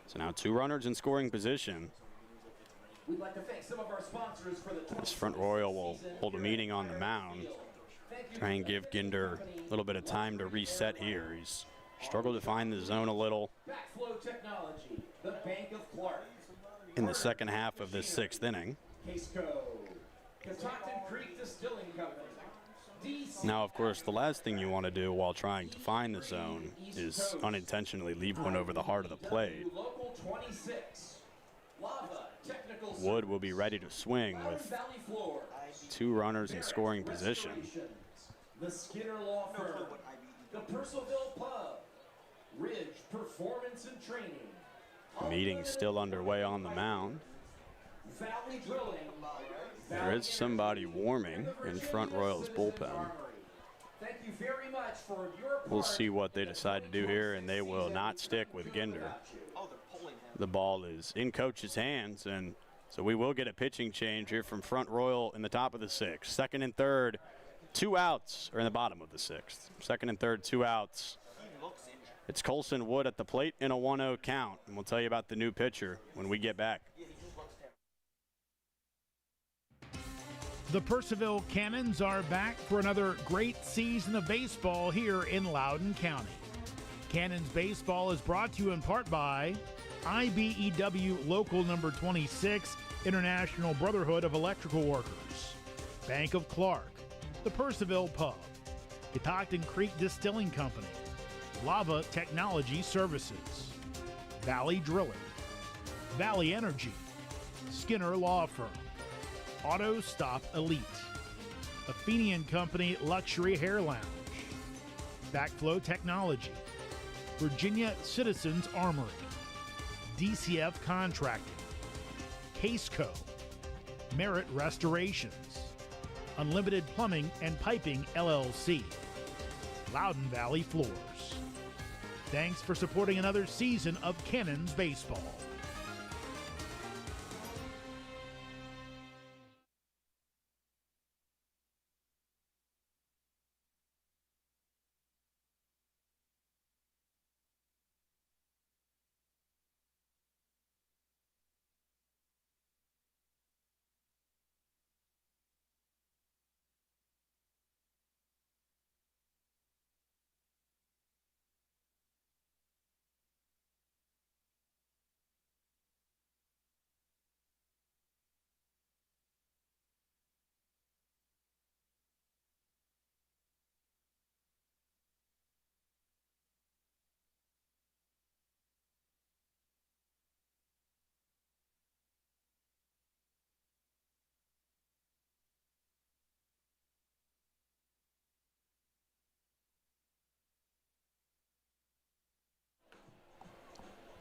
So now 2 runners in scoring position. We'd like to thank some of our sponsors for the This Front Royal will hold a meeting on the mound. Try and give Ginder a little bit of time to reset here. He's struggled to find the zone a little Backflow Technology, the Bank of Clark, in the second half of this 6th inning. Caseco, Catoctin Creek Distilling Company. Now, of course, the last thing you want to do while trying to find the zone is unintentionally leave one over the heart of the plate. Local 26, Lava Technical Wood will be ready to swing with Valley Floor, 2 runners in scoring position. the Skinner Law Firm, the Purcellville Pub, Ridge Performance and Training. Meeting still underway on the mound. Valley Drilling. There is somebody warming in Front Royal's bullpen. Thank you very much for your We'll see what they decide to do here, and they will not stick with Ginder. The ball is in coach's hands, and so we will get a pitching change here from Front Royal in the top of the 6th. Second and third, 2 outs, or in the bottom of the 6th. Second and third, 2 outs. It's Colson Wood at the plate in a 1-0 count, and we'll tell you about the new pitcher when we get back. The Purcellville Cannons are back for another great season of baseball here in Loudoun County. Cannons Baseball is brought to you in part by IBEW Local Number 26, International Brotherhood of Electrical Workers, Bank of Clark, the Purcellville Pub, Catoctin Creek Distilling Company, Lava Technology Services, Valley Drilling, Valley Energy, Skinner Law Firm, Auto Stop Elite, Athenian Company Luxury Hair Lounge, Backflow Technology, Virginia Citizens Armory, DCF Contracting, Caseco, Merit Restorations, Unlimited Plumbing and Piping LLC, Loudoun Valley Floors. Thanks for supporting another season of Cannons Baseball.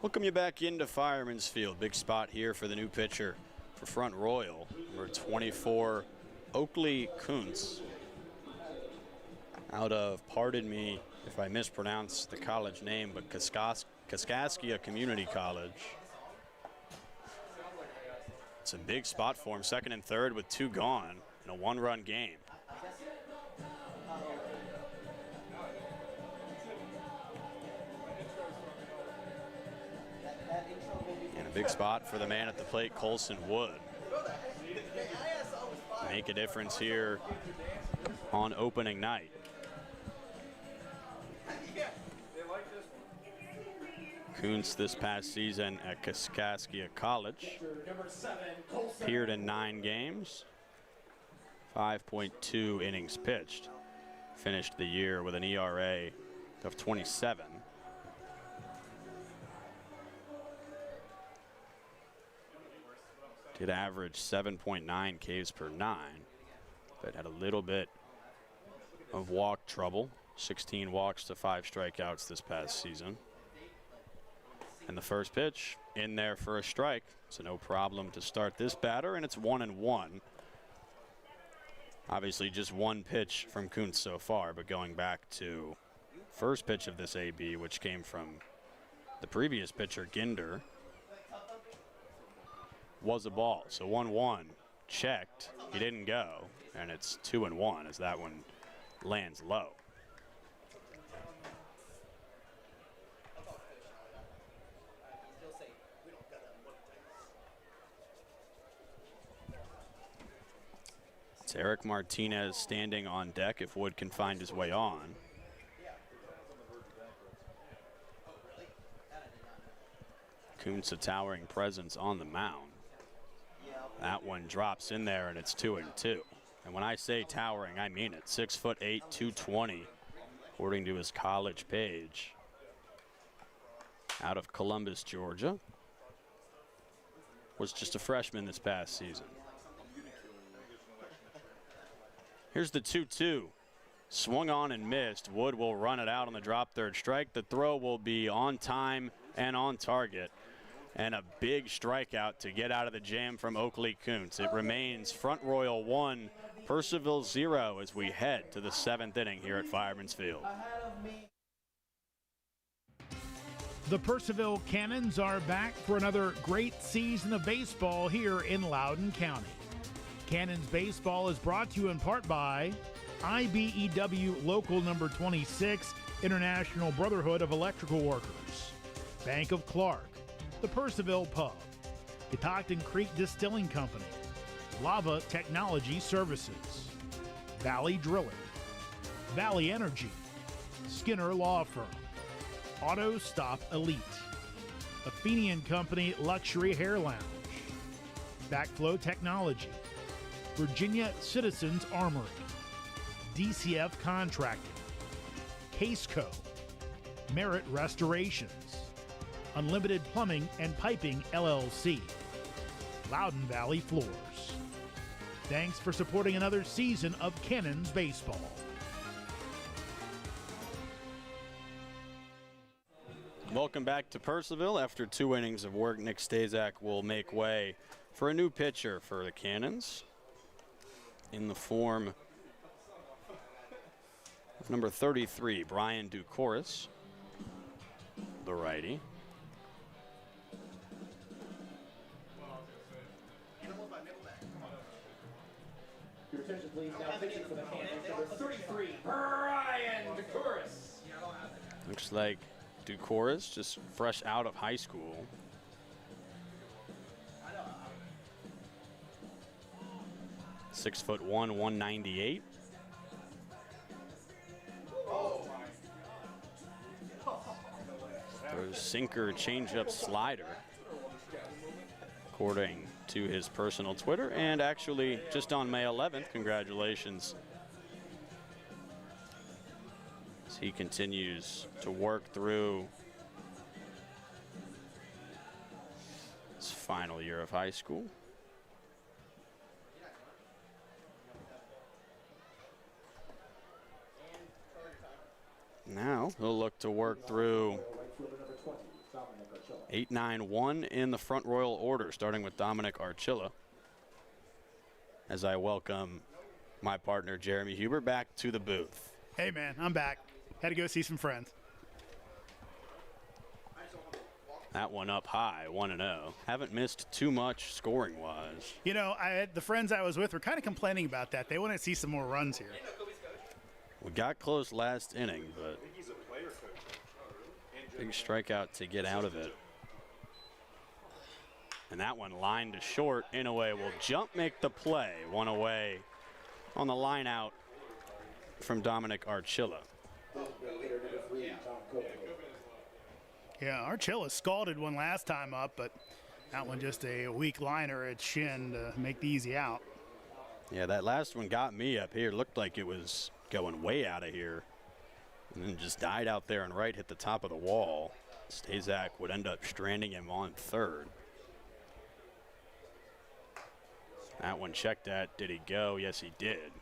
Welcome you back into Fireman's Field. Big spot here for the new pitcher for Front Royal, number 24, Oakley Kuntz. Out of, pardon me if I mispronounce the college name, but Kaskaskia Community College. It's a big spot for him, second and third with 2 gone in a 1-run game. And a big spot for the man at the plate, Colson Wood. Make a difference here on opening night. Kuntz this past season at Kaskaskia College appeared in 9 games, 5.2 innings pitched. Finished the year with an ERA of 27. Did average 7.9 Ks per 9, but had a little bit of walk trouble. 16 walks to 5 strikeouts this past season. And the first pitch in there for a strike, so no problem to start this batter, and it's 1-1. Obviously just 1 pitch from Kuntz so far, but going back to first pitch of this AB, which came from the previous pitcher, Ginder. was a ball. So 1-1 checked. He didn't go. And it's 2-1 as that one lands low. It's Eric Martinez standing on deck if Wood can find his way on. Kuntz a towering presence on the mound. That one drops in there and it's 2-2. And when I say towering, I mean it. 6'8", 220, according to his college page. Out of Columbus, Georgia. Was just a freshman this past season. Here's the 2-2. Swung on and missed. Wood will run it out on the drop third strike. The throw will be on time and on target. And a big strikeout to get out of the jam from Oakley Kuntz. It remains Front Royal 1, Purcellville 0 as we head to the 7th inning here at Fireman's Field. The Purcellville Cannons are back for another great season of baseball here in Loudoun County. Cannons baseball is brought to you in part by IBEW Local Number 26, International Brotherhood of Electrical Workers, Bank of Clark, the Purcellville Pub, Catoctin Creek Distilling Company, Lava Technology Services, Valley Drilling, Valley Energy, Skinner Law Firm, Auto Stop Elite, Athenian Company Luxury Hair Lounge, Backflow Technology, Virginia Citizens Armory, DCF Contracting, Caseco, Merit Restorations, Unlimited Plumbing and Piping LLC, Loudoun Valley Floors. Thanks for supporting another season of Cannons baseball. Welcome back to Purcellville. After 2 innings of work, Nick Stazak will make way for a new pitcher for the Cannons in the form of number 33, Brian Ducoris, the righty. Your attention, please. Now pitching for the Cannons, number 33, Brian DeCouris. Looks like Ducoris just fresh out of high school. .6'1", 198. Throws sinker, changeup, slider, according to his personal Twitter, and actually just on May 11th. Congratulations. As he continues to work through his final year of high school. Now he'll look to work through 8-9-1 in the Front Royal order, starting with Dominic Archilla. As I welcome my partner Jeremy Huber back to the booth. Hey man, I'm back. Had to go see some friends. That one up high, 1-0. Haven't missed too much scoring-wise. You know, the friends I was with were kind of complaining about that. They want to see some more runs here. We got close last inning, but big strikeout to get out of it. And that one lined to short. Inouye will jump, make the play. One away on the line out from Dominic Archilla. Yeah, Archilla scalded one last time up, but that one just a weak liner at shin to make the easy out. Yeah, that last one got me up here. Looked like it was going way out of here. And then just died out there and right, hit the top of the wall. Stazak would end up stranding him on third. That one checked at. Did he go? Yes, he did.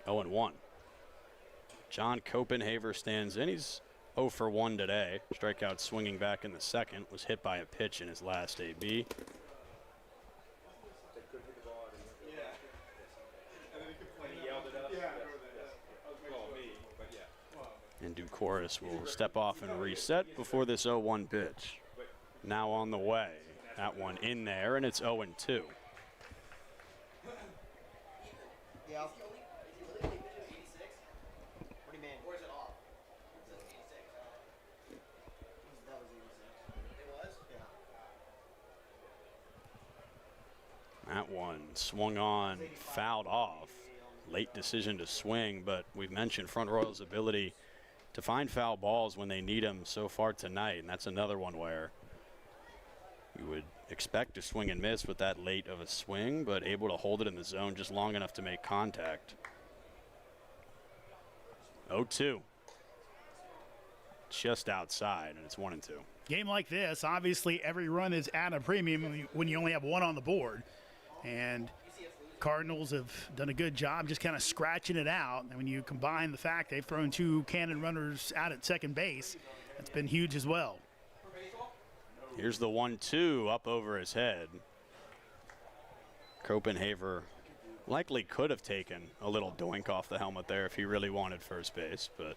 0-1. John Copenhaver stands in. He's 0 for 1 today. Strikeout swinging back in the second. Was hit by a pitch in his last AB. And Ducoris will step off and reset before this 0-1 pitch. Now on the way. That one in there, and it's 0-2. Yeah. Is he literally pitching 86? What do you mean? Or is it off? It says 86. That was 86. It was? Yeah. That one swung on, fouled off. Late decision to swing, but we've mentioned Front Royal's ability to find foul balls when they need them so far tonight, and that's another one where you would expect to swing and miss with that late of a swing, but able to hold it in the zone just long enough to make contact. 0-2. Just outside, and it's 1-2. Game like this, obviously every run is at a premium when you only have one on the board. And Cardinals have done a good job just kind of scratching it out. And when you combine the fact they've thrown 2 Cannon runners out at second base, that's been huge as well. Here's the 1-2 up over his head. Copenhaver likely could have taken a little doink off the helmet there if he really wanted first base, but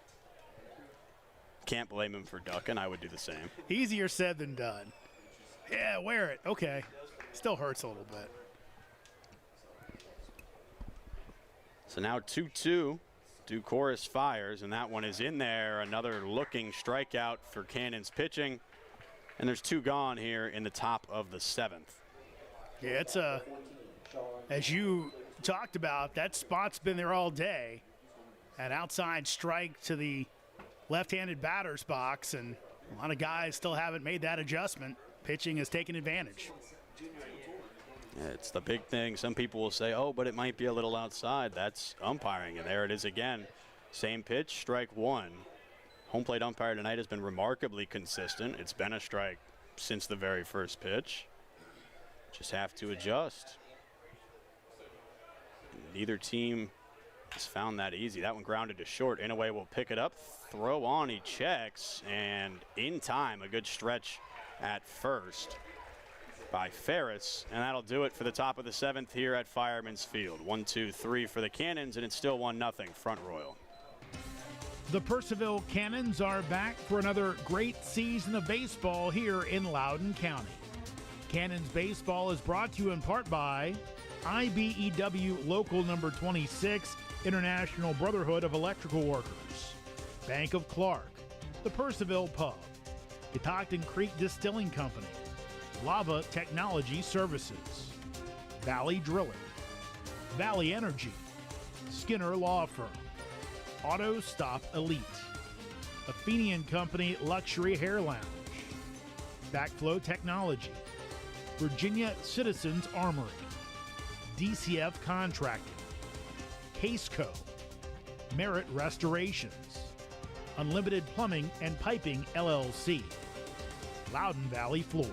can't blame him for ducking. I would do the same. Easier said than done. Yeah, wear it. Okay. Still hurts a little bit. So now 2-2. Ducoris fires, and that one is in there. Another looking strikeout for Cannon's pitching. And there's 2 gone here in the top of the 7th. Yeah, it's as you talked about, that spot's been there all day. An outside strike to the left-handed batter's box, and a lot of guys still haven't made that adjustment. Pitching has taken advantage. It's the big thing. Some people will say, oh, but it might be a little outside. That's umpiring, and there it is again. Same pitch, strike 1. Home plate umpire tonight has been remarkably consistent. It's been a strike since the very first pitch. Just have to adjust. Neither team has found that easy. That one grounded to short. Inaway will pick it up, throw on, he checks, and in time, a good stretch at first by Ferris, and that'll do it for the top of the 7th here at Fireman's Field. 1-2-3 for the Cannons, and it's still 1-0 Front Royal. The Purcellville Cannons are back for another great season of baseball here in Loudoun County. Cannons baseball is brought to you in part by IBEW Local Number 26, International Brotherhood of Electrical Workers, Bank of Clark, the Purcellville Pub, Catoctin Creek Distilling Company, Lava Technology Services, Valley Drilling, Valley Energy, Skinner Law Firm, Auto Stop Elite, Athenian Company Luxury Hair Lounge, Backflow Technology, Virginia Citizens Armory, DCF Contracting, Caseco, Merit Restorations, Unlimited Plumbing and Piping LLC, Loudoun Valley Floors.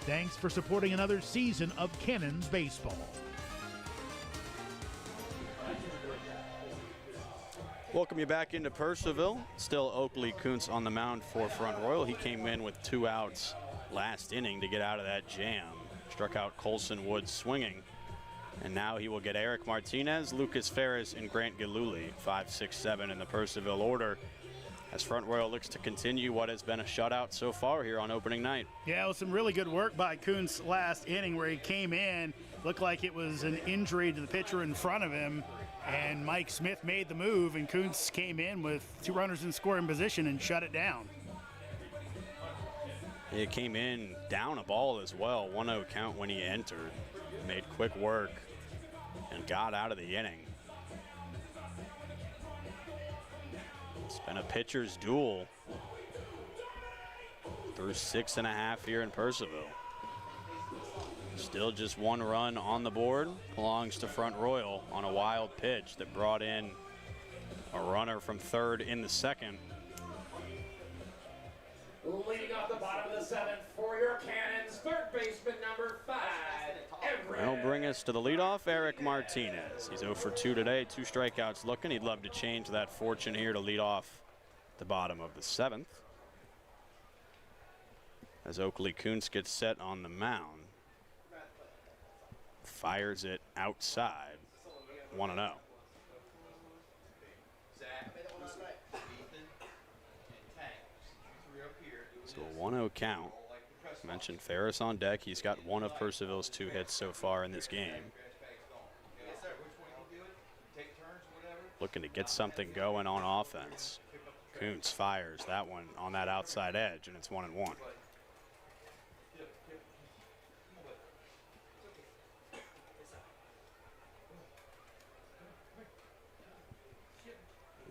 Thanks for supporting another season of Cannons baseball. Welcome you back into Purcellville. Still Oakley Kuntz on the mound for Front Royal. He came in with 2 outs last inning to get out of that jam. Struck out Colson Woods swinging. And now he will get Eric Martinez, Lucas Ferris, and Grant Galuli, 5, 6, 7 in the Purcellville order, as Front Royal looks to continue what has been a shutout so far here on opening night. Yeah, it was some really good work by Kuntz last inning where he came in, looked like it was an injury to the pitcher in front of him, and Mike Smith made the move, and Kuntz came in with 2 runners in scoring position and shut it down. He came in down a ball as well, 1-0 count when he entered. Made quick work and got out of the inning. It's been a pitcher's duel through 6.5 here in Purcellville. Still just 1 run on the board. Belongs to Front Royal on a wild pitch that brought in a runner from third in the 2nd. Leading off the bottom of the 7th for your Cannons, third baseman number 5, Everett. That'll bring us to the leadoff, Eric Martinez. He's 0 for 2 today, 2 strikeouts looking. He'd love to change that fortune here to lead off the bottom of the 7th. As Oakley Kuntz gets set on the mound. Fires it outside, 1-0. So a 1-0 count. Mentioned Ferris on deck. He's got one of Purcellville's 2 hits so far in this game. Looking to get something going on offense. Kuntz fires that one on that outside edge, and it's 1-1.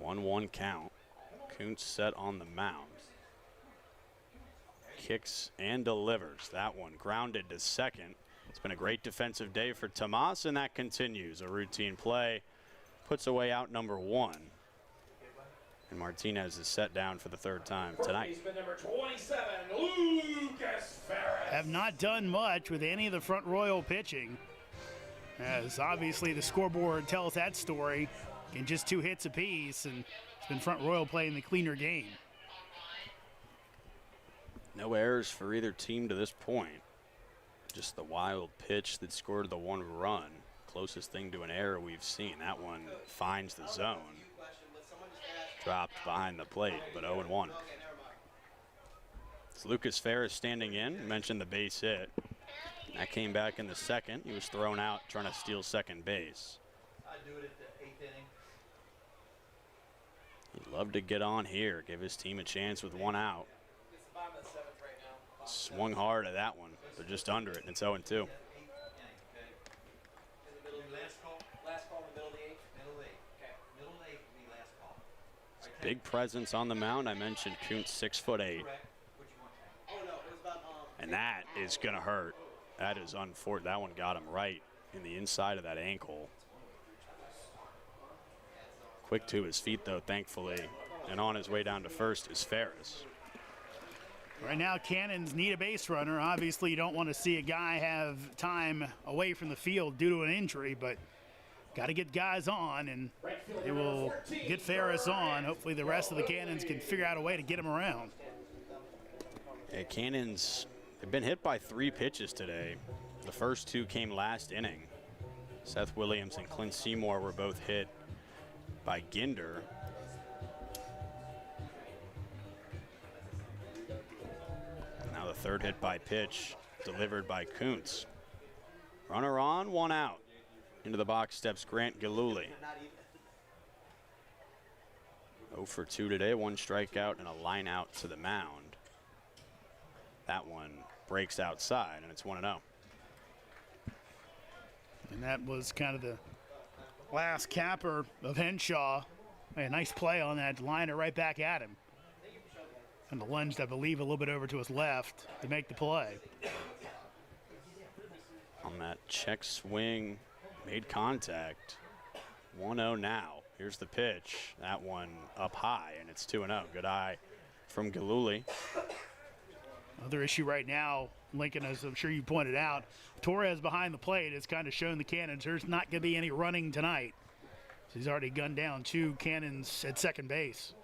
1-1 count. Kuntz set on the mound. Kicks and delivers. That one grounded to second. It's been a great defensive day for Tomas, and that continues. A routine play puts away out number 1. And Martinez is set down for the 3rd time tonight. Baseman number 27, Lucas Ferris. Have not done much with any of the Front Royal pitching, as obviously the scoreboard tells that story in just 2 hits apiece, and it's been Front Royal playing the cleaner game. No errors for either team to this point. Just the wild pitch that scored the 1 run. Closest thing to an error we've seen. That one finds the zone. Dropped behind the plate, but 0-1. It's Lucas Ferris standing in. Mentioned the base hit. That came back in the 2nd. He was thrown out trying to steal second base. I'd do it at the 8th inning. He'd love to get on here, give his team a chance with 1 out. It's the bottom of the 7th right now. Swung hard at that one, but just under it, and it's 0-2. In the middle, last call in the middle of the 8th? Middle of the 8th. Okay. Middle of the 8th will be last call. Big presence on the mound. I mentioned Kuntz, 6'8". Oh, no, it was about, And that is going to hurt. That is unfortunate. That one got him right in the inside of that ankle. Quick to his feet, though, thankfully. And on his way down to first is Ferris. Right now, Cannons need a base runner. Obviously, you don't want to see a guy have time away from the field due to an injury, but got to get guys on, and they will get Ferris on. Hopefully, the rest of the Cannons can figure out a way to get him around. Yeah, Cannons have been hit by 3 pitches today. The first 2 came last inning. Seth Williams and Clint Seymour were both hit by Ginder. Now the 3rd hit by pitch, delivered by Kuntz. Runner on, 1 out. Into the box steps Grant Galuli. 0 for 2 today, 1 strikeout and a line out to the mound. That one breaks outside, and it's 1-0. And that was kind of the last capper of Henshaw. A nice play on that, liner right back at him. And the lunged, I believe, a little bit over to his left to make the play. On that check swing, made contact. 1-0 now. Here's the pitch. That one up high, and it's 2-0. Good eye from Galuli. Other issue right now, Lincoln, as I'm sure you pointed out, Torres behind the plate has kind of shown the Cannons there's not going to be any running tonight. So he's already gunned down 2 Cannons at second base.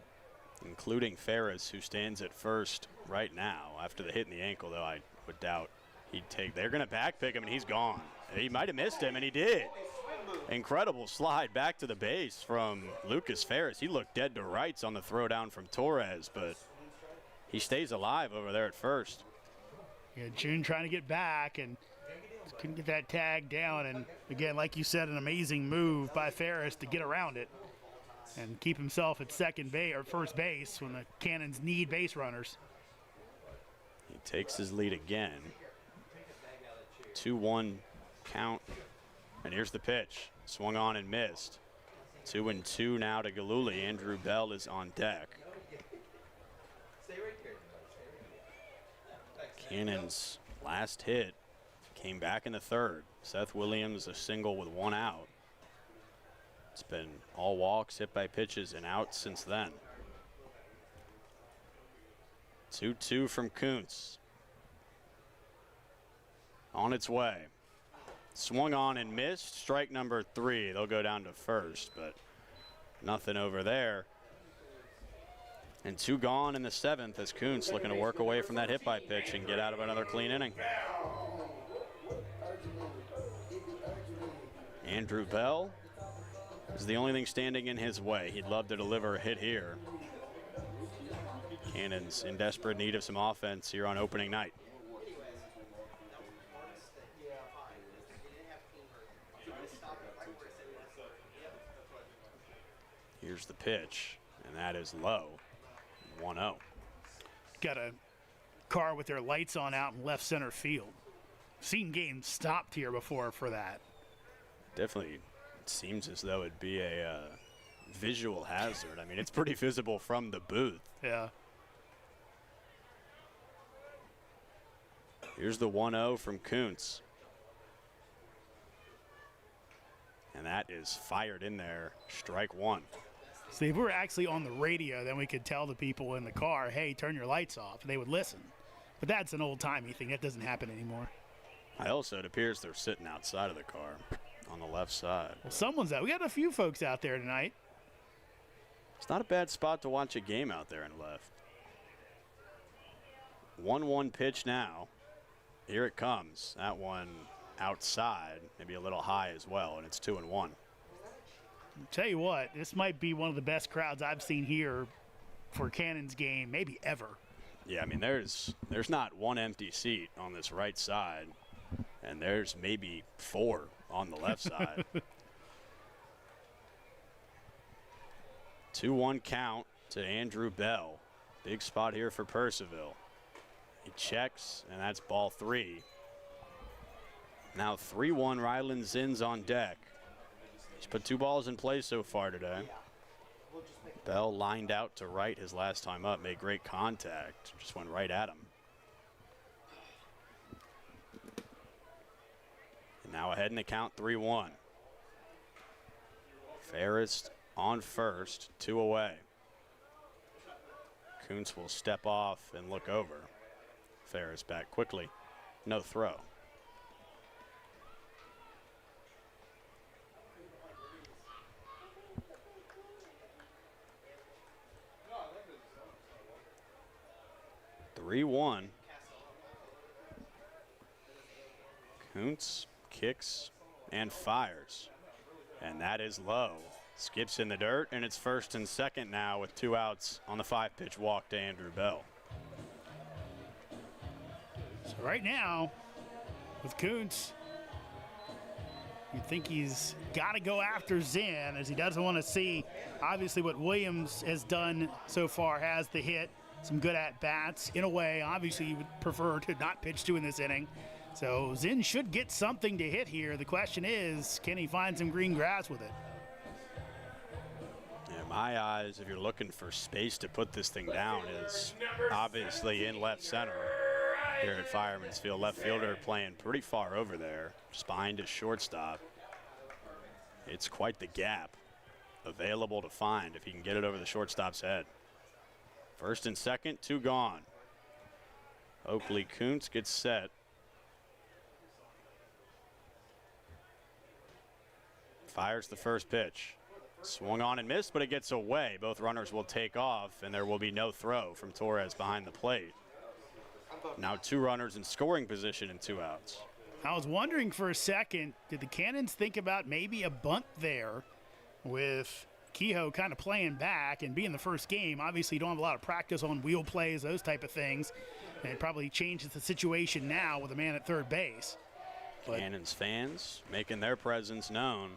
Including Ferris, who stands at first right now. After the hit in the ankle, though, I would doubt he'd take. They're going to back pick him, and he's gone. He might have missed him, and he did. Incredible slide back to the base from Lucas Ferris. He looked dead to rights on the throwdown from Torres, but he stays alive over there at first. Yeah, June trying to get back and couldn't get that tag down. And again, like you said, an amazing move by Ferris to get around it and keep himself at second base or first base when the Cannons need base runners. He takes his lead again. 2-1 count. And here's the pitch. Swung on and missed. 2-2 now to Galuli. Andrew Bell is on deck. Cannons' last hit came back in the 3rd. Seth Williams a single with 1 out. It's been all walks, hit by pitches, and out since then. 2-2 from Kuntz. On its way. Swung on and missed. Strike number 3. They'll go down to first, but nothing over there. And 2 gone in the 7th as Kuntz looking to work away from that hit by pitch and get out of another clean inning. Andrew Bell is the only thing standing in his way. He'd love to deliver a hit here. Cannons in desperate need of some offense here on opening night. Here's the pitch, and that is low. 1-0. Got a car with their lights on out in left center field. Seen games stopped here before for that. Definitely seems as though it'd be a visual hazard. I mean, it's pretty visible from the booth. Yeah. Here's the 1-0 from Kuntz. And that is fired in there. Strike one. See, if we were actually on the radio, then we could tell the people in the car, hey, turn your lights off, and they would listen. But that's an old-timey thing. That doesn't happen anymore. Also, it appears they're sitting outside of the car on the left side. Well, someone's out. We got a few folks out there tonight. It's not a bad spot to watch a game out there in left. 1-1 pitch now. Here it comes. That one outside, maybe a little high as well, and it's 2-1. Tell you what, this might be one of the best crowds I've seen here for Cannon's game, maybe ever. Yeah, I mean, there's not one empty seat on this right side, and there's maybe 4 on the left side. 2-1 count to Andrew Bell. Big spot here for Purcellville. He checks, and that's ball 3. Now 3-1, Ryland Zinn's on deck. He's put 2 balls in play so far today. Bell lined out to right his last time up, made great contact, just went right at him. And now ahead in the count, 3-1. Ferris on first, 2 away. Kuntz will step off and look over. Ferris back quickly, no throw. (3-1). Kuntz kicks and fires, and that is low. Skips in the dirt, and it's first and second now with 2 outs on the 5-pitch walk to Andrew Bell. So right now, with Kuntz, you think he's got to go after Zinn, as he doesn't want to see, obviously, what Williams has done so far. Has the hit, some good at-bats. In a way, obviously, you would prefer to not pitch to in this inning. So Zinn should get something to hit here. The question is, can he find some green grass with it? In my eyes, if you're looking for space to put this thing down, is obviously in left center. Here at Fireman's Field, left fielder playing pretty far over there, just behind his shortstop. It's quite the gap available to find if he can get it over the shortstop's head. First and second, 2 gone. Oakley Kuntz gets set. Fires the first pitch. Swung on and missed, but it gets away. Both runners will take off, and there will be no throw from Torres behind the plate. Now 2 runners in scoring position and 2 outs. I was wondering for a second, did the Cannons think about maybe a bunt there with Kehoe kind of playing back and being the first game? Obviously, you don't have a lot of practice on wheel plays, those type of things. And it probably changes the situation now with a man at third base. But Cannons fans making their presence known.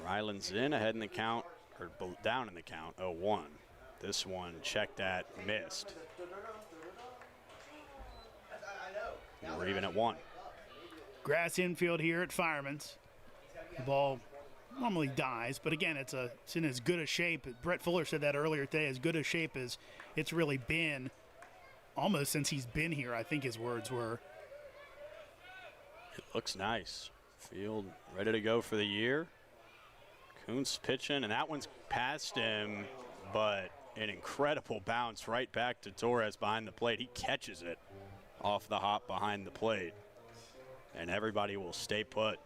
Ryland's in, ahead in the count, or down in the count, 0-1. This one checked at, missed. We're even at 1. grass infield here at Fireman's. The ball normally dies, but again, it's in as good a shape. Brett Fuller said that earlier today, as good a shape as it's really been almost since he's been here, I think his words were. It looks nice. Field ready to go for the year. Kuntz pitching, and that one's past him, but an incredible bounce right back to Torres behind the plate. He catches it off the hop behind the plate, and everybody will stay put.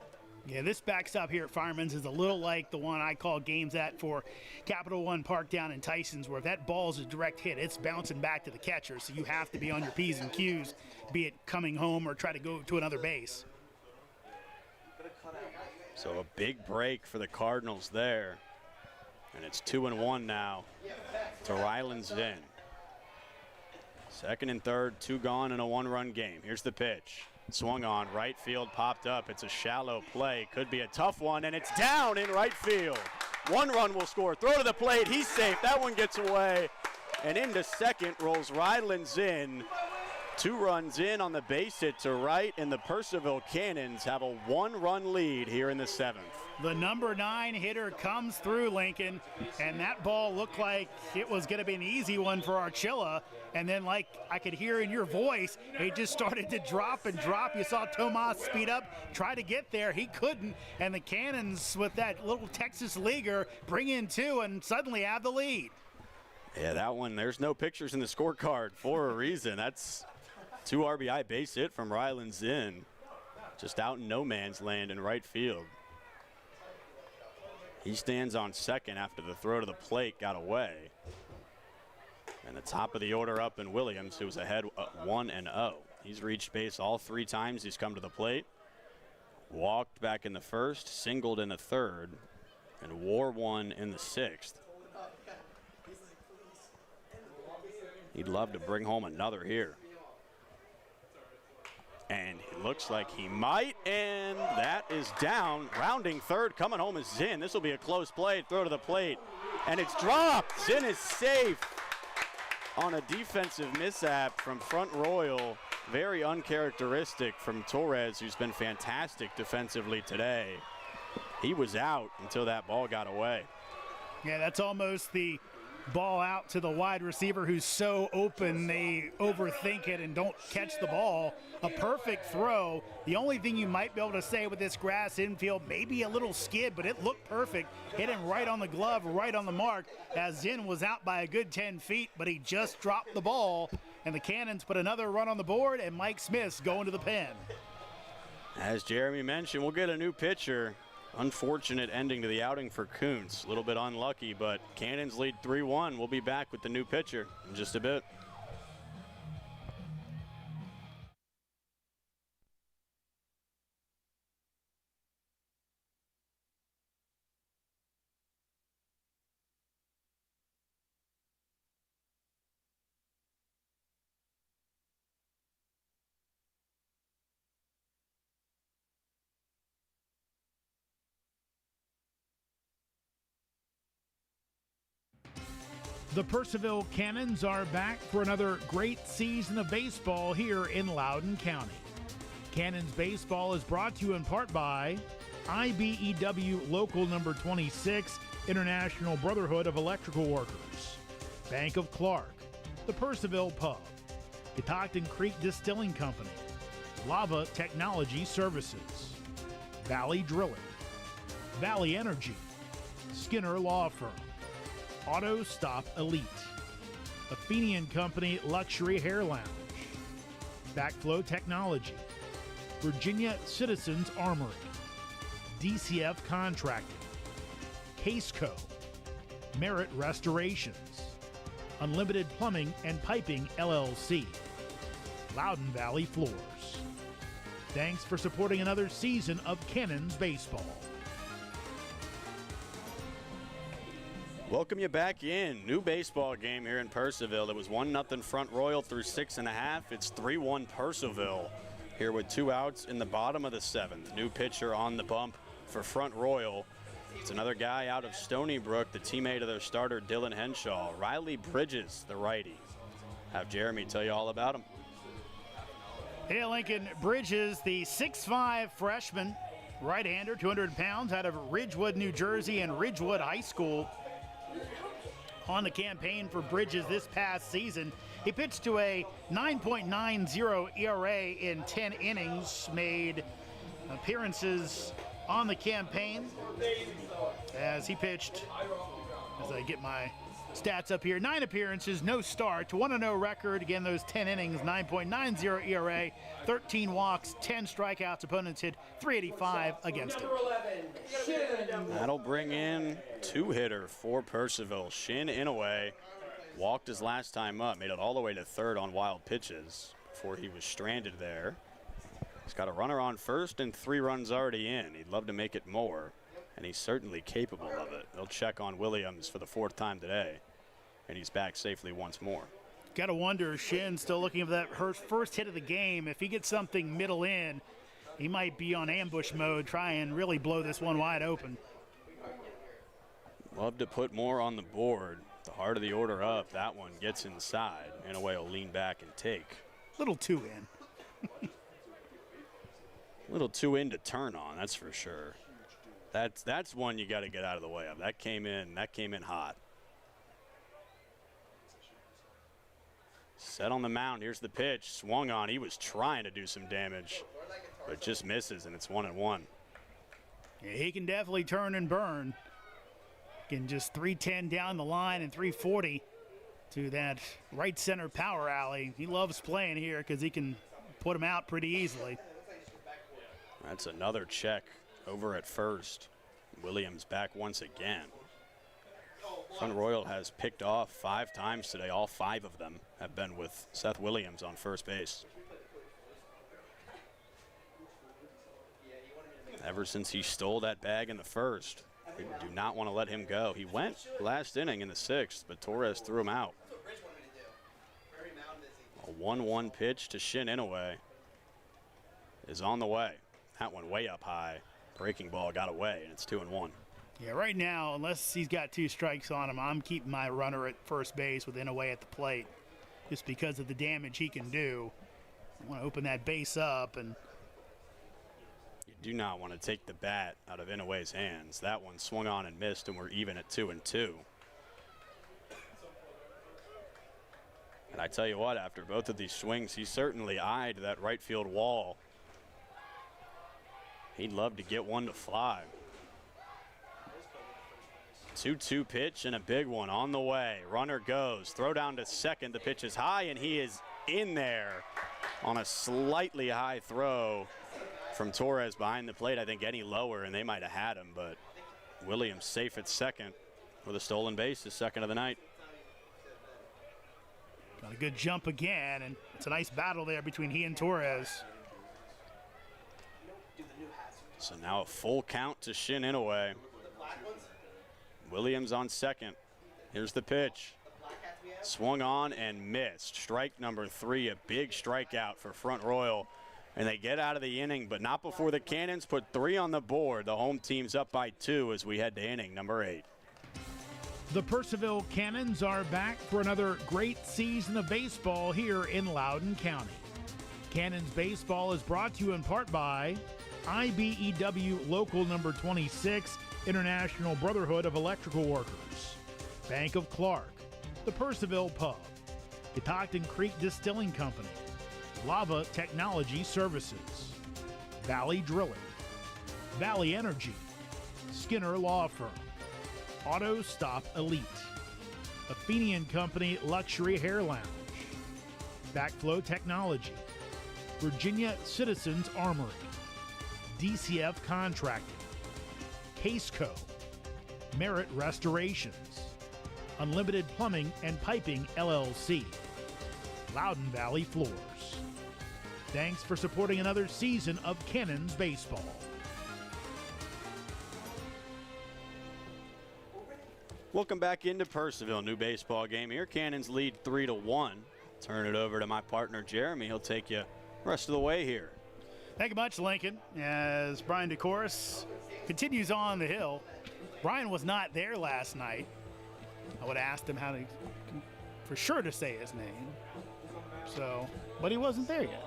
Yeah, this backstop here at Fireman's is a little like the one I call games at for Capital One Park down in Tyson's, where if that ball's a direct hit, it's bouncing back to the catcher, so you have to be on your P's and Q's, be it coming home or try to go to another base. So a big break for the Cardinals there. And it's 2-1 now to Ryland's in. Second and third, 2 gone in a 1-run game. Here's the pitch. Swung on, right field popped up. It's a shallow play, could be a tough one, and it's down in right field. 1 run will score. Throw to the plate, he's safe. That one gets away. And into second rolls Ryland Zinn. 2 runs in on the base hit to right, and the Purcellville Cannons have a 1-run lead here in the 7th. The number 9 hitter comes through, Lincoln, and that ball looked like it was going to be an easy one for Archilla. And then, like I could hear in your voice, it just started to drop and drop. You saw Tomas speed up, try to get there. He couldn't. And the Cannons, with that little Texas leaguer, bring in 2 and suddenly have the lead. Yeah, that one, there's no pictures in the scorecard for a reason. That's 2 RBI base hit from Ryland Zinn. Just out in no man's land in right field. He stands on second after the throw to the plate got away. And the top of the order up in Williams, who was ahead 1-0. He's reached base all 3 times he's come to the plate. Walked back in the first, singled in the third, and wore 1 in the 6th. He'd love to bring home another here. And it looks like he might, and that is down. Rounding third, coming home is Zinn. This will be a close play, throw to the plate, and it's dropped. Zinn is safe on a defensive mishap from Front Royal. Very uncharacteristic from Torres, who's been fantastic defensively today. He was out until that ball got away. Yeah, that's almost the ball out to the wide receiver who's so open they overthink it and don't catch the ball. A perfect throw. The only thing you might be able to say with this grass infield, maybe a little skid, but it looked perfect. Hit him right on the glove, right on the mark, as Zinn was out by a good 10 feet, but he just dropped the ball, and the Cannons put another run on the board, and Mike Smith's going to the pen. As Jeremy mentioned, we'll get a new pitcher. Unfortunate ending to the outing for Kuntz. A little bit unlucky, but Cannons lead 3-1. We'll be back with the new pitcher in just a bit. The Purcellville Cannons are back for another great season of baseball here in Loudoun County. Cannons baseball is brought to you in part by IBEW Local Number 26, International Brotherhood of Electrical Workers, Bank of Clark, the Purcellville Pub, Catoctin Creek Distilling Company, Lava Technology Services, Valley Drilling, Valley Energy, Skinner Law Firm, Auto Stop Elite, Athenian Company Luxury Hair Lounge, Backflow Technology, Virginia Citizens Armory, DCF Contracting, Caseco, Merit Restorations, Unlimited Plumbing and Piping LLC, Loudoun Valley Floors. Thanks for supporting another season of Cannons baseball. Welcome you back in. New baseball game here in Purcellville. It was 1-0 Front Royal through 6.5. It's 3-1 Purcellville here with 2 outs in the bottom of the 7th. New pitcher on the bump for Front Royal. It's another guy out of Stony Brook, the teammate of their starter Dylan Henshaw. Riley Bridges, the righty. Have Jeremy tell you all about him. Hey, Lincoln, Bridges, the 6'5 freshman, right-hander, 200 pounds, out of Ridgewood, New Jersey, and Ridgewood High School. On the campaign for Bridges this past season, he pitched to a 9.90 ERA in 10 innings, made appearances on the campaign as he pitched, as I get my stats up here, 9 appearances, no start, 1-0 record. Again, those 10 innings, 9.90 ERA, 13 walks, 10 strikeouts. Opponents hit .385 against him. That'll bring in 2-hitter for Purcellville. Shin Inouye walked his last time up, made it all the way to third on wild pitches before he was stranded there. He's got a runner on first and 3 runs already in. He'd love to make it more, and he's certainly capable of it. They'll check on Williams for the 4th time today, and he's back safely once more. Got to wonder, Shin still looking for that first hit of the game. If he gets something middle in, he might be on ambush mode, try and really blow this one wide open. Love to put more on the board. The heart of the order up. That one gets inside. Inouye will lean back and take. Little too in. Little too in to turn on, that's for sure. That's one you got to get out of the way of. That came in hot. Set on the mound. Here's the pitch. Swung on. He was trying to do some damage, but just misses, and it's 1-1. Yeah, he can definitely turn and burn. Can just 310 down the line and 340 to that right center power alley. He loves playing here because he can put him out pretty easily. That's another check over at first. Williams back once again. Front Royal has picked off 5 times today. All 5 of them have been with Seth Williams on first base. Ever since he stole that bag in the first, we do not want to let him go. He went last inning in the 6th, but Torres threw him out. A 1-1 pitch to Shin Inouye is on the way. That one way up high. Breaking ball got away, and it's 2-1. Yeah, right now, unless he's got 2 strikes on him, I'm keeping my runner at first base with Inouye at the plate just because of the damage he can do. I want to open that base up. And you do not want to take the bat out of Inouye's hands. That one swung on and missed, and we're even at 2-2. And I tell you what, after both of these swings, he certainly eyed that right field wall. He'd love to get one to fly. 2-2 pitch and a big one on the way. Runner goes. Throw down to second. The pitch is high, and he is in there on a slightly high throw from Torres behind the plate. I think any lower, and they might have had him, but Williams safe at second with a stolen base, his second of the night. Got a good jump again, and it's a nice battle there between he and Torres. So now a full count to Shin Inouye. Williams on second. Here's the pitch. Swung on and missed. Strike number 3, a big strikeout for Front Royal. And they get out of the inning, but not before the Cannons put 3 on the board. The home team's up by 2 as we head to inning number 8. The Purcellville Cannons are back for another great season of baseball here in Loudoun County. Cannons baseball is brought to you in part by IBEW Local Number 26, International Brotherhood of Electrical Workers, Bank of Clark, the Purcellville Pub, Catoctin Creek Distilling Company, Lava Technology Services, Valley Drilling, Valley Energy, Skinner Law Firm, Auto Stop Elite, Athenian Company Luxury Hair Lounge, Backflow Technology, Virginia Citizens Armory, DCF Contracting, Caseco, Merit Restorations, Unlimited Plumbing and Piping LLC, Loudoun Valley Floors. Thanks for supporting another season of Cannons baseball. Welcome back into Purcellville. New baseball game here. Cannons lead 3-1. Turn it over to my partner Jeremy. He'll take you the rest of the way here. Thank you much, Lincoln. As Brian DeCourse continues on the hill. Brian was not there last night. I would have asked him how to, for sure, to say his name. So, but he wasn't there yet.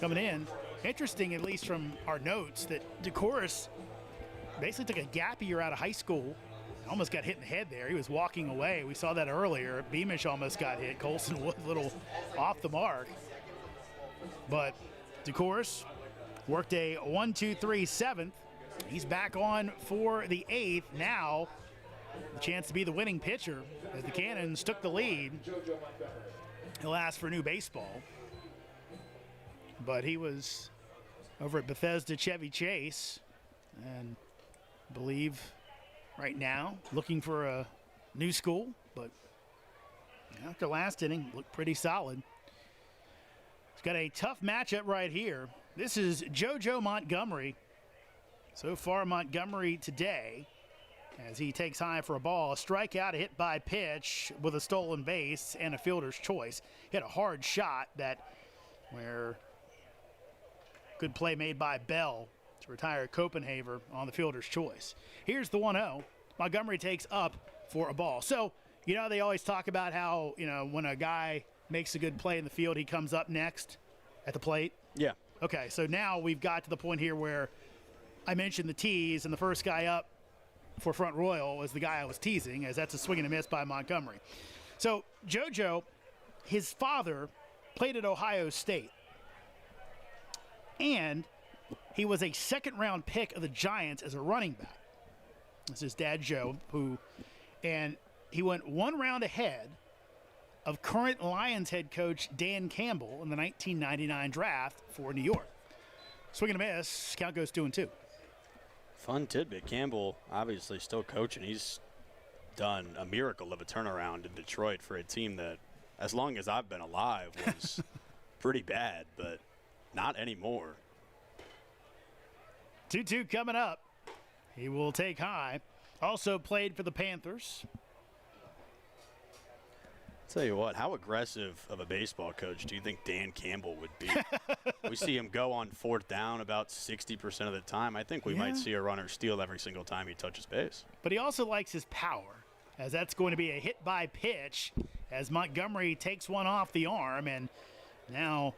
Coming in, interesting, at least from our notes, that DeCourse basically took a gap year out of high school. Almost got hit in the head there. He was walking away. We saw that earlier. Beamish almost got hit. Colson was a little off the mark. But DeCourse worked a 1-2-3 7th. He's back on for the 8th. Now, the chance to be the winning pitcher as the Cannons took the lead. He'll ask for new baseball. But he was over at Bethesda Chevy Chase and I believe right now looking for a new school. But after last inning, looked pretty solid. He's got a tough matchup right here. This is JoJo Montgomery. So far, Montgomery today as he takes high for a ball. A strikeout, a hit by pitch with a stolen base and a fielder's choice. Hit a hard shot where good play made by Bell to retire Copenhaver on the fielder's choice. Here's the 1-0. Montgomery takes up for a ball. So, they always talk about how, when a guy makes a good play in the field, he comes up next at the plate. Yeah. Okay, so now we've got to the point here where I mentioned the tease, and the first guy up for Front Royal was the guy I was teasing, as that's a swing and a miss by Montgomery. So JoJo, his father played at Ohio State, and he was a second-round pick of the Giants as a running back. This is his dad, Joe, and he went one round ahead of current Lions head coach Dan Campbell in the 1999 draft for New York. Swing and a miss, count goes 2-2. Fun tidbit. Campbell obviously still coaching. He's done a miracle of a turnaround in Detroit for a team that, as long as I've been alive, was pretty bad, but not anymore. 2-2 coming up. He will take high. Also played for the Panthers. Tell you what, how aggressive of a baseball coach do you think Dan Campbell would be? We see him go on fourth down about 60% of the time. I think we might see a runner steal every single time he touches base. But he also likes his power, as that's going to be a hit by pitch as Montgomery takes one off the arm. And now,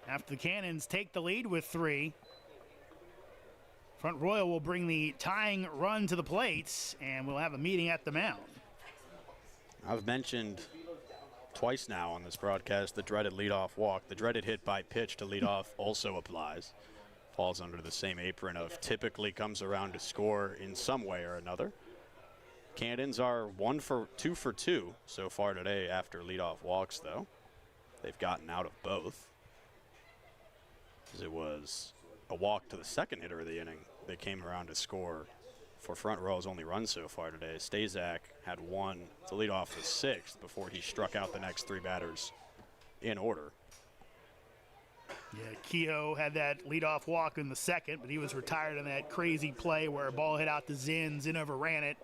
after the Cannons take the lead with 3, Front Royal will bring the tying run to the plates, and we'll have a meeting at the mound. I've mentioned twice now on this broadcast the dreaded leadoff walk. The dreaded hit by pitch to lead off also applies. Falls under the same apron of typically comes around to score in some way or another. Cannons are 2 for 2 so far today after leadoff walks, though. They've gotten out of both, as it was a walk to the second hitter of the inning. They came around to score for Front Row's only run so far today. Stazak had one to lead off the 6th before he struck out the next 3 batters in order. Yeah, Kehoe had that leadoff walk in the 2nd, but he was retired on that crazy play where a ball hit out to Zinn. Zinn overran it,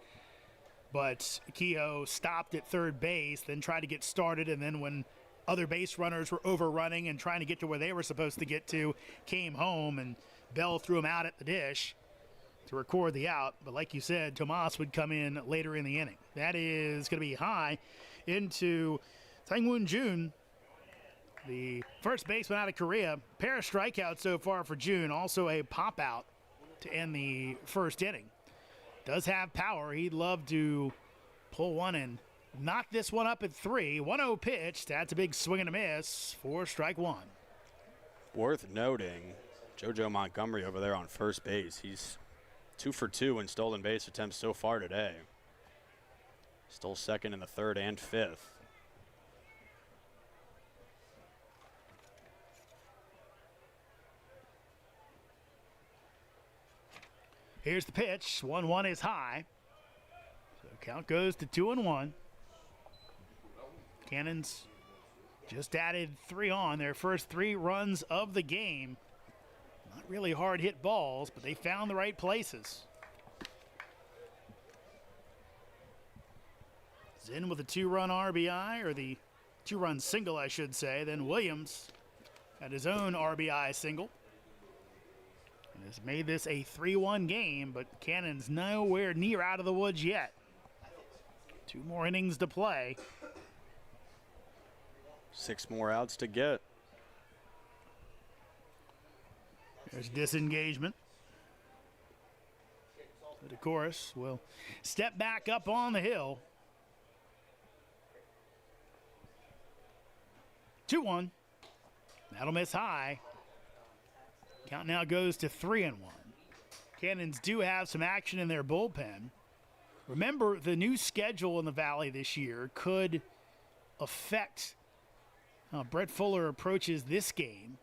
but Kehoe stopped at third base, then tried to get started, and then when other base runners were overrunning and trying to get to where they were supposed to get to, came home, and Bell threw him out at the dish to record the out. But like you said, Tomas would come in later in the inning. That is going to be high into Sang-Woon Jun, the first baseman out of Korea. Pair of strikeouts so far for Jun. Also a pop out to end the first inning. Does have power. He'd love to pull one and knock this one up at 3. 1-0 pitch. That's a big swing and a miss for strike 1. Worth noting, JoJo Montgomery over there on first base. He's 2 for 2 in stolen base attempts so far today. Stole second in the 3rd and 5th. Here's the pitch. 1-1 is high. So count goes to 2-1. Cannons just added 3 on their first 3 runs of the game. Not really hard hit balls, but they found the right places. Zinn with a 2-run RBI, or the 2-run single, I should say. Then Williams had his own RBI single. And has made this a 3-1 game, but Cannon's nowhere near out of the woods yet. 2 more innings to play. 6 more outs to get. There's disengagement. So DeCoris will step back up on the hill. 2-1. That'll miss high. Count now goes to 3-1. Cannons do have some action in their bullpen. Remember, the new schedule in the Valley this year could affect how Brett Fuller approaches this game.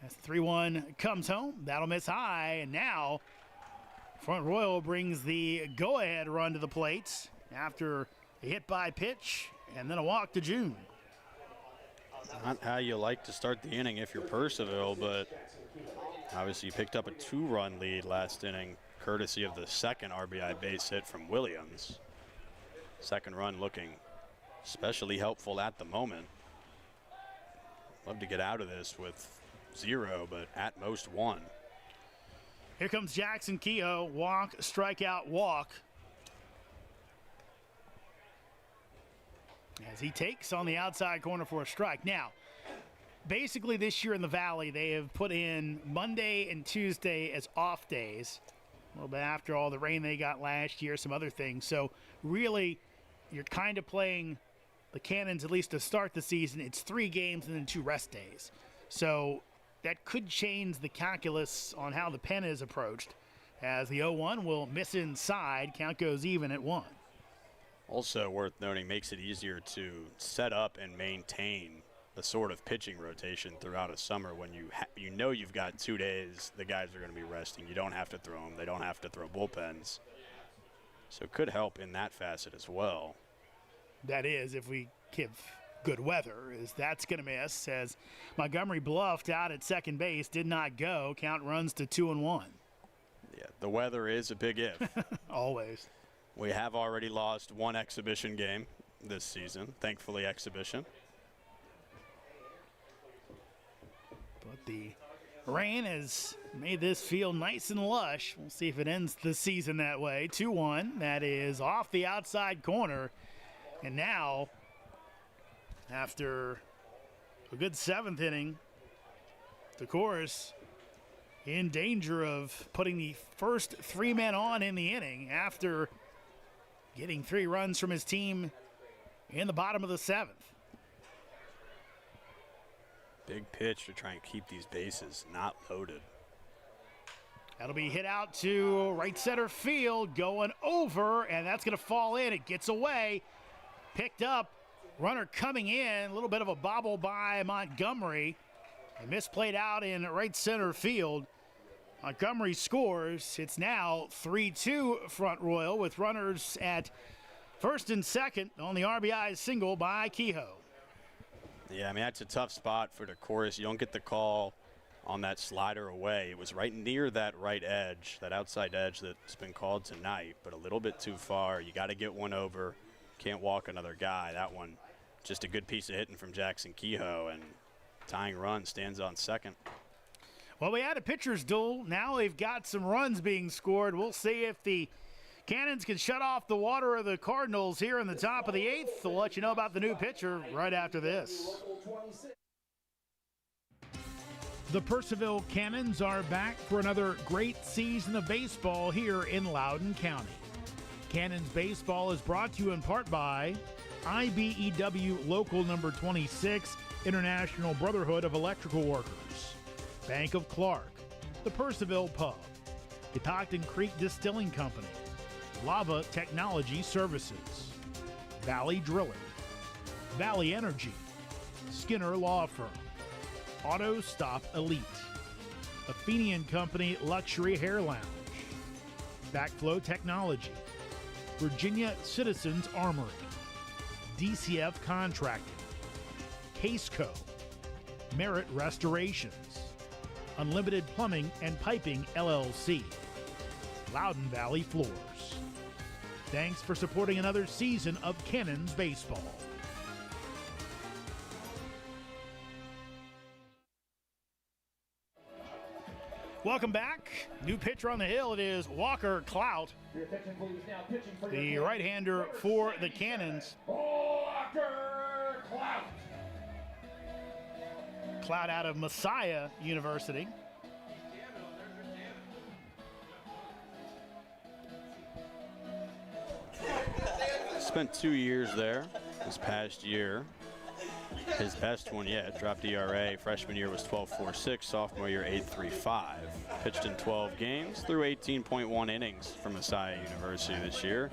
As 3-1 comes home, that'll miss high, and now Front Royal brings the go-ahead run to the plate after a hit by pitch and then a walk to June. Not how you like to start the inning if you're Purcellville, but obviously you picked up a 2-run lead last inning. courtesy of the second RBI base hit from Williams. Second run looking especially helpful at the moment. Love to get out of this with 0, but at most 1. Here comes Jackson Kehoe. Walk, strikeout, walk. As he takes on the outside corner for a strike. Now, basically this year in the Valley, they have put in Monday and Tuesday as off days. A little bit after all the rain they got last year, some other things. So really, you're kind of playing the Cannons, at least to start the season. It's 3 games and then 2 rest days. So that could change the calculus on how the pen is approached, as the 0-1 will miss inside. Count goes even at 1. Also worth noting, makes it easier to set up and maintain the sort of pitching rotation throughout a summer when you know you've got 2 days the guys are going to be resting. You don't have to throw them. They don't have to throw bullpens. So it could help in that facet as well. That is, if we give good weather, is that's going to miss, as Montgomery bluffed out at second base, did not go. Count runs to 2-1. Yeah, the weather is a big if. Always. We have already lost 1 exhibition game this season, thankfully exhibition. But the rain has made this field nice and lush. We'll see if it ends the season that way. 2-1, that is off the outside corner. And now, after a good 7th inning, the Chorus in danger of putting the first 3 men on in the inning after getting 3 runs from his team in the bottom of the 7th. Big pitch to try and keep these bases not loaded. That'll be hit out to right center field, going over, and that's going to fall in. It gets away, picked up, runner coming in, a little bit of a bobble by Montgomery. A misplayed out in right center field. Montgomery scores. It's now 3-2 Front Royal with runners at first and second on the RBI single by Kehoe. Yeah, I mean, that's a tough spot for the Chorus. You don't get the call on that slider away. It was right near that right edge, that outside edge that's been called tonight, but a little bit too far. You got to get one over. Can't walk another guy. That one, just a good piece of hitting from Jackson Kehoe, and tying run stands on second. Well, we had a pitcher's duel. Now they've got some runs being scored. We'll see if the Cannons can shut off the water of the Cardinals here in the top of the 8th. We'll let you know about the new pitcher right after this. The Purcellville Cannons are back for another great season of baseball here in Loudoun County. Cannons baseball is brought to you in part by IBEW Local Number 26, International Brotherhood of Electrical Workers, Bank of Clark, the Purcellville Pub, Catoctin Creek Distilling Company, Lava Technology Services, Valley Drilling, Valley Energy, Skinner Law Firm, Auto Stop Elite, Athenian Company Luxury Hair Lounge, Backflow Technology, Virginia Citizens Armory, DCF Contracting, Caseco, Merit Restorations, Unlimited Plumbing and Piping LLC, Loudoun Valley Floors. Thanks for supporting another season of Cannons baseball. Welcome back. New pitcher on the hill. It is Walker Clout, the right-hander for the Cannons. Walker Clout. Clout out of Messiah University. Spent 2 years there this past year. His best one yet, dropped ERA. Freshman year was 12.46, sophomore year 8.35. Pitched in 12 games, threw 18.1 innings for Messiah University this year.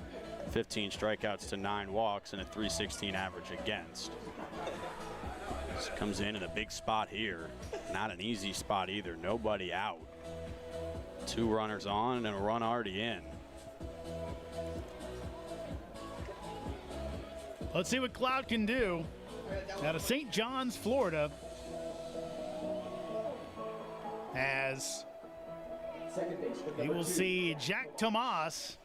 15 strikeouts to 9 walks and a 3.16 average against. This comes in a big spot here. Not an easy spot either. Nobody out. 2 runners on and a run already in. Let's see what Cloud can do. Out of St. John's, Florida, as We will see Jack Tomas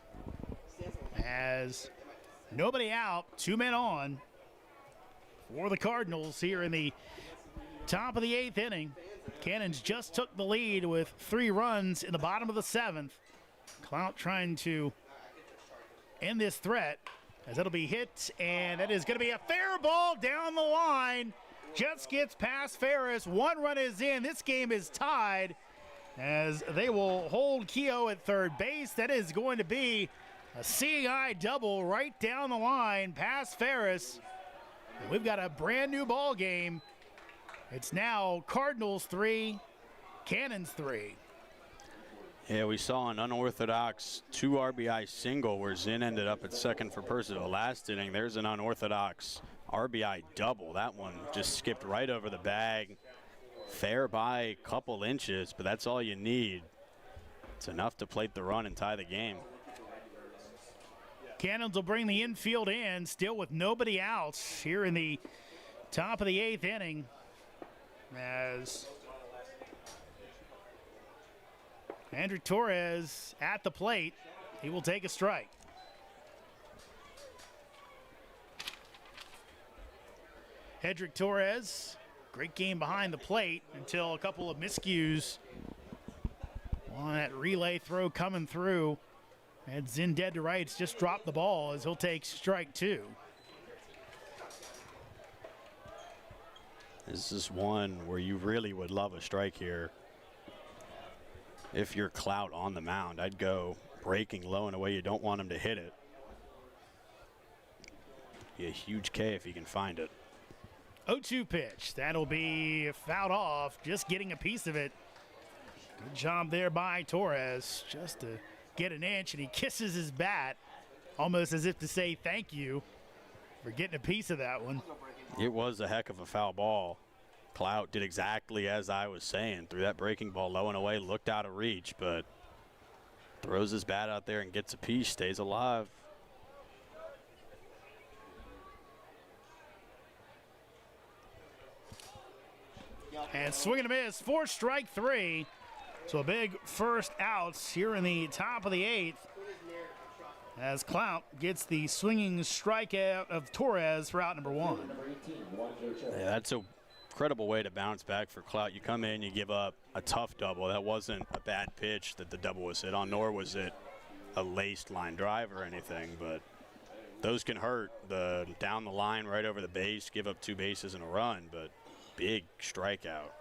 as nobody out, 2 men on for the Cardinals here in the top of the 8th inning. Cannons just took the lead with 3 runs in the bottom of the 7th. Clout trying to end this threat as it'll be hit, and that is going to be a fair ball down the line. Just gets past Ferris. 1 run is in. This game is tied as they will hold Keogh at third base. That is going to be a CI double right down the line past Ferris. And we've got a brand new ball game. It's now Cardinals 3, Cannons 3. Yeah, we saw an unorthodox 2 RBI single where Zinn ended up at second for Purcellville. Last inning, there's an unorthodox RBI double. That one just skipped right over the bag. Fair by a couple inches, but that's all you need. It's enough to plate the run and tie the game. Cannons will bring the infield in, still with nobody out here in the top of the 8th inning. As Andrew Torres at the plate, he will take a strike. Hedrick Torres, great game behind the plate until a couple of miscues on that relay throw coming through. And Zinn dead to rights just dropped the ball as he'll take strike 2. This is one where you really would love a strike here. If you're Clout on the mound, I'd go breaking low in a way you don't want him to hit it. Be a huge K if you can find it. 0-2 pitch. That'll be fouled off, just getting a piece of it. Good job there by Torres, just to get an inch, and he kisses his bat, almost as if to say thank you for getting a piece of that one. It was a heck of a foul ball. Clout did exactly as I was saying. Threw that breaking ball low and away, looked out of reach, but throws his bat out there and gets a piece, stays alive. And swing and a miss for strike 3. So a big first out here in the top of the 8th as Clout gets the swinging strikeout of Torres for out number 1. Yeah, that's a incredible way to bounce back for Clout. You come in, you give up a tough double. That wasn't a bad pitch that the double was hit on, nor was it a laced line drive or anything, but those can hurt. The down the line right over the base, give up 2 bases and a run, but big strikeout.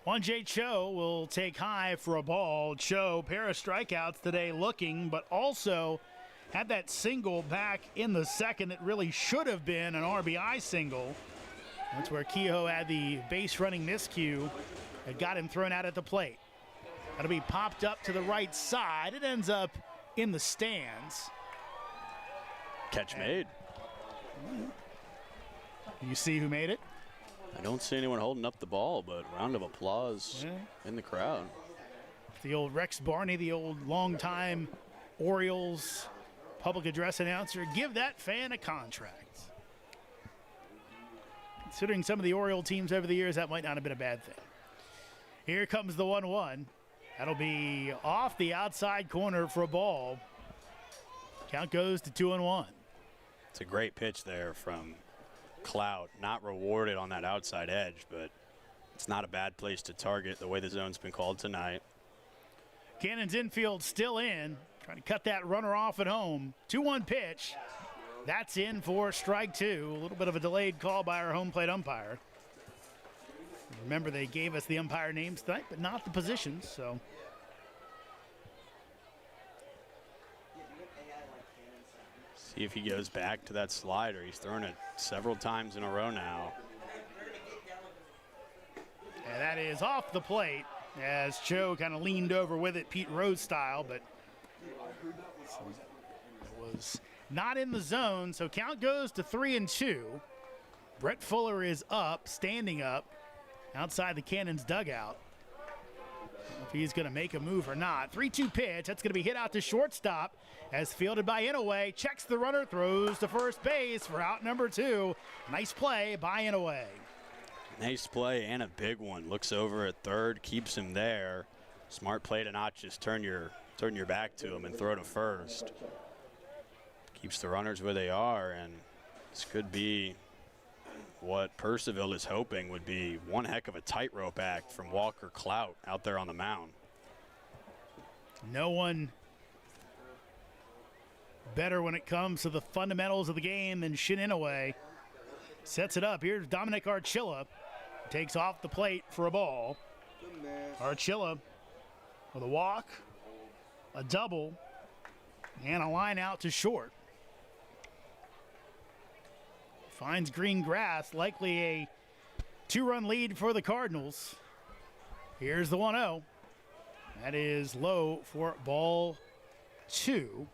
1J Cho will take high for a ball. Cho, pair of strikeouts today looking, but also had that single back in the second that really should have been an RBI single. That's where Kehoe had the base running miscue that got him thrown out at the plate. That'll be popped up to the right side. It ends up in the stands. Catch made. You see who made it? I don't see anyone holding up the ball, but round of applause in the crowd. The old Rex Barney, the old longtime Orioles public address announcer. Give that fan a contract. Considering some of the Oriole teams over the years, that might not have been a bad thing. Here comes the 1-1. That'll be off the outside corner for a ball. Count goes to 2-1. It's a great pitch there from Clout, not rewarded on that outside edge, but it's not a bad place to target the way the zone's been called tonight. Cannon's infield still in, trying to cut that runner off at home. 2-1 pitch. That's in for strike 2. A little bit of a delayed call by our home plate umpire. Remember, they gave us the umpire names tonight, but not the positions, so. See if he goes back to that slider. He's thrown it several times in a row now. And that is off the plate as Cho kind of leaned over with it Pete Rose style, but it was not in the zone. So count goes to 3-2. Brett Fuller is up, standing up outside the Cannons dugout. If he's going to make a move or not. 3-2 pitch. That's going to be hit out to shortstop as fielded by Inouye. Checks the runner, throws to first base for out number 2. Nice play by Inouye. Nice play and a big one. Looks over at third, keeps him there. Smart play to not just turn your back to him and throw to first. Keeps the runners where they are, and this could be what Purcellville is hoping would be one heck of a tightrope act from Walker Clout out there on the mound. No one better when it comes to the fundamentals of the game than Shin Inouye. Sets it up. Here's Dominic Archilla. Takes off the plate for a ball. Archilla with a walk, a double, and a line out to short. Finds green grass, likely a 2-run lead for the Cardinals. Here's the 1-0. That is low for ball 2.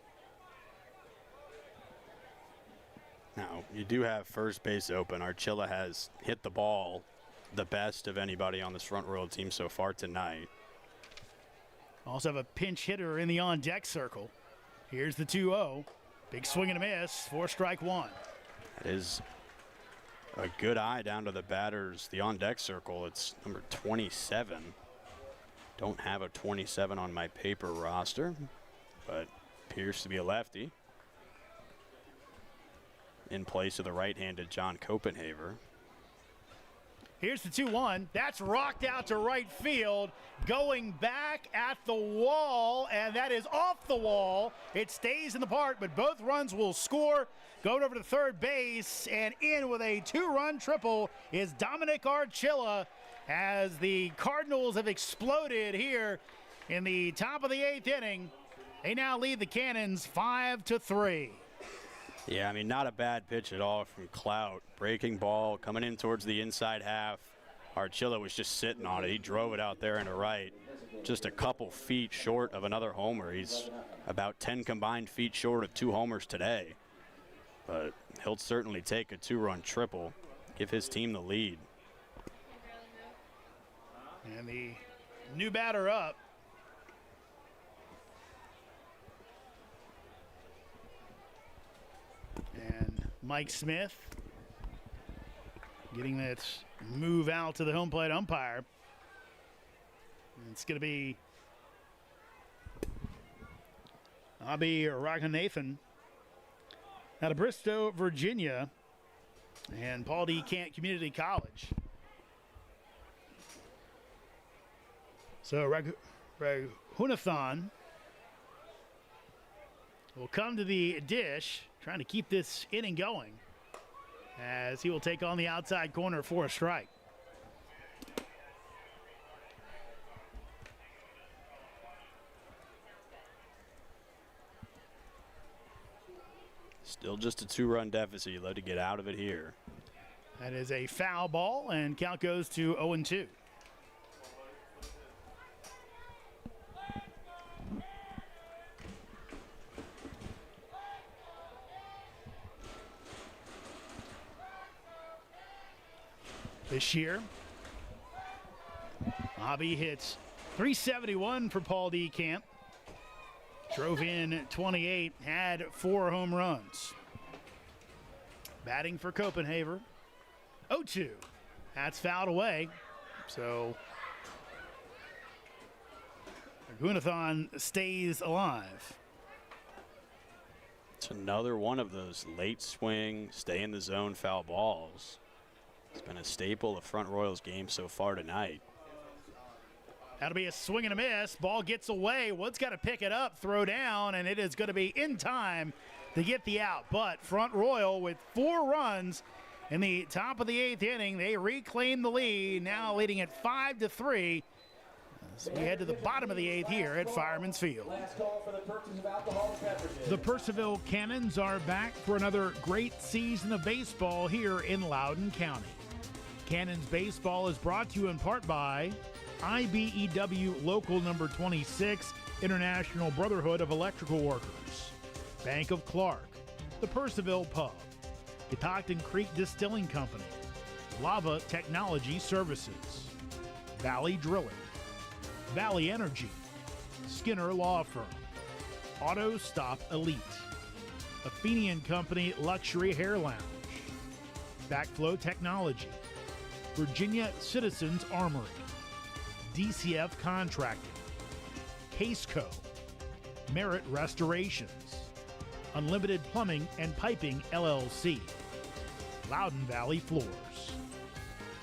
Now, you do have first base open. Archilla has hit the ball the best of anybody on this Front Royal team so far tonight. Also have a pinch hitter in the on-deck circle. Here's the 2-0. Big swing and a miss for strike 1. That is a good eye down to the batters, the on-deck circle. It's number 27. Don't have a 27 on my paper roster, but appears to be a lefty in place of the right-handed John Copenhaver. Here's the 2-1. That's rocked out to right field. Going back at the wall, and that is off the wall. It stays in the park, but both runs will score. Going over to third base, and in with a 2-run triple is Dominic Archilla, as the Cardinals have exploded here in the top of the 8th inning. They now lead the Cannons 5-3. Yeah, I mean, not a bad pitch at all from Clout. Breaking ball, coming in towards the inside half. Archilla was just sitting on it. He drove it out there into right. Just a couple feet short of another homer. He's about 10 combined feet short of 2 homers today. But he'll certainly take a 2-run triple, give his team the lead. And the new batter up. And Mike Smith getting that move out to the home plate umpire. And it's going to be Abhi Raghunathan out of Bristow, Virginia, and Paul D. Cant Community College. So Raghunathan will come to the dish, trying to keep this inning going, as he will take on the outside corner for a strike. Still just a 2-run deficit. You'd love to get out of it here. That is a foul ball, and count goes to 0-2. This year, Abhi hits .371 for Paul D. Camp. Drove in 28, had 4 home runs. Batting for Copenhaver, 0-2. That's fouled away. So Raghunathan stays alive. It's another one of those late swing, stay in the zone foul balls. It's been a staple of Front Royals game so far tonight. That'll be a swing and a miss. Ball gets away. Wood's got to pick it up, throw down, and it is going to be in time to get the out. But Front Royal with 4 runs in the top of the 8th inning. They reclaim the lead, now leading at 5-3. As we head to the bottom of the 8th here at Fireman's Field. The Purcellville Cannons are back for another great season of baseball here in Loudoun County. Cannons baseball is brought to you in part by IBEW Local Number 26, International Brotherhood of Electrical Workers, Bank of Clark, the Purcellville Pub, Catoctin Creek Distilling Company, Lava Technology Services, Valley Drilling, Valley Energy, Skinner Law Firm, Auto Stop Elite, Athenian Company Luxury Hair Lounge, Backflow Technology, Virginia Citizens Armory, DCF Contracting, Caseco, Merit Restorations, Unlimited Plumbing and Piping LLC, Loudoun Valley Floors.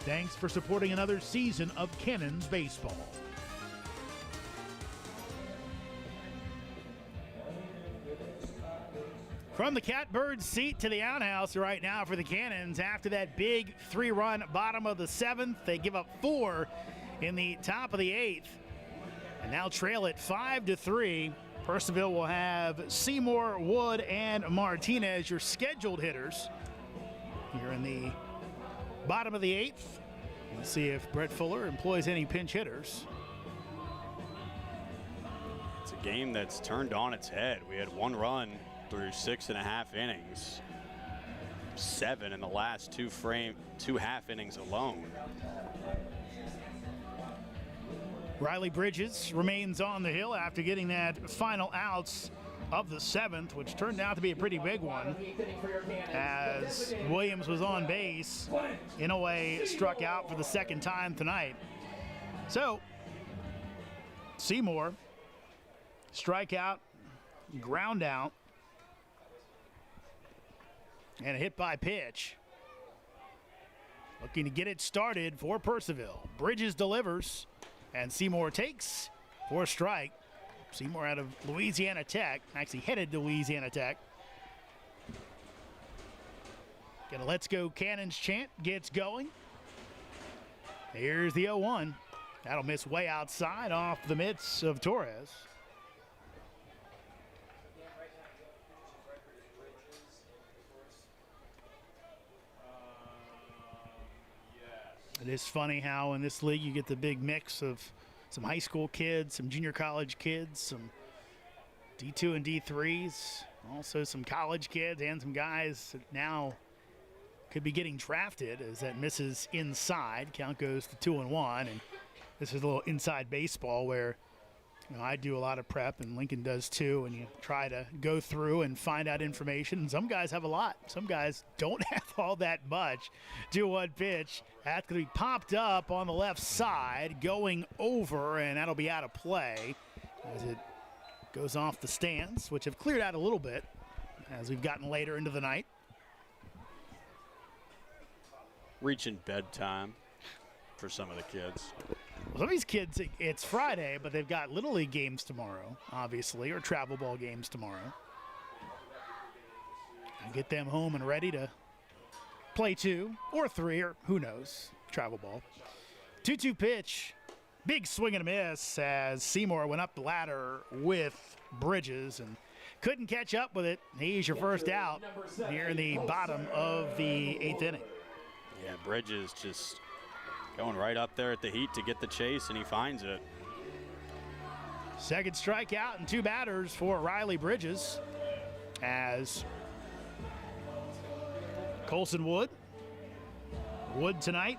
Thanks for supporting another season of Cannons Baseball. From the Catbird seat to the outhouse right now for the Cannons. After that big 3-run bottom of the 7th, they give up 4 in the top of the 8th, and now trail it 5-3. Purcellville will have Seymour, Wood, and Martinez, your scheduled hitters, here in the bottom of the 8th. We'll see if Brett Fuller employs any pinch hitters. It's a game that's turned on its head. We had 1 run through 6.5 innings, 7 in the last 2 half innings alone. Riley Bridges remains on the hill after getting that final outs of the 7th, which turned out to be a pretty big one, as Williams was on base. Inouye struck out for the 2nd time tonight. So Seymour, strikeout, ground out, and a hit by pitch. Looking to get it started for Purcellville. Bridges delivers, and Seymour takes for a strike. Seymour out of Louisiana Tech, actually headed to Louisiana Tech. Get a Let's Go Cannons chant gets going. Here's the 0-1. That'll miss way outside off the mitts of Torres. It is funny how in this league you get the big mix of some high school kids, some junior college kids, some D2 and D3s, also some college kids and some guys that now could be getting drafted, as that misses inside. Count goes to 2-1, and this is a little inside baseball where, you know, I do a lot of prep and Lincoln does too, and you try to go through and find out information. And some guys have a lot. Some guys don't have all that much. 2-1 pitch. That's going to be popped up on the left side, going over, and that'll be out of play as it goes off the stands, which have cleared out a little bit as we've gotten later into the night. Reaching bedtime for some of the kids. Some of these kids, it's Friday, but they've got Little League games tomorrow, obviously, or travel ball games tomorrow. And get them home and ready to play 2 or 3, or who knows, travel ball. 2-2 pitch. Big swing and a miss as Seymour went up the ladder with Bridges and couldn't catch up with it. He's your first out here in the bottom of the 8th inning. Yeah, Bridges just going right up there at the heat to get the chase, and he finds it. Second strikeout and 2 batters for Riley Bridges as Colson Wood tonight.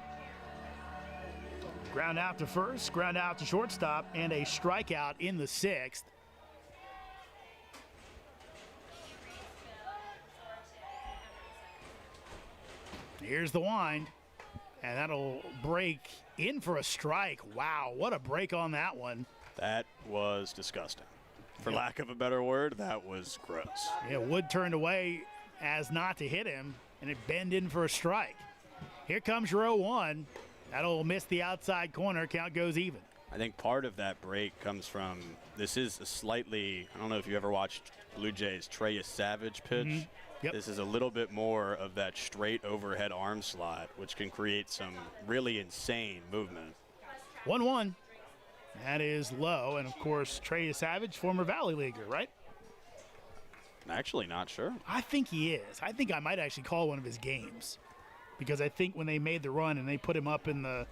Ground out to first, ground out to shortstop, and a strikeout in the 6th. Here's the wind, and that'll break in for a strike. Wow, what a break on that one. That was disgusting. For lack of a better word, that was gross. Yeah, Wood turned away as not to hit him, and it bend in for a strike. Here comes your 0-1. That'll miss the outside corner. Count goes even. I think part of that break comes from, this is a slightly, I don't know if you ever watched Blue Jays' Trey Savage pitch. Mm-hmm. Yep. This is a little bit more of that straight overhead arm slot, which can create some really insane movement. 1-1. That is low. And, of course, Trey Savage, former Valley Leaguer, right? Actually, not sure. I think he is. I think I might actually call one of his games, because I think when they made the run and they put him up in the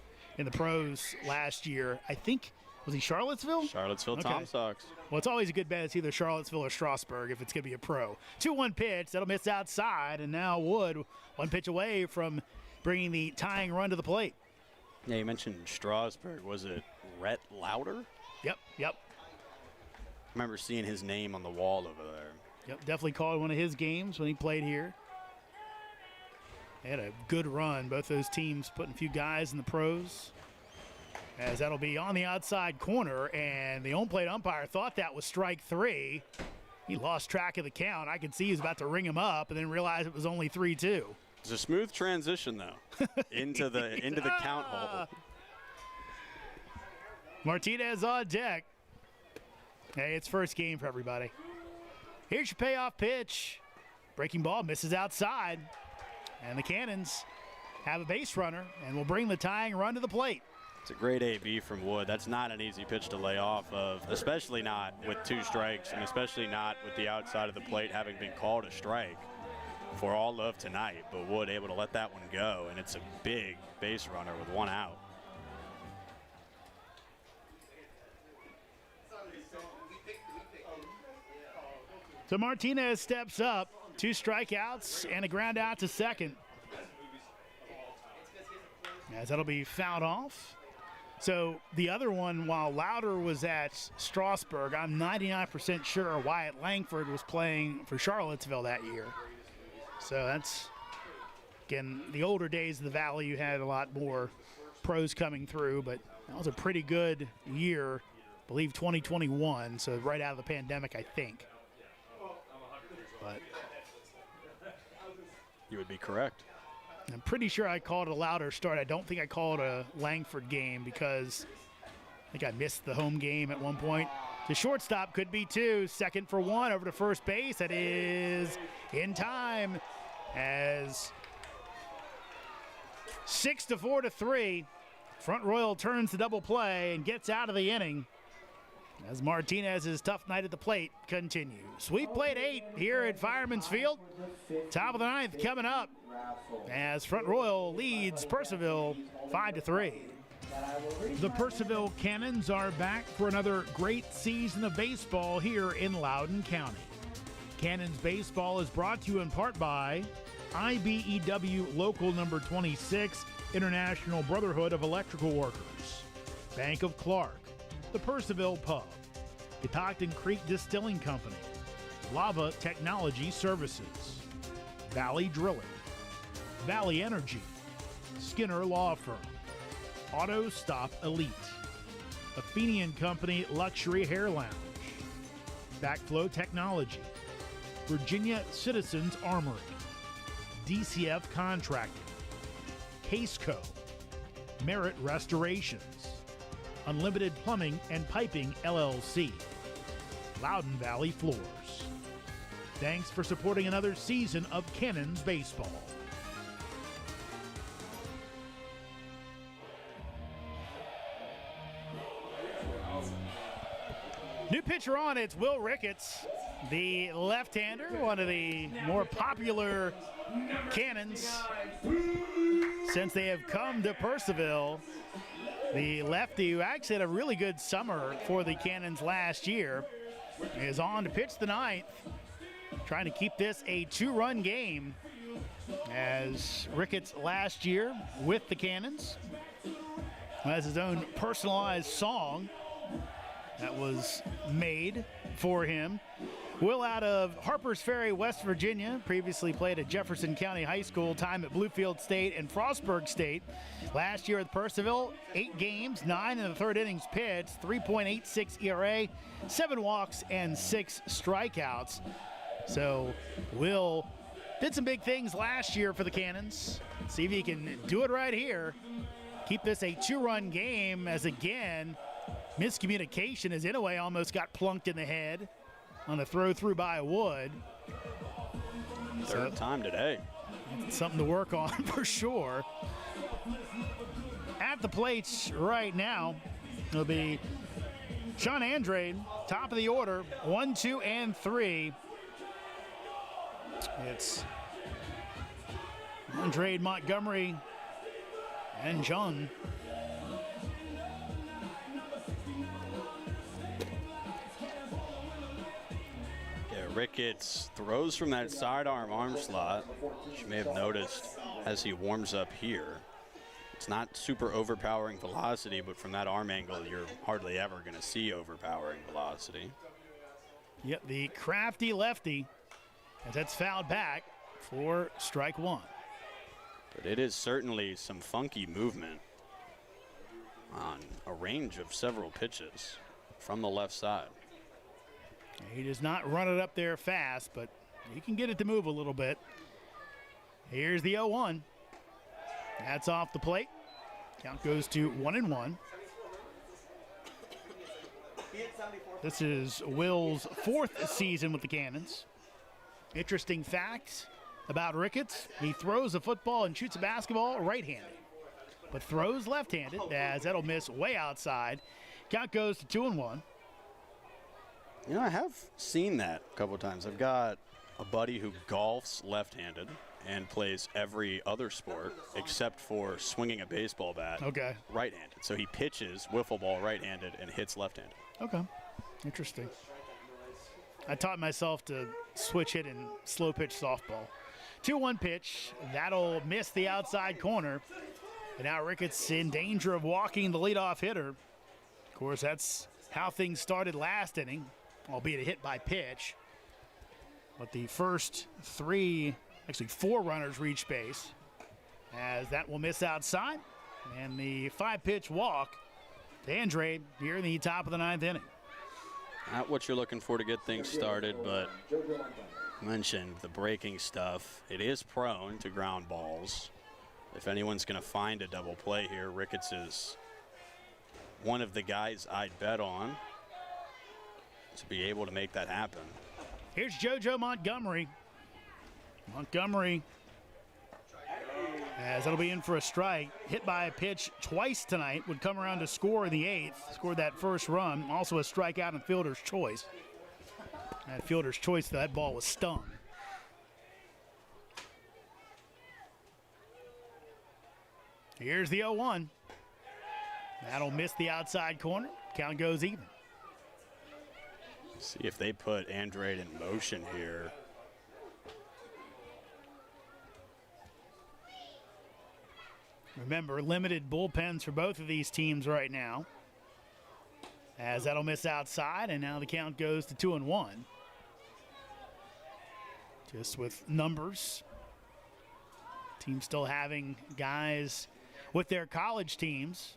pros last year, I think, was he Charlottesville? Charlottesville Okay. Tom Sox. Well, it's always a good bet. It's either Charlottesville or Strasburg if it's going to be a pro. 2-1 pitch. That'll miss outside, and now Wood one pitch away from bringing the tying run to the plate. Yeah, you mentioned Strasburg. Was it Rhett Lauder? Yep. I remember seeing his name on the wall over there. Yep, definitely called one of his games when he played here. They had a good run. Both those teams putting a few guys in the pros. as that'll be on the outside corner, and the home plate umpire thought that was strike 3. He lost track of the count. I could see he was about to ring him up and then realize it was only 3-2. It's a smooth transition, though, into the count hole. Martinez on deck. Hey, it's first game for everybody. Here's your payoff pitch. Breaking ball misses outside, and the Cannons have a base runner and will bring the tying run to the plate. It's a great AB from Wood. That's not an easy pitch to lay off of, especially not with 2 strikes, and especially not with the outside of the plate having been called a strike for all of tonight. But Wood able to let that one go, and it's a big base runner with 1 out. So Martinez steps up, 2 strikeouts and a ground out to second. As that'll be fouled off. So the other one, while Louder was at Strasburg, I'm 99% sure Wyatt Langford was playing for Charlottesville that year. So that's, again, the older days of the Valley, you had a lot more pros coming through, but that was a pretty good year, I believe 2021, so right out of the pandemic, I think. But You would be correct. I'm pretty sure I called a Louder start. I don't think I called a Langford game because I think I missed the home game at one point. The shortstop could be 2. Second for 1 over to first base. That is in time as 6-4-3. Front Royal turns the double play and gets out of the inning as Martinez's tough night at the plate continues. We've played 8 here at Fireman's Field. Top of the 9th coming up as Front Royal leads Purcellville 5-3. The Purcellville Cannons are back for another great season of baseball here in Loudoun County. Cannons baseball is brought to you in part by IBEW Local Number 26, International Brotherhood of Electrical Workers, Bank of Clark, the Purcellville Pub, Catoctin Creek Distilling Company, Lava Technology Services, Valley Drilling, Valley Energy, Skinner Law Firm, Auto Stop Elite, Athenian Company Luxury Hair Lounge, Backflow Technology, Virginia Citizens Armory, DCF Contracting, Caseco, Merit Restorations, Unlimited Plumbing and Piping LLC, Loudoun Valley Floors. Thanks for supporting another season of Cannons baseball. New pitcher on, it's Will Ricketts, the left-hander, one of the more popular Cannons since they have come to Purcellville. The lefty, who actually had a really good summer for the Cannons last year, is on to pitch the 9th, trying to keep this a 2-run game, as Ricketts last year with the Cannons has his own personalized song that was made for him. Will out of Harpers Ferry, West Virginia, previously played at Jefferson County High School, time at Bluefield State and Frostburg State. Last year at Purcellville, 8 games, 9 in the 3rd innings pitched, 3.86 ERA, 7 walks, and 6 strikeouts. So Will did some big things last year for the Cannons. See if he can do it right here. Keep this a 2-run game, as again, miscommunication as Inouye almost got plunked in the head on a throw through by Wood. Third time today. Something to work on for sure. At the plates right now, it'll be Sean Andrade, top of the order, 1, 2, and 3. It's Andrade, Montgomery, and John. Ricketts throws from that sidearm arm slot, which you may have noticed as he warms up here. It's not super overpowering velocity, but from that arm angle, you're hardly ever going to see overpowering velocity. Yep, the crafty lefty, as that's fouled back for strike 1. But it is certainly some funky movement. on a range of several pitches from the left side. He does not run it up there fast, but he can get it to move a little bit. Here's the 0-1. That's off the plate. Count goes to 1-1. This is Will's 4th season with the Cannons. Interesting fact about Ricketts, he throws a football and shoots a basketball right-handed, but throws left-handed, as that'll miss way outside. Count goes to 2-1. You know, I have seen that a couple of times. I've got a buddy who golfs left-handed and plays every other sport except for swinging a baseball bat right-handed. So he pitches wiffle ball right-handed and hits left-handed. Okay, interesting. I taught myself to switch hit and slow pitch softball. 2-1 pitch, that'll miss the outside corner. And now Ricketts in danger of walking the leadoff hitter. Of course, that's how things started last inning, albeit a hit by pitch. But the first 4 runners reach base, as that will miss outside. And the 5-pitch walk to Andrade here in the top of the 9th inning. Not what you're looking for to get things started, but mentioned the breaking stuff. It is prone to ground balls. If anyone's going to find a double play here, Ricketts is one of the guys I'd bet on to be able to make that happen. Here's JoJo Montgomery. Montgomery, as that'll be in for a strike. Hit by a pitch twice tonight. Would come around to score in the 8th. Scored that first run. Also a strikeout and fielder's choice. At fielder's choice, that ball was stung. Here's the 0-1. That'll miss the outside corner. Count goes even. See if they put Andrade in motion here. Remember, limited bullpens for both of these teams right now. As that'll miss outside, and now the count goes to 2-1. Just with numbers. Team still having guys with their college teams.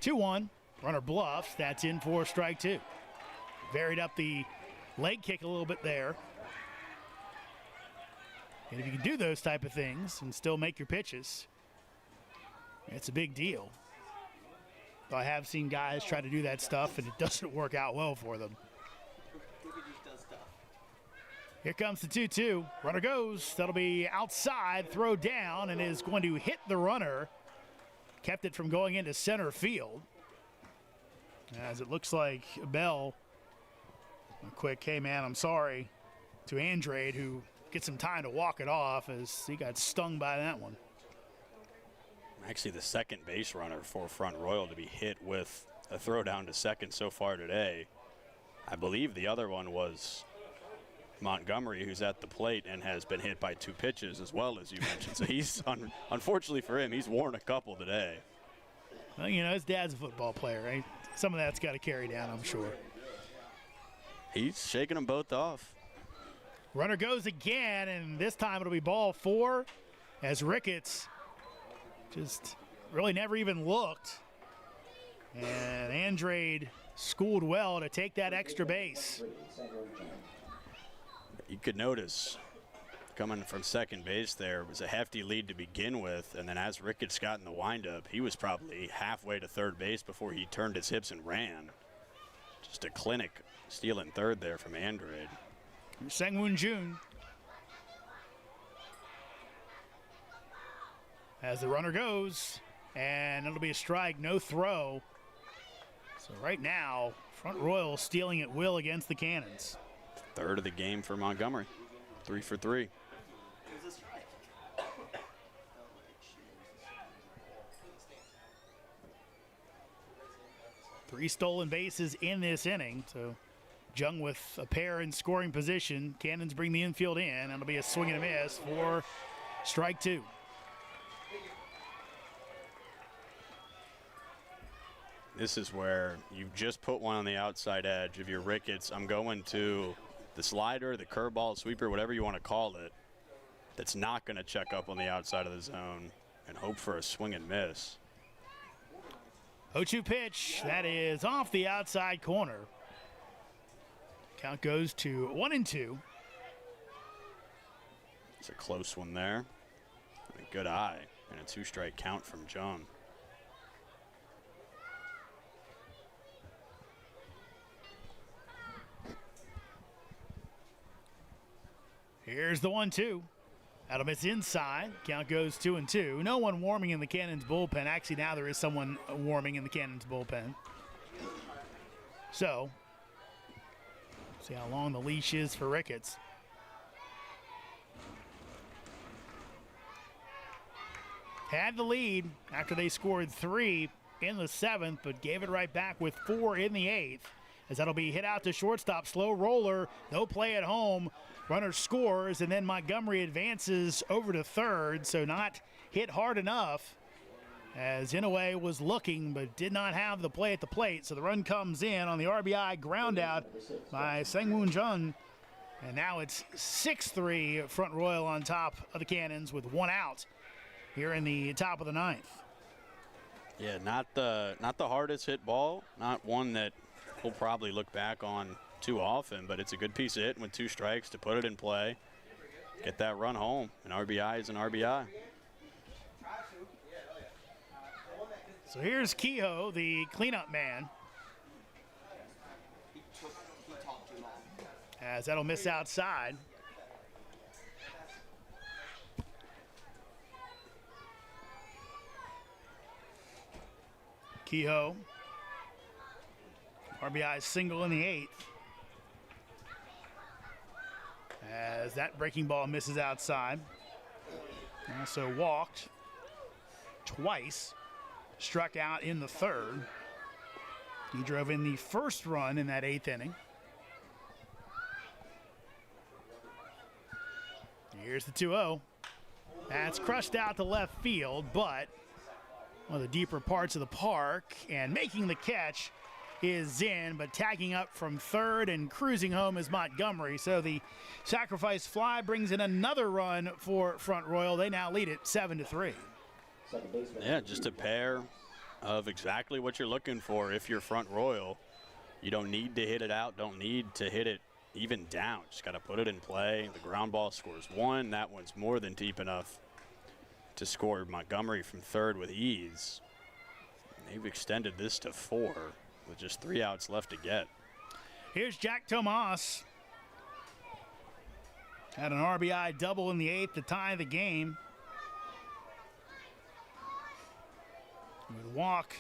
2-1. Runner bluffs. That's in for strike 2. Varied up the leg kick a little bit there. And if you can do those type of things and still make your pitches, it's a big deal. But I have seen guys try to do that stuff, and it doesn't work out well for them. Here comes the 2-2. Runner goes. That'll be outside, throw down, and is going to hit the runner. Kept it from going into center field. As it looks like Bell, a quick, hey man, I'm sorry, to Andrade, who gets some time to walk it off as he got stung by that one. Actually, the second base runner for Front Royal to be hit with a throw down to second so far today. I believe the other one was Montgomery, who's at the plate and has been hit by 2 pitches as well, as you mentioned. So he's, unfortunately for him, he's worn a couple today. Well, you know, his dad's a football player, right? Some of that's got to carry down, I'm sure. He's shaking them both off. Runner goes again, and this time it'll be ball 4 as Ricketts just really never even looked. And Andrade schooled well to take that extra base. You could notice coming from second base there was a hefty lead to begin with, and then as Ricketts got in the windup, he was probably halfway to third base before he turned his hips and ran. Just a clinic stealing third there from Andrade. Sang-Woon Jun. As the runner goes, and it'll be a strike, no throw. So right now, Front Royal stealing at will against the Cannons. Third of the game for Montgomery. 3 for 3. Three stolen bases in this inning. So Jung with a pair in scoring position. Cannons bring the infield in, and it'll be a swing and a miss for strike 2. This is where you've just put one on the outside edge of your Ricketts. I'm going to the slider, the curveball, sweeper, whatever you want to call it, that's not going to check up on the outside of the zone. and hope for a swing and miss. 0-2 pitch. That is off the outside corner. Count goes to 1-2. It's a close one there. And a good eye and a 2-strike count from John. Here's the 1-2. That'll miss inside. Count goes 2-2. No one warming in the Cannons bullpen. Actually, now there is someone warming in the Cannons bullpen. So, see how long the leash is for Ricketts. Had the lead after they scored 3 in the 7th, but gave it right back with 4 in the 8th. As that'll be hit out to shortstop. Slow roller. No play at home. Runner scores, and then Montgomery advances over to third, so not hit hard enough as Inouye was looking but did not have the play at the plate. So the run comes in on the RBI ground out by Sang-Woon Jun, and now it's 6-3 Front Royal on top of the Cannons with 1 out here in the top of the 9th. Yeah, not the hardest hit ball, not one that we'll probably look back on too often, but it's a good piece of hitting with 2 strikes to put it in play, get that run home. An RBI is an RBI. So here's Kehoe, the cleanup man, as that'll miss outside. Kehoe, RBI single in the 8th. As that breaking ball misses outside. Also walked twice. Struck out in the 3rd. He drove in the first run in that 8th inning. Here's the 2-0. That's crushed out to left field, but one of the deeper parts of the park, and making the catch is in, but tagging up from third and cruising home is Montgomery. So the sacrifice fly brings in another run for Front Royal. They now lead it 7-3. Yeah, just a pair of exactly what you're looking for if you're Front Royal. You don't need to hit it out, don't need to hit it even down. Just got to put it in play. The ground ball scores 1. That one's more than deep enough to score Montgomery from third with ease. They've extended this to 4 with just 3 outs left to get. Here's Jack Tomas. Had an RBI double in the 8th to tie the game. Would walk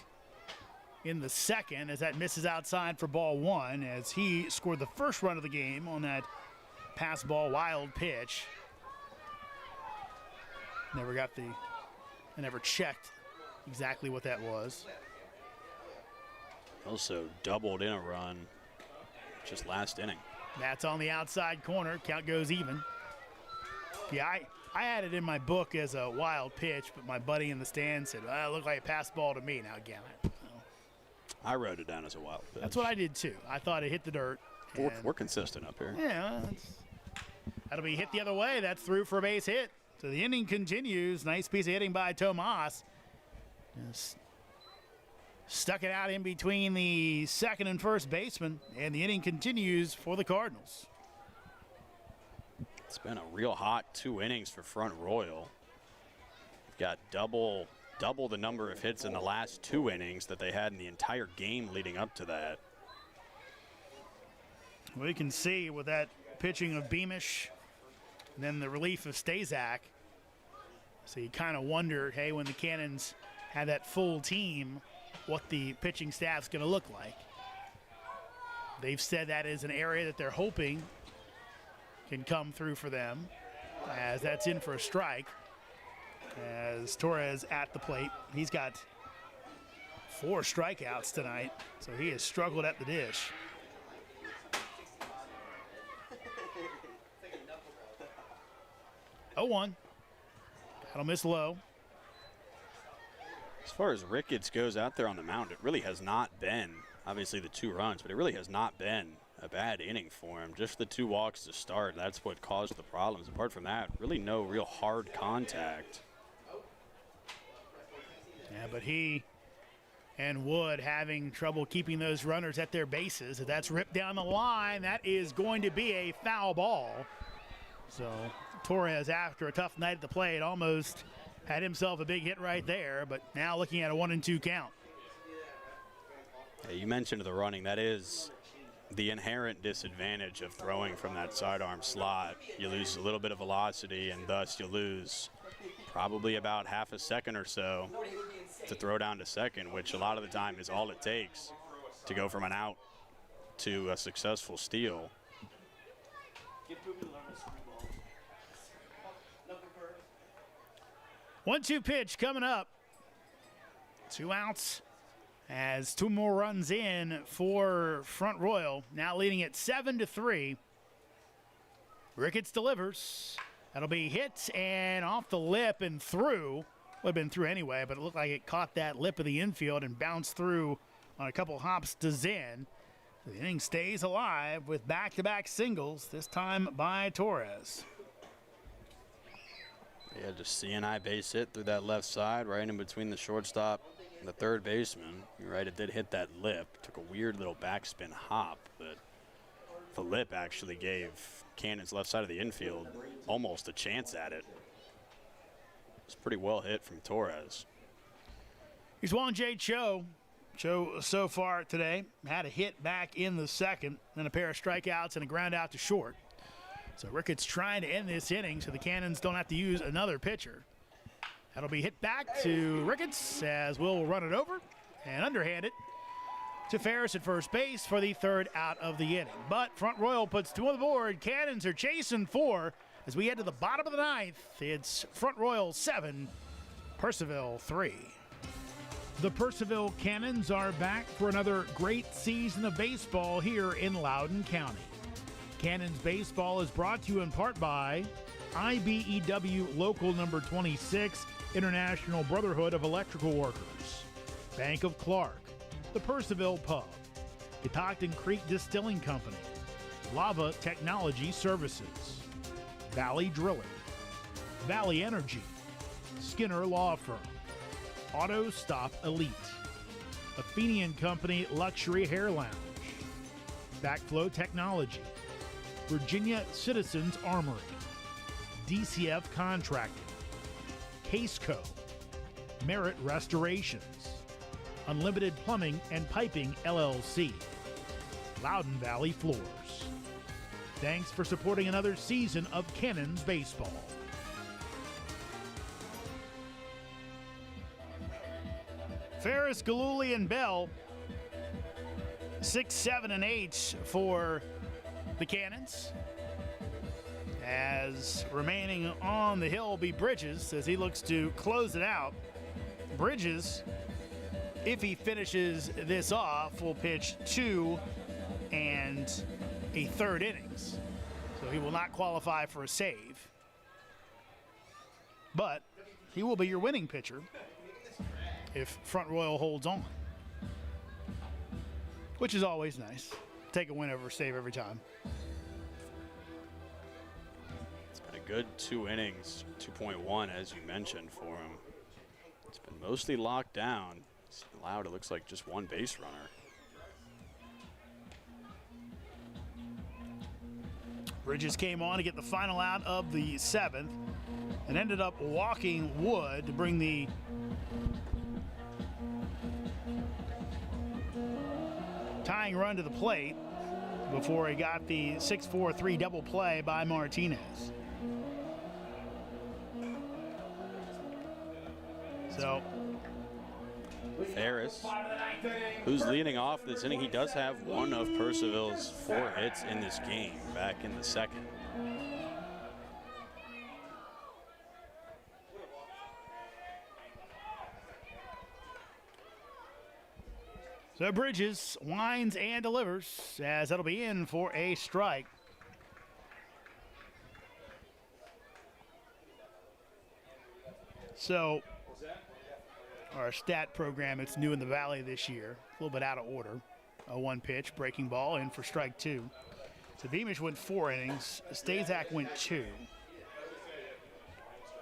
in the 2nd as that misses outside for ball 1, as he scored the first run of the game on that pass ball wild pitch. I never checked exactly what that was. Also doubled in a run just last inning. That's on the outside corner. Count goes even. Yeah, I had it in my book as a wild pitch, but my buddy in the stand said, well, it looked like a pass ball to me. Now, again, I wrote it down as a wild pitch. That's what I did, too. I thought it hit the dirt. We're consistent up here. Yeah, that'll be hit the other way. That's through for a base hit. So the inning continues. Nice piece of hitting by Tomas. Just stuck it out in between the second and first baseman, and the inning continues for the Cardinals. It's been a real hot 2 innings for Front Royal. We've got double the number of hits in the last 2 innings that they had in the entire game leading up to that. We can see with that pitching of Beamish and then the relief of Stazak. So you kind of wonder, hey, when the Cannons have that full team, what the pitching staff's going to look like. They've said that is an area that they're hoping can come through for them, as that's in for a strike. As Torres at the plate, he's got 4 strikeouts tonight, so he has struggled at the dish. Oh, 1. That'll miss low. As far as Ricketts goes out there on the mound, it really has not been, obviously the 2 runs, but it really has not been a bad inning for him. Just the 2 walks to start, that's what caused the problems. Apart from that, really no real hard contact. Yeah, but he and Wood having trouble keeping those runners at their bases. If that's ripped down the line, that is going to be a foul ball. So Torres, after a tough night at the plate, almost had himself a big hit right there, but now looking at a 1-2 count. Yeah, you mentioned the running. That is the inherent disadvantage of throwing from that sidearm slot. You lose a little bit of velocity, and thus you lose probably about half a second or so to throw down to second, which a lot of the time is all it takes to go from an out to a successful steal. 1-2 pitch coming up. 2 outs as 2 more runs in for Front Royal. Now leading it 7-3. Ricketts delivers. That'll be hit and off the lip and through. Would have been through anyway, but it looked like it caught that lip of the infield and bounced through on a couple hops to Zen. The inning stays alive with back-to-back singles, this time by Torres. Yeah, just CNI base hit through that left side, right in between the shortstop and the third baseman. You're right, it did hit that lip. Took a weird little backspin hop, but the lip actually gave Cannon's left side of the infield almost a chance at it. It's pretty well hit from Torres. Here's Wong Jae Cho. Cho so far today had a hit back in the second, then a pair of strikeouts and a ground out to short. So Ricketts trying to end this inning so the Cannons don't have to use another pitcher. That'll be hit back to Ricketts as Will run it over and underhand it to Ferris at first base for the 3rd out of the inning. But Front Royal puts 2 on the board. Cannons are chasing 4 as we head to the bottom of the 9th. It's Front Royal 7, Purcellville 3. The Purcellville Cannons are back for another great season of baseball here in Loudoun County. Cannons Baseball is brought to you in part by IBEW Local Number 26, International Brotherhood of Electrical Workers, Bank of Clark, the Purcellville Pub, Catoctin Creek Distilling Company, Lava Technology Services, Valley Drilling, Valley Energy, Skinner Law Firm, Auto Stop Elite, Athenian Company Luxury Hair Lounge, Backflow Technology, Virginia Citizens Armory, DCF Contracting, Caseco, Merit Restorations, Unlimited Plumbing and Piping LLC, Loudoun Valley Floors. Thanks for supporting another season of Cannons Baseball. Ferris, Galuli, and Bell, 6, 7, and 8 for the Cannons. As remaining on the hill will be Bridges as he looks to close it out. Bridges, if he finishes this off, will pitch 2 and a 3rd innings. So he will not qualify for a save. But he will be your winning pitcher if Front Royal holds on, which is always nice. Take a win over a save every time. It's been a good 2 innings, 2.1 as you mentioned for him. It's been mostly locked down. It's allowed, it looks like, just 1 base runner. Bridges came on to get the final out of the 7th and ended up walking Wood to bring the tying run to the plate before he got the 6-4-3 double play by Martinez. So Ferris, who's leading off this inning, he does have one of Purcellville's 4 hits in this game back in the 2nd. So Bridges winds and delivers as that'll be in for a strike. So our stat program, it's new in the Valley this year, a little bit out of order. A 1 pitch, breaking ball in for strike 2. So Beamish went 4 innings, Stazak went 2.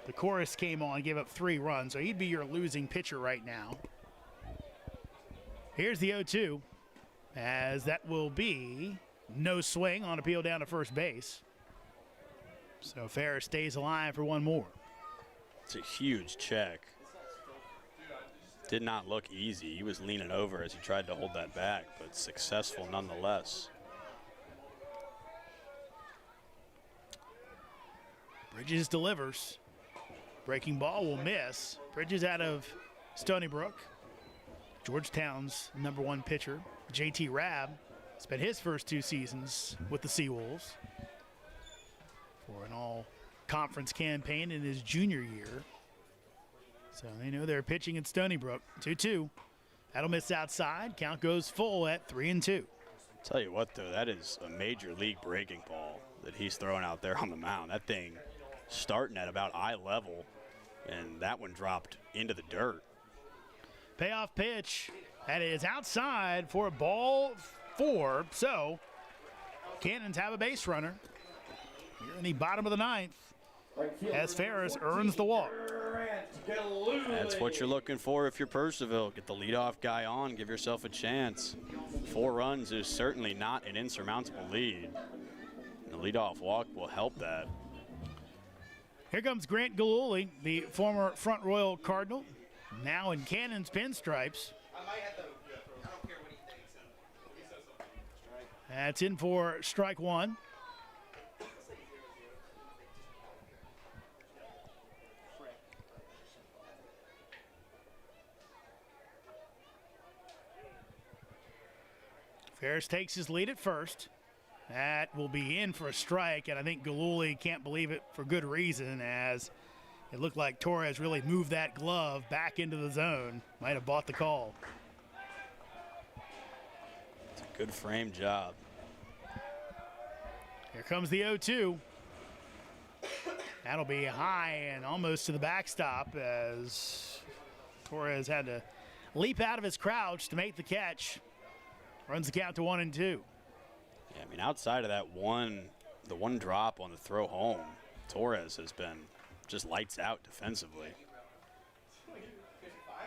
The chorus came on, gave up 3 runs, so he'd be your losing pitcher right now. Here's the 0-2, as that will be no swing on appeal down to first base. So Ferris stays alive for one more. It's a huge check. Did not look easy. He was leaning over as he tried to hold that back, but successful nonetheless. Bridges delivers. Breaking ball will miss. Bridges out of Stony Brook. Georgetown's #1 pitcher, JT Rabb, spent his first 2 seasons with the Seawolves for an all-conference campaign in his junior year. So they know they're pitching at Stony Brook. 2-2. That'll miss outside. Count goes full at 3-2. Tell you what, though, that is a major league breaking ball that he's throwing out there on the mound. That thing starting at about eye level, and that one dropped into the dirt. Payoff pitch. That is outside for a ball 4. So Cannons have a base runner here in the bottom of the 9th as Ferris earns the walk. That's what you're looking for if you're Purcellville. Get the leadoff guy on, give yourself a chance. 4 runs is certainly not an insurmountable lead. And the leadoff walk will help that. Here comes Grant Galuli, the former Front Royal Cardinal, now in Cannons pinstripes. That's in for strike 1. Ferris takes his lead at first. That will be in for a strike, and I think Galuli can't believe it for good reason, as it looked like Torres really moved that glove back into the zone. Might have bought the call. It's a good frame job. Here comes the 0-2. That'll be high and almost to the backstop as Torres had to leap out of his crouch to make the catch. Runs the count to 1-2. Yeah, I mean, outside of that the one drop on the throw home, Torres has been just lights out defensively.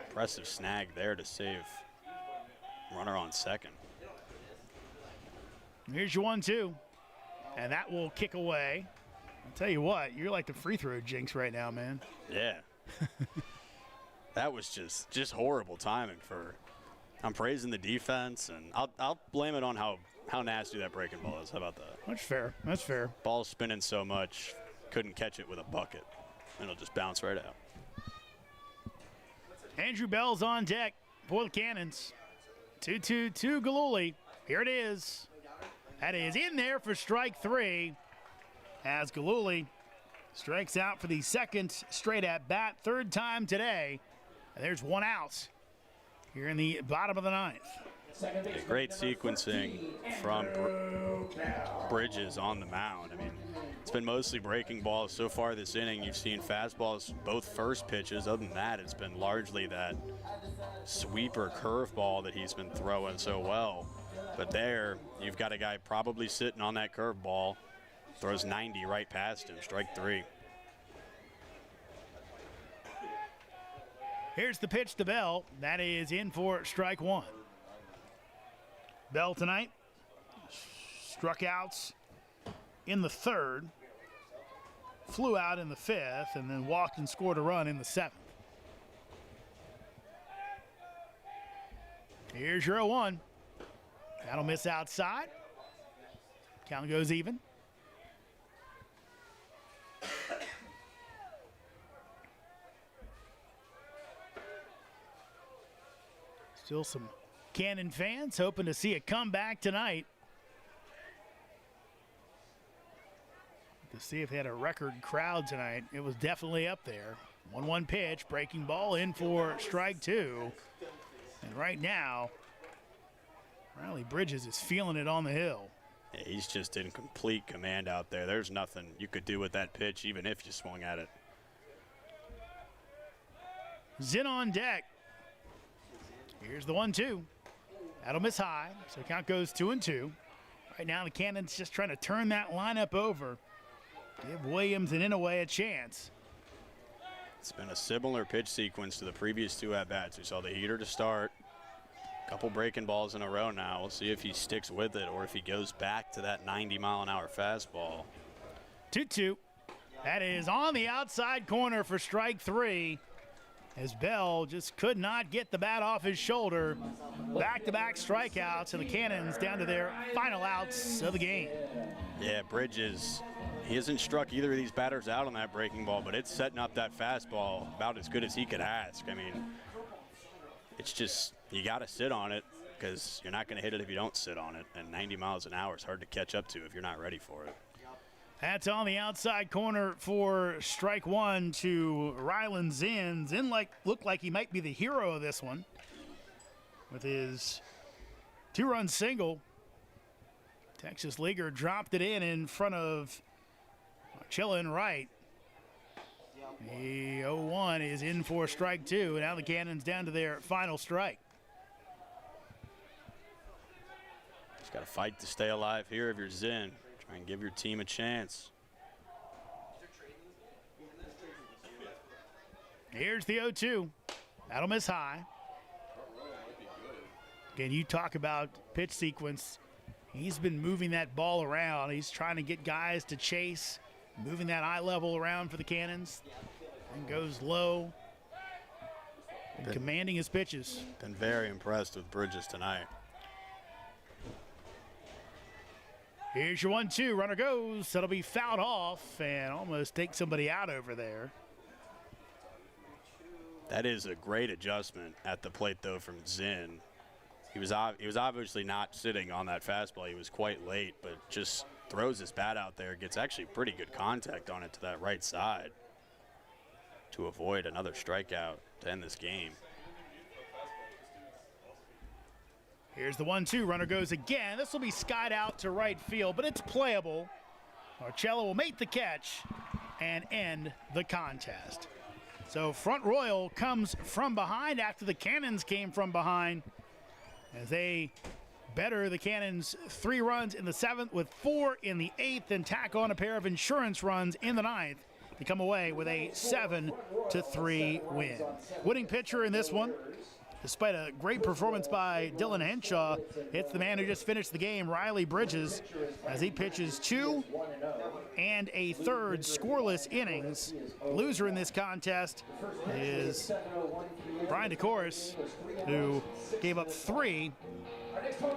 Impressive snag there to save runner on second. Here's your 1-2, and that will kick away. I'll tell you what, you're like the free throw jinx right now, man. Yeah. That was just horrible timing for. I'm praising the defense, and I'll blame it on how nasty that breaking ball is. How about that? That's fair. That's fair. Ball's spinning so much, couldn't catch it with a bucket, and it'll just bounce right out. Andrew Bell's on deck for the Cannons. 2-2 to Galuli. Here it is. That is in there for strike 3 as Galuli strikes out for the 2nd straight at bat, 3rd time today. And there's 1 out here in the bottom of the 9th. Great sequencing from Bridges on the mound. I mean, it's been mostly breaking balls so far this inning. You've seen fastballs both first pitches. Other than that, it's been largely that sweeper curveball that he's been throwing so well. But there, you've got a guy probably sitting on that curveball, throws 90 right past him, strike 3. Here's the pitch to Bell. That is in for strike 1. Bell tonight struck outs in the 3rd, flew out in the 5th, and then walked and scored a run in the 7th. Here's your 0-1. That'll miss outside. Count goes even. Still some Cannon fans hoping to see a comeback tonight. To see if they had a record crowd tonight. It was definitely up there. 1-1 pitch, breaking ball in for strike 2. And right now, Riley Bridges is feeling it on the hill. Yeah, he's just in complete command out there. There's nothing you could do with that pitch, even if you swung at it. Zinn on deck. Here's the 1-2. That'll miss high, so count goes 2-2. Right now, the Cannons just trying to turn that lineup over. Give Williams and Inouye a chance. It's been a similar pitch sequence to the previous 2 at-bats. We saw the heater to start, a couple breaking balls in a row now. We'll see if he sticks with it or if he goes back to that 90-mile-an-hour fastball. 2-2. That is on the outside corner for strike 3, as Bell just could not get the bat off his shoulder. Back-to-back strikeouts, and the Cannons down to their final outs of the game. Yeah, Bridges, he hasn't struck either of these batters out on that breaking ball, but it's setting up that fastball about as good as he could ask. I mean, it's just, you got to sit on it because you're not going to hit it if you don't sit on it, and 90 miles an hour is hard to catch up to if you're not ready for it. That's on the outside corner for strike 1 to Ryland Zinn. Zinn looked like he might be the hero of this one with his 2-run single. Texas Leaguer dropped it in front of Chilla right. The 0-1 is in for strike 2. Now the Cannons down to their final strike. Just got to fight to stay alive here if you're Zinn. Try and give your team a chance. Here's the 0-2. That'll miss high. Again, you talk about pitch sequence. He's been moving that ball around. He's trying to get guys to chase, moving that eye level around for the Cannons. And goes low. And commanding his pitches. Been very impressed with Bridges tonight. Here's your 1-2. Runner goes. That'll be fouled off and almost take somebody out over there. That is a great adjustment at the plate, though, from Zinn. He was obviously not sitting on that fastball. He was quite late, but just throws his bat out there. Gets actually pretty good contact on it to that right side to avoid another strikeout to end this game. Here's the 1-2. Runner goes again. This will be skied out to right field, but it's playable. Marcello will make the catch and end the contest. So Front Royal comes from behind after the Cannons came from behind as they better the Cannons 3 runs in the 7th with 4 in the 8th and tack on a pair of insurance runs in the 9th to come away with a 7-3 win. Winning pitcher in this one, despite a great performance by Dylan Henshaw, it's the man who just finished the game, Riley Bridges, as he pitches 2 1/3 scoreless innings. The loser in this contest is Brian DeCourse, who gave up 3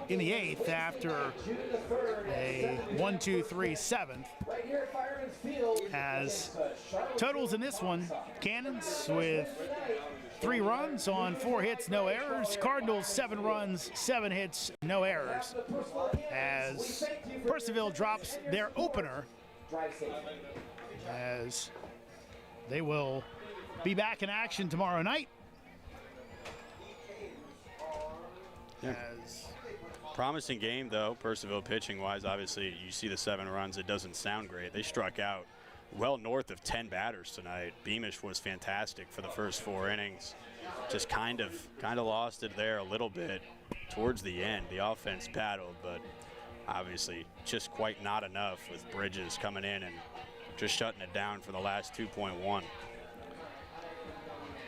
in the 8th after a 1-2-3 7th. Has totals in this one, Cannons with 3 runs on 4 hits, no errors. Cardinals 7 runs, 7 hits, no errors. As Purcellville drops their opener, as they will be back in action tomorrow night. Yeah. Promising game, though, Purcellville pitching-wise. Obviously, you see the 7 runs. It doesn't sound great. They struck out well north of 10 batters tonight. Beamish was fantastic for the first 4 innings. Just kind of lost it there a little bit towards the end. The offense battled, but obviously just quite not enough with Bridges coming in and just shutting it down for the last 2.1.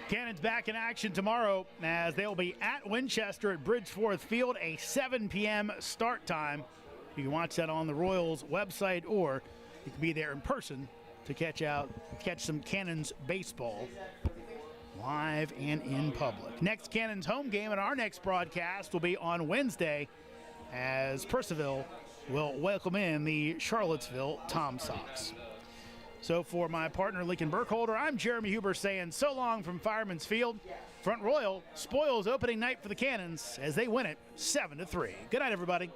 Cannons back in action tomorrow as they will be at Winchester at Bridgeforth Field, a 7 p.m. start time. You can watch that on the Royals website, or you can be there in person to catch some Cannons baseball live and in public. Next Cannons home game and our next broadcast will be on Wednesday as Purcellville will welcome in the Charlottesville Tom Sox. So for my partner Lincoln Burkholder, I'm Jeremy Huber saying so long from Fireman's Field. Front Royal spoils opening night for the Cannons as they win it 7-3. Good night, everybody.